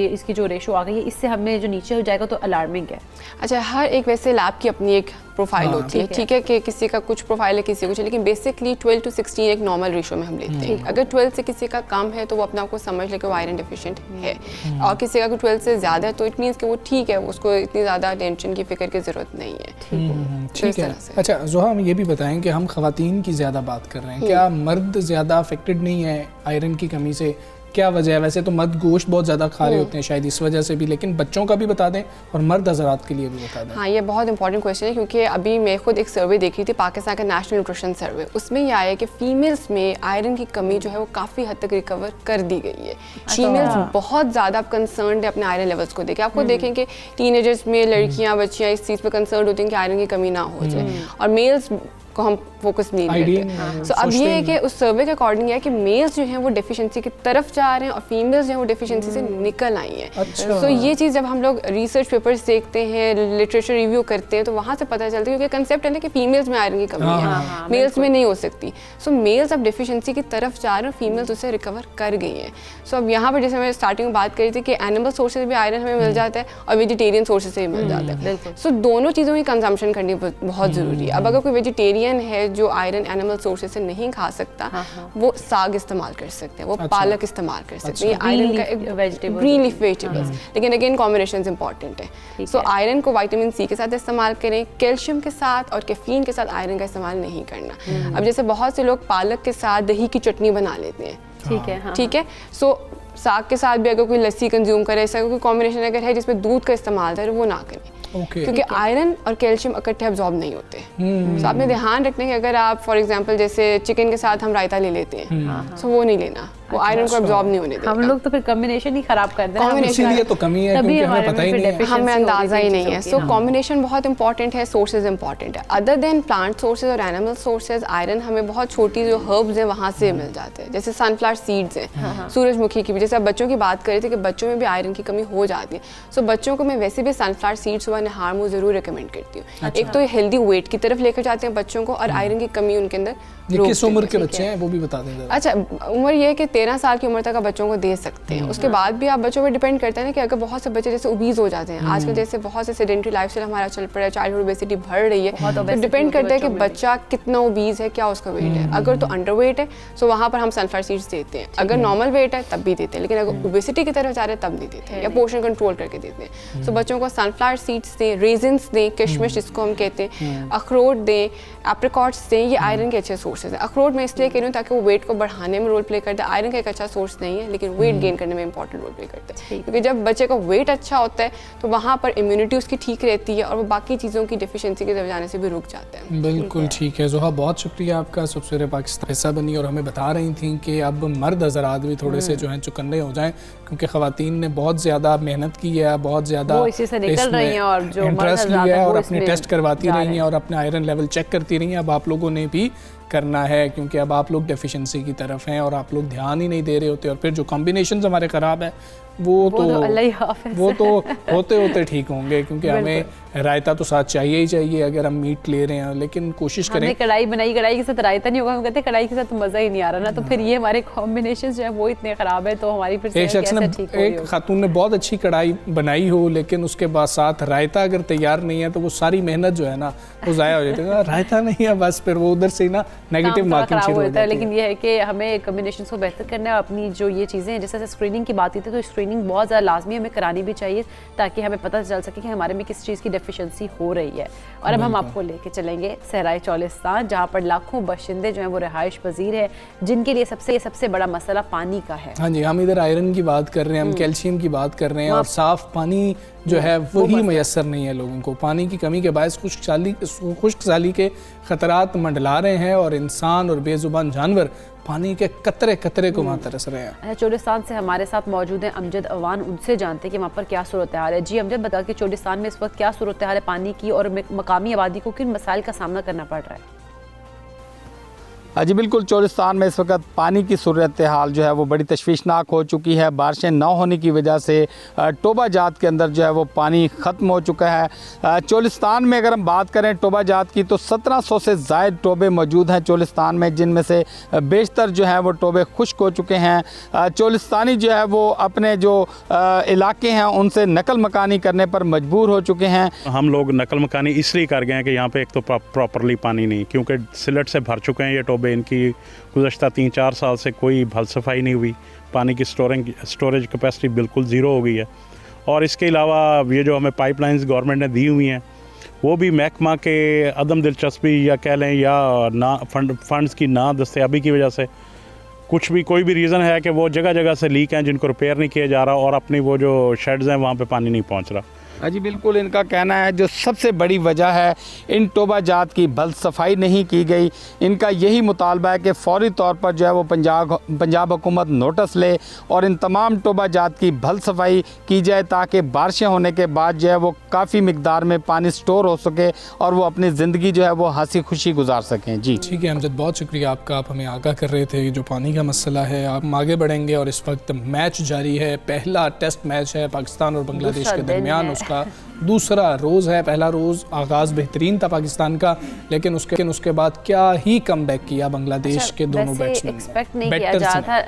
इसकी जो रेशो आ गई है इससे हमें जो नीचे हो जाएगा तो अलार्मिंग है? अच्छा, हर एक वैसे लैब की अपनी एक प्रोफाइल होती है, ठीक है, कि किसी का कुछ प्रोफाइल है, किसी कुछ, लेकिन बेसिकली 12 to 16 एक नॉर्मल रेशो में हम लेते हैं। अगर 12 से किसी का कम है तो वो अपने आप को समझ ले कि वो आयरन डेफिशिएंट है, और किसी का 12 से ज़्यादा है तो इट मीन्स कि वो ठीक है, उसको इतनी ज़्यादा टेंशन की फिक्र की ज़रूरत नहीं है। ठीक है। अच्छा ज़ोहा, हम ये भी बताएं कि हम ख़वातीन की ज़्यादा बात कर रहे हैं, क्या मर्द ज़्यादा अफेक्टेड नहीं है आयरन की कमी से? क्या वजह है? वैसे तो मर्द गोश्त बहुत ज़्यादा खा रहे होते हैं शायद इस वजह से भी, लेकिन बच्चों का भी बता दें और मर्द हज़रात के लिए भी बता दें। हाँ, ये बहुत इंपॉर्टेंट क्वेश्चन है, क्योंकि अभी मैं खुद एक सर्वे देख रही थी, पाकिस्तान का नेशनल न्यूट्रिशन सर्वे, उसमें ये आया कि फीमेल्स में आयरन की कमी जो है वो काफ़ी हद तक रिकवर कर दी गई है। फीमेल्स बहुत ज़्यादा कंसर्न है अपने आयरन लेवल्स को देखें। आपको देखें कि टीनेजर्स में लड़कियाँ बच्चियाँ इस चीज़ पर कंसर्न होती हैं कि आयरन की कमी ना हो जाए, और मेल्स को हम फोकस नहीं करते। सो अब ये है कि उस सर्वे के अकॉर्डिंग है कि मेल्स जो हैं वो डेफिशिएंसी की तरफ जा रहे हैं और फीमेल्स जो हैं वो डेफिशिएंसी से निकल आई हैं। सो ये चीज़ जब हम लोग रिसर्च पेपर्स देखते हैं, लिटरेचर रिव्यू करते हैं, तो वहाँ से पता चलता है, क्योंकि कंसेप्ट है ना कि फीमेल्स में आयरन की कमी है, मेल्स में नहीं हो सकती। सो मेल्स अब डेफिशिएंसी की तरफ जा रहे हैं, फीमेल्स उससे रिकवर कर गई हैं। सो अब यहाँ पर जैसे मैं स्टार्टिंग में बात करी थी कि एनिमल सोर्स से भी आयरन हमें मिल जाता है और वेजिटेरियन सोर्सेज से भी मिल जाता है। सो दोनों चीज़ों की कंजम्पशन करनी बहुत ज़रूरी है। अब अगर कोई वेजिटेरियन है जो आयरन एनिमल सोर्सेज से नहीं खा सकता, वो साग इस्तेमाल कर सकते हैं, वो पालक इस्तेमाल कर सकते हैं, आयरन का एक वेजिटेबल, ग्रीन लीफ वेजिटेबल्स। लेकिन अगेन कॉम्बिनेशन इंपॉर्टेंट है। सो आयरन को विटामिन सी के साथ इस्तेमाल करें, कैल्शियम के साथ और कैफीन के साथ आयरन का इस्तेमाल नहीं करना। अब जैसे बहुत से लोग पालक के साथ दही की चटनी बना लेते हैं, ठीक है। सो साग के साथ भी अगर कोई लस्सी कंज्यूम करे, ऐसा कोई कॉम्बिनेशन अगर है जिसमें दूध का इस्तेमाल है, वो ना करें, क्योंकि आयरन और कैल्शियम इकट्ठे अब्जॉर्ब नहीं होते। तो आपने ध्यान रखना कि अगर आप फॉर एग्जांपल जैसे चिकन के साथ हम रायता ले लेते हैं, तो वो नहीं लेना, वो आयरन को अब्सॉर्ब नहीं होने देगा। हम लोग तो फिर कॉम्बिनेशन ही खराब कर देते हैं, इसीलिए तो कमी है, क्योंकि हमें पता ही नहीं है, हमें अंदाजा ही नहीं है। सो कॉम्बिनेशन बहुत इंपॉर्टेंट है, सोर्सेज इंपॉर्टेंट है। अदर देन प्लांट सोर्सेज और एनिमल सोर्सेज, आयरन हमें बहुत छोटी जो हर्ब्स हैं वहाँ से मिल जाते हैं, जैसे सनफ्लावर सीड्स हैं, सूरजमुखी की भी, जैसे आप बच्चों की बात कर रहे थे कि बच्चों में भी आयरन की कमी हो जाती है। सो बच्चों को मैं वैसे भी सनफ्लावर सीड्स सुबह नहार मुँह जरूर रिकमेंड करती हूँ। एक तो हेल्दी वेट की तरफ लेकर जाते हैं बच्चों को, और आयरन की कमी उनके अंदर। किस उम्र के बच्चे हैं वो भी बता दें। अच्छा, उम्र ये है कि 13 साल की उम्र तक आप बच्चों को दे सकते हैं। उसके बाद भी आप बच्चों पर डिपेंड करता है ना, कि अगर बहुत से बच्चे जैसे ओबीज हो जाते हैं आजकल, जैसे बहुत से सेडेंटरी लाइफस्टाइल हमारा चल पड़ा है, चाइल्डहुड ओबेसिटी बढ़ रही है, तो डिपेंड करता है कि बच्चा कितना ओबीज है, क्या उसका वेट है। अगर तो अंडर वेट है तो वहाँ पर हम सनफ्लावर सीड्स देते हैं, अगर नॉर्मल वेट है तब भी देते हैं, लेकिन अगर ओबेसिटी की तरफ जा रहे हैं तब नहीं देते हैं, या पोर्शन कंट्रोल करके देते हैं। सो बच्चों को सनफ्लावर सीड्स दें, रेजिन्स दें, किशमिश जिसको हम कहते हैं, अखरोट दें, एप्रिकॉट्स दें, ये आयरन के अच्छे सोर्सेज हैं। अखरोट मैं इसलिए कह रही हूँ ताकि वो वेट को बढ़ाने में रोल प्ले करता है। आयरन का एक अच्छा सोर्स नहीं है, लेकिन वेट गेन करने में इंपॉर्टेंट रोल प्ले करता है, क्योंकि जब बच्चे का वेट अच्छा होता है तो वहाँ पर इम्यूनिटी उसकी ठीक रहती है, और वो बाकी चीज़ों की डिफिशियंसी की तरफ जाने से भी रुक जाता है। बिल्कुल ठीक है ज़ोहा, बहुत शुक्रिया आपका। सबसे पाकिस्तान हिस्सा बनी और हमें बता रही थी कि अब मर्द हज़रात भी थोड़े से जो हैं चुकन्ने हो जाएं, क्योंकि ख़वातीन ने बहुत ज़्यादा मेहनत की है, बहुत ज़्यादा इंटरेस्ट लिया है और अपने टेस्ट करवाती रही हैं और अपने आयरन लेवल चेक करती रही हैं। अब आप लोगों ने भी करना है, क्योंकि अब आप लोग डेफिशिएंसी की तरफ हैं और आप लोग ध्यान ही नहीं दे रहे होते, और फिर जो कॉम्बिनेशंस हमारे ख़राब है वो तो होते होते ठीक होंगे, क्योंकि हमें रायता तो साथ चाहिए ही चाहिए अगर हम मीट ले रहे हैं, लेकिन कोशिश करें। कढ़ाई बनाई, कढ़ाई के साथ रायता नहीं होगा, हम कहते हैं कढ़ाई के साथ तो मज़ा ही नहीं आ रहा ना, तो फिर ये हमारे कॉम्बिनेशन जो है वो इतने ख़राब है, तो हमारी फिर एक खातून ने बहुत अच्छी कढ़ाई बनाई हो, लेकिन उसके बाद साथ रायता अगर तैयार नहीं है तो वो सारी मेहनत जो है ना वो ज़ाया हो जाती है। रायता नहीं है बस, फिर वो उधर से ना नेगेटिव मार्किंग शुरू हो जाती है। लेकिन ये है कि हमें कॉम्बिनेशन को बेहतर करना है, अपनी जो ये चीज़ें हैं, जैसे स्क्रीनिंग की बात की थी, तो स्क्रीनिंग बहुत ज़्यादा लाजमी हमें करानी भी चाहिए, ताकि हमें पता चल सके कि हमारे में किस चीज़ की डेफिशिएंसी हो रही है। और अब हम आपको लेके चलेंगे सहराए चोलिस्तान, जहाँ पर लाखों बाशिंदे जो हैं वो रिहाइश पजीर है, जिनके लिए सबसे बड़ा मसला पानी का है। हाँ जी, हम इधर आयरन की बात कर रहे हैं, हम कैल्शियम की बात कर रहे हैं, और साफ़ पानी जो है वही मैसर नहीं है लोगों को। पानी की कमी के बायस खुश्क साली के ख़तरात मंडला रहे हैं, और इंसान और बेजुबान जानवर पानी के कतरे कतरे को वहाँ तरस रहे हैं। चोलिस्तान से हमारे साथ मौजूद हैं अमजद अवान, उनसे जानते हैं कि वहाँ पर क्या सूरत हाल है। जी अमजद, बता कि चोलिस्तान में इस वक्त क्या सूरत हाल है पानी की, और मकामी आबादी को किन मसाइल का सामना करना पड़ रहा है? जी बिल्कुल, चोलिस्तान में इस वक्त पानी की सूरत हाल जो है वो बड़ी तशवीशनाक हो चुकी है। बारिशें न होने की वजह से टोबा जात के अंदर जो है वो पानी ख़त्म हो चुका है। चोलिस्तान में अगर हम बात करें टोबा जात की, तो 1700 से ज़ायद टोबे मौजूद हैं चोलिस्तान में, जिनमें से बेशतर जो है वो टोबे खुश्क हो चुके हैं। चोलिस्तानी जो है वो अपने जो इलाके हैं उनसे नकल मकानी करने पर मजबूर हो चुके हैं। हम लोग नकल मकानी इसलिए कर गए हैं कि यहाँ पे एक तो प्रॉपरली पानी नहीं, क्योंकि सिलट से भर चुके हैं ये टोबे, इनकी गुज़श्ता 3-4 साल से कोई भल सफाई नहीं हुई, पानी की स्टोरेज कैपेसिटी बिल्कुल ज़ीरो हो गई है। और इसके अलावा ये जो हमें पाइपलाइंस गवर्नमेंट ने दी हुई हैं, वो भी महकमा के अदम दिलचस्पी या कह लें, या ना फंड्स की ना दस्तयाबी की वजह से कुछ भी कोई भी रीज़न है कि वो जगह जगह से लीक हैं जिनको रिपेयर नहीं किया जा रहा और अपनी वो जो शेड्स हैं वहाँ पे पानी नहीं पहुँच रहा। जी बिल्कुल, इनका कहना है जो सबसे बड़ी वजह है इन टोबा जात की भल सफाई नहीं की गई। इनका यही मुतालबा है कि फौरी तौर पर जो है वो पंजाब हुकूमत नोटिस ले और इन तमाम टोबा जात की भल सफाई की जाए ताकि बारिशें होने के बाद जो है वो काफ़ी मिकदार में पानी स्टोर हो सके और वो अपनी ज़िंदगी जो है वो हंसी खुशी गुजार सकें। जी ठीक है अमजद, बहुत शुक्रिया आपका, आप हमें आगाह कर रहे थे जो पानी का मसला है। आप आगे बढ़ेंगे और इस वक्त मैच जारी है, पहला टेस्ट मैच है पाकिस्तान और बांग्लादेश के दरमियान, उसका दूसरा रोज़ है। पहला रोज़ आगाज़ बेहतरीन था पाकिस्तान का, लेकिन उसके बाद क्या ही कमबैक किया बांग्लादेश के दोनों बैट्समैन। एक्सपेक्ट नहीं किया जा था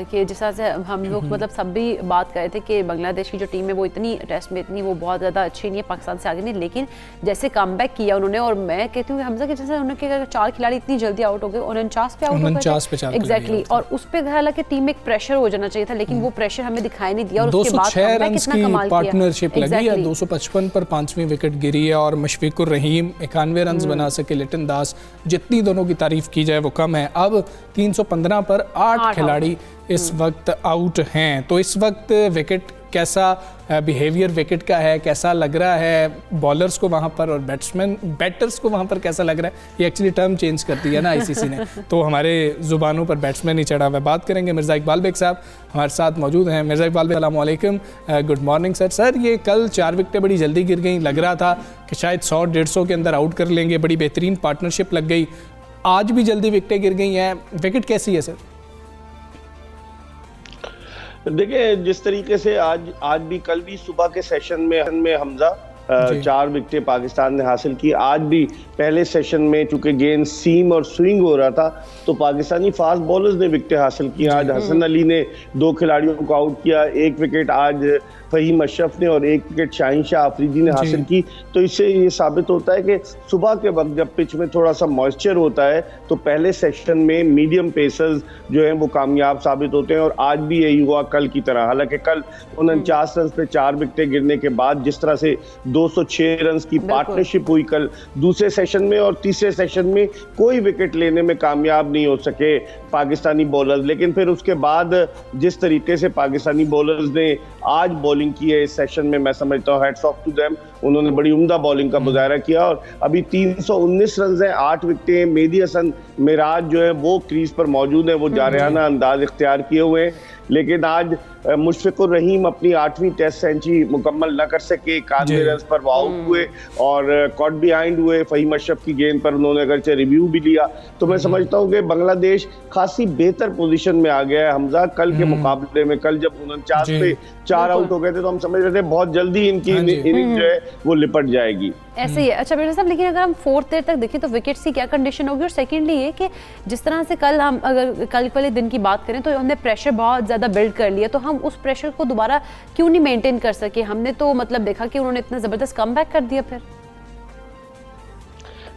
कि जिस तरह से हम लोग मतलब सब भी बात कर रहे थे कि बांग्लादेश की जो टीम है वो इतनी टेस्ट में इतनी वो बहुत ज़्यादा अच्छी नहीं है, पाकिस्तान से आगे नहीं, लेकिन जैसे कमबैक किया उन्होंने। और मैं कहती हूँ हमजा कि जैसे उन्होंने 4 खिलाड़ी इतनी जल्दी आउट हो गए, 49 पे आउट हो गए एग्जैक्टली, और उस पर हालांकि टीम में एक प्रेशर हो जाना चाहिए था, लेकिन वो प्रेशर हमें दिखाई नहीं दिया। और उसके बाद 206 रन की पार्टनरशिप लगी है, 255 पर 5वीं विकेट गिरी है और मुशफिकुर रहीम 91 रन बना सके। लिटन दास, जितनी दोनों की तारीफ की जाए वो कम है। अब 315 पर 8 खिलाड़ी इस वक्त आउट हैं। तो इस वक्त विकेट कैसा बिहेवियर विकेट का है, कैसा लग रहा है बॉलर्स को वहाँ पर और बैटर्स को वहाँ पर कैसा लग रहा है? ये एक्चुअली टर्म चेंज कर दिया ना आईसीसी ने, तो हमारे ज़ुबानों पर बैट्समैन ही चढ़ा हुआ है। बात करेंगे मिर्ज़ा इकबाल बेग साहब हमारे साथ मौजूद हैं। मिर्ज़ा इकबाल बेग अस्सलाम वालेकुम, गुड मॉर्निंग सर। सर ये कल 4 विकेटें बड़ी जल्दी गिर गई, लग रहा था कि शायद 100-150 के अंदर आउट कर लेंगे, बड़ी बेहतरीन पार्टनरशिप लग गई, आज भी जल्दी विकेटें गिर गई हैं, विकेट कैसी है सर? देखिए जिस तरीके से आज भी कल भी सुबह के सेशन में हमजा 4 विकेटें पाकिस्तान ने हासिल की। आज भी पहले सेशन में चूंकि गेंद सीम और स्विंग हो रहा था तो पाकिस्तानी फास्ट बॉलर्स ने विकेटें हासिल की। आज हसन अली ने 2 खिलाड़ियों को आउट किया, 1 विकेट आज फहीम अशरफ ने और 1 विकेट शाहीन शाह आफरीदी ने हासिल की। तो इससे ये साबित होता है कि सुबह के वक्त जब पिच में थोड़ा सा मॉइस्चर होता है तो पहले सेक्शन में मीडियम पेसर्स जो हैं वो कामयाब साबित होते हैं, और आज भी यही हुआ कल की तरह। हालांकि कल 49 रन पे 4 विकेटें गिरने के बाद जिस तरह से 206 रन की पार्टनरशिप हुई कल दूसरे सेशन में, और तीसरे सेशन में कोई विकेट लेने में कामयाब नहीं हो सके पाकिस्तानी बॉलर्स। लेकिन फिर उसके बाद जिस तरीके से पाकिस्तानी बॉलर्स ने आज बॉलिंग की है इस सेशन में, मैं समझता हूँ हैट्स ऑफ टू देम, उन्होंने बड़ी उम्दा बॉलिंग का मुजाहरा किया। और अभी 319 रन हैं, 8 विकेटें। मेहदी हसन मिराज जो है वो क्रीज पर मौजूद है, वो जारहाना अंदाज इख्तियार किए हुए हैं, लेकिन आज मुशफिकुर रहीम अपनी 8वीं टेस्ट सेंचुरी मुकम्मल न कर सके, 91 रन पर आउट हुए और कॉट बिहाइंड हुए। फहीम अशरफ की गेंद पर उन्होंने अगरचे रिव्यू भी लिया। तो मैं समझता हूँ कि बांग्लादेश खासी बेहतर पोजीशन में आ गया है हमजा कल के मुकाबले में। कल जब 49 पे 4 आउट हो गए थे तो हम समझ रहे थे बहुत जल्दी इनकी इनिंग जो है वो लिपट जाएगी। ऐसे ही है। अच्छा बेटा साहब, लेकिन अगर हम 4th देर तक देखें तो विकेट्स की क्या कंडीशन होगी? और सेकेंडली ये कि जिस तरह से कल हम अगर कल वाले दिन की बात करें तो हमने प्रेशर बहुत ज़्यादा बिल्ड कर लिया, तो हम उस प्रेशर को दोबारा क्यों नहीं मेंटेन कर सके? हमने तो मतलब देखा कि उन्होंने इतना ज़बरदस्त कमबैक कर दिया। फिर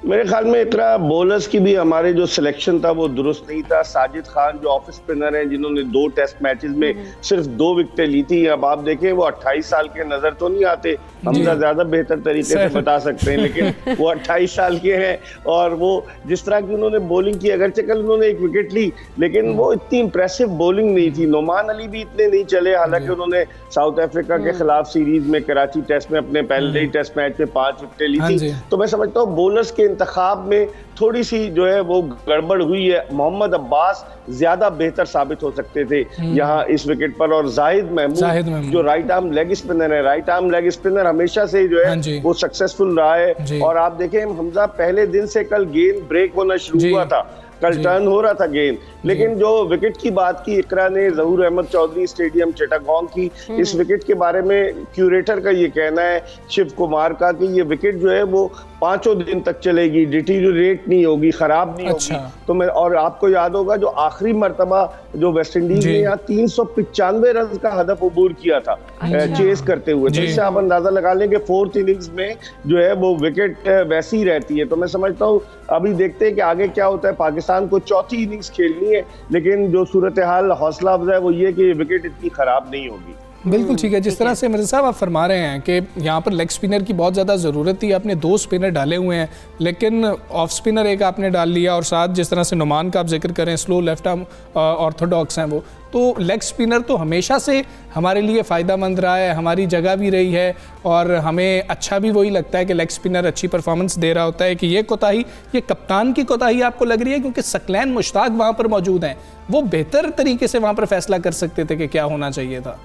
मेरे ख्याल में इतना बॉलर्स की भी हमारे जो सिलेक्शन था वो दुरुस्त नहीं था। साजिद खान जो ऑफ स्पिनर हैं जिन्होंने 2 टेस्ट मैचेस में सिर्फ 2 विकेटें ली थी, अब आप देखें वो 28 साल के नजर तो नहीं आते, हम ज्यादा बेहतर तरीके से बता सकते हैं, लेकिन वो 28 साल के हैं और वो जिस तरह की उन्होंने बॉलिंग की, अगरचे कल उन्होंने 1 विकेट ली लेकिन वो इतनी इंप्रेसिव बॉलिंग नहीं थी। नोमान अली भी इतने नहीं चले, हालांकि उन्होंने साउथ अफ्रीका के खिलाफ सीरीज में कराची टेस्ट में अपने पहले ही टेस्ट मैच में 5 विकेटें ली थी। तो मैं समझता हूँ बॉलर्स के इंतखाब में थोड़ी सी जो है वो गड़बड़ हुई है। मोहम्मद अब्बास ज्यादा बेहतर साबित हो सकते थे यहाँ इस विकेट पर, और जाहिद महमूद जो राइट आर्म लेग स्पिनर है, राइट आर्म लेग स्पिनर हमेशा से जो है वो सक्सेसफुल रहा है। और आप देखें हमजा पहले दिन से कल गेंद ब्रेक होना शुरू हुआ था, कल टर्न हो रहा था गेंद, लेकिन जो विकेट की बात की इकरा ने ज़हूर अहमद चौधरी स्टेडियम चिटागोंग की, इस विकेट के बारे में क्यूरेटर का ये कहना है शिव कुमार का कि ये विकेट जो है वो 5 दिन तक चलेगी, डिटीरियोरेट नहीं होगी, खराब नहीं होगी। तो मैं, और आपको याद होगा जो आखिरी मरतबा जो वेस्ट इंडीज ने यहाँ 395 रन का हदफ अबूर किया था चेस करते हुए, जिससे आप अंदाजा लगा लें कि 4th इनिंग्स में जो है वो विकेट वैसी रहती है। तो मैं समझता हूँ अभी देखते हैं कि आगे क्या होता है। पाकिस्तान को 4थी इनिंग्स खेलनी है, लेकिन जो सूरत हाल हौसला अफजा है वो ये कि विकेट इतनी खराब नहीं होगी। बिल्कुल ठीक है। जिस तरह से मिर्ज़ा साहब आप फरमा रहे हैं कि यहाँ पर लेग स्पिनर की बहुत ज़्यादा ज़रूरत थी, आपने 2 स्पिनर डाले हुए हैं, लेकिन ऑफ स्पिनर एक आपने डाल लिया, और साथ जिस तरह से नुमान का आप जिक्र करें स्लो लेफ्ट आर्म ऑर्थोडॉक्स हैं वो, तो लेग स्पिनर तो हमेशा से हमारे लिए फ़ायदेमंद रहा है, हमारी जगह भी रही है, और हमें अच्छा भी वही लगता है कि लेग स्पिनर अच्छी परफॉर्मेंस दे रहा होता है। कि ये कोताही, ये कप्तान की कोताही आपको लग रही है? क्योंकि सकलैन मुश्ताक वहाँ पर मौजूद हैं, वो बेहतर तरीके से वहाँ पर फैसला कर सकते थे कि क्या होना चाहिए था।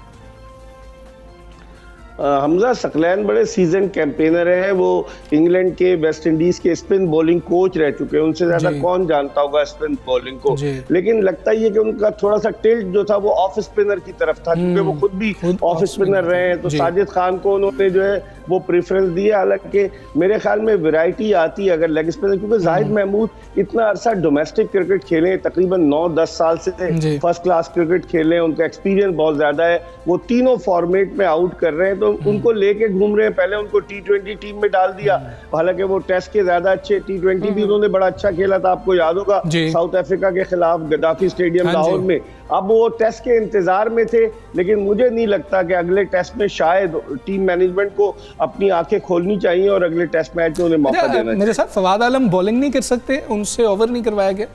हमजा सकलैन बड़े सीजन कैंपेनर हैं, वो इंग्लैंड के, वेस्ट इंडीज के स्पिन बॉलिंग कोच रह चुके हैं, उनसे ज्यादा कौन जानता होगा स्पिन बॉलिंग को। लेकिन लगता ही है कि उनका थोड़ा सा टिल्ट जो था वो ऑफ स्पिनर की तरफ था, क्योंकि वो खुद भी ऑफ स्पिनर रहे हैं, तो साजिद खान को उन्होंने जो है वो प्रेफरेंस दी है। हालांकि मेरे ख्याल में वैरायटी आती है अगर लेग स्पिनर, क्योंकि जाहिद महमूद इतना अरसा डोमेस्टिक क्रिकेट खेले, तकरीबन 9-10 साल से फर्स्ट क्लास क्रिकेट खेले, उनका एक्सपीरियंस बहुत ज्यादा है, वो तीनों फॉर्मेट में आउट कर रहे हैं, तो उनको लेके घूम रहे हैं। पहले उनको T20 टीम में डाल दिया, हालांकि वो टेस्ट के ज्यादा अच्छे, T20 भी उन्होंने बड़ा अच्छा खेला था, आपको याद होगा साउथ अफ्रीका के खिलाफ गद्दाफी स्टेडियम लाहौर में। अब वो टेस्ट के इंतजार में थे, लेकिन मुझे नहीं लगता कि अगले टेस्ट में शायद टीम मैनेजमेंट को अपनी आंखें खोलनी चाहिए और अगले टेस्ट मैच में उन्हें मौका देना चाहिए। मेरे साथ फवाद आलम बॉलिंग नहीं कर सकते, उनसे ओवर नहीं करवाया गया?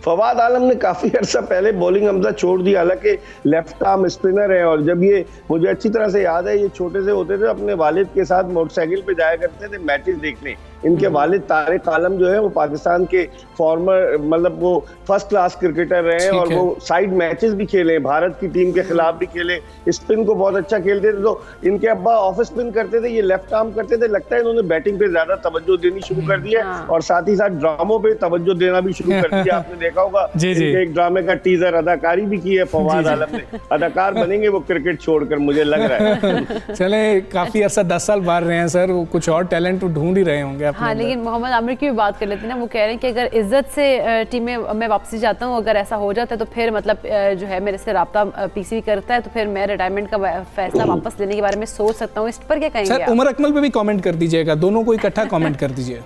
फवाद आलम ने काफी अर्सा पहले बॉलिंग हमजा छोड़ दी, हालांकि लेफ्ट आर्म स्पिनर है, और जब ये मुझे अच्छी तरह से याद है, ये छोटे से होते थे, अपने वालिद के साथ मोटरसाइकिल पे जाया करते थे मैचेस देखने। इनके वालिद तारिक आलम जो है वो पाकिस्तान के फॉर्मर, मतलब वो फर्स्ट क्लास क्रिकेटर रहे हैं, और वो साइड मैचेस भी खेले, भारत की टीम के खिलाफ भी खेले, स्पिन को बहुत अच्छा खेलते थे। तो इनके अब्बा ऑफ स्पिन करते थे, ये लेफ्ट आर्म करते थे। लगता है इन्होंने बैटिंग पे ज्यादा तवज्जो देनी शुरू कर दी है, और साथ ही साथ ड्रामों पे तवज्जो देना भी शुरू कर दिया। आपने देखा होगा एक ड्रामे का टीजर अदाकारी भी की है फवाद आलम ने, अदाकार बनेंगे वो क्रिकेट छोड़कर, मुझे लग रहा है। चले काफी अर्सा 10 साल बाहर रहे हैं सर, वो कुछ और टैलेंट ढूंढ ही रहे होंगे। हाँ, लेकिन मोहम्मद आमिर की भी बात कर लेते हैं ना, वो कह रहे हैं कि अगर इज्जत से टीम में मैं वापसी जाता हूँ, अगर ऐसा हो जाता है तो फिर मतलब जो है मेरे से राब्ता पीसीबी करता है, तो फिर मैं रिटायरमेंट का फैसला वापस लेने के बारे में सोच सकता हूँ। इस पर क्या कहेंगे सर? उमर अकमल पे भी कमेंट कर दीजिएगा, दोनों को इकट्ठा कमेंट कर दीजिए।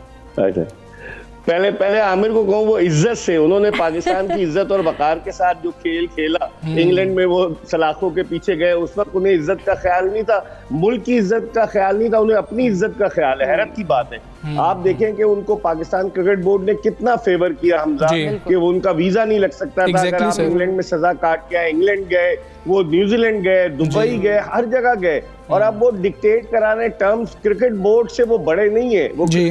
पहले आमिर को कहूँ, वो इज्जत से, उन्होंने पाकिस्तान की इज्जत और वकार के साथ जो खेल खेला, इंग्लैंड में वो सलाखों के पीछे गए, उस वक्त उन्हें इज्जत का ख्याल नहीं था, मुल्क की इज्जत का ख्याल नहीं था, उन्हें अपनी इज्जत का ख्याल है। हैरत की बात है, आप देखें कि उनको पाकिस्तान क्रिकेट बोर्ड ने कितना फेवर किया हमजा, कि वो उनका वीजा नहीं लग सकता था अगर आप इंग्लैंड में सजा काट के आए। इंग्लैंड गए, वो न्यूजीलैंड गए, दुबई गए, हर जगह गए, और अब वो डिक्टेट कराने टर्म्स क्रिकेट बोर्ड से वो बड़े नहीं है,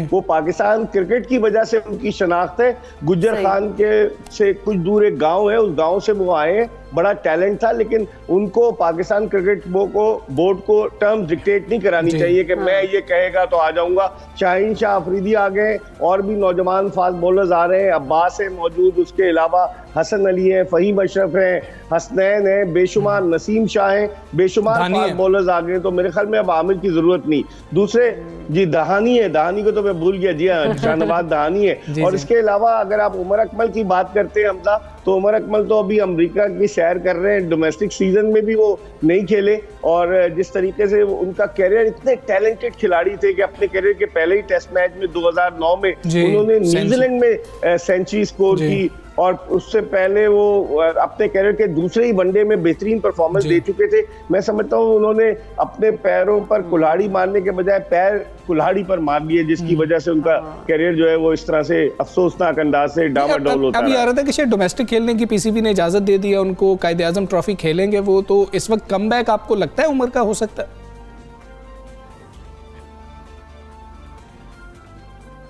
वो पाकिस्तान क्रिकेट की वजह से उनकी शनाख्त है। गुज्जर खान के से कुछ दूर एक गांव है, उस गांव से वो आए, बड़ा टैलेंट था, लेकिन उनको पाकिस्तान क्रिकेट बोर्ड को टर्म्स डिक्टेट नहीं करानी चाहिए कि मैं ये कहेगा तो आ जाऊंगा। शाहीन शाह अफरीदी आ गए, और भी नौजवान फास्ट बॉलर्स आ रहे हैं, अब्बास है मौजूद, उसके अलावा हसन अली है, फहीम अशरफ है, हसनैन है, बेशुमार नसीम शाह है, बेशुमार फास्ट बॉलर्स आ गए। तो मेरे ख्याल में अब आमिर की जरूरत नहीं। दूसरे जी दहानी है, दहानी को तो मैं भूल गया, जी हाँ शाहनवाज दहानी है। और इसके अलावा अगर आप उमर अकमल की बात करते हैं हमजा, तो उमर अकमल तो अभी अमेरिका की सैर कर रहे हैं, डोमेस्टिक सीजन में भी वो नहीं खेले, और जिस तरीके से उनका कैरियर, इतने टैलेंटेड खिलाड़ी थे कि अपने कैरियर के पहले ही टेस्ट मैच में 2009 में उन्होंने न्यूजीलैंड में सेंचुरी स्कोर की, और उससे पहले वो अपने कैरियर के दूसरे ही वनडे में बेहतरीन परफॉर्मेंस दे चुके थे। मैं समझता हूँ उन्होंने अपने पैरों पर कुल्हाड़ी मारने के बजाय पैर कुल्हाड़ी पर मार दिए, जिसकी वजह से उनका कैरियर जो है वो इस तरह से अफसोसनाक अंदाज से डामाडोल होता है। अभी आ रहा था कि शायद डोमेस्टिक खेलने की पीसीबी ने इजाजत दे दी है उनको, कायदे आजम ट्रॉफी खेलेंगे वो, तो इस वक्त कमबैक आपको लगता है उमर का हो सकता है?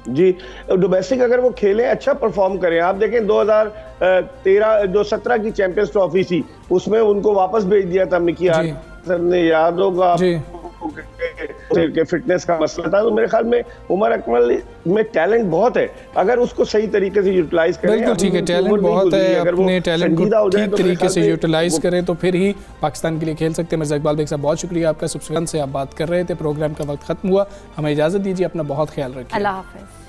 जी, डोमेस्टिक अगर वो खेलें, अच्छा परफॉर्म करें। आप देखें 2013 जो 17 की चैंपियंस ट्रॉफी थी, उसमें उनको वापस भेज दिया था मिकी सर ने, याद होगा के फिटनेस का मसला था। तो मेरे ख्याल में उमर अकमल में टैलेंट बहुत है, अगर उसको सही तरीके से यूटिलाइज करें। बिल्कुल ठीक है, टैलेंट बहुत है, अपने टैलेंट को ठीक तरीके से यूटिलाइज करें तो फिर ही पाकिस्तान के लिए खेल सकते हैं। मिर्ज़ा इकबाल बेग साहब, बहुत शुक्रिया आपका, सुबह से आप बात कर रहे थे, प्रोग्राम का वक्त खत्म हुआ, हमें इजाज़त दीजिए, अपना बहुत ख्याल रखिए, अल्लाह हाफ़िज़।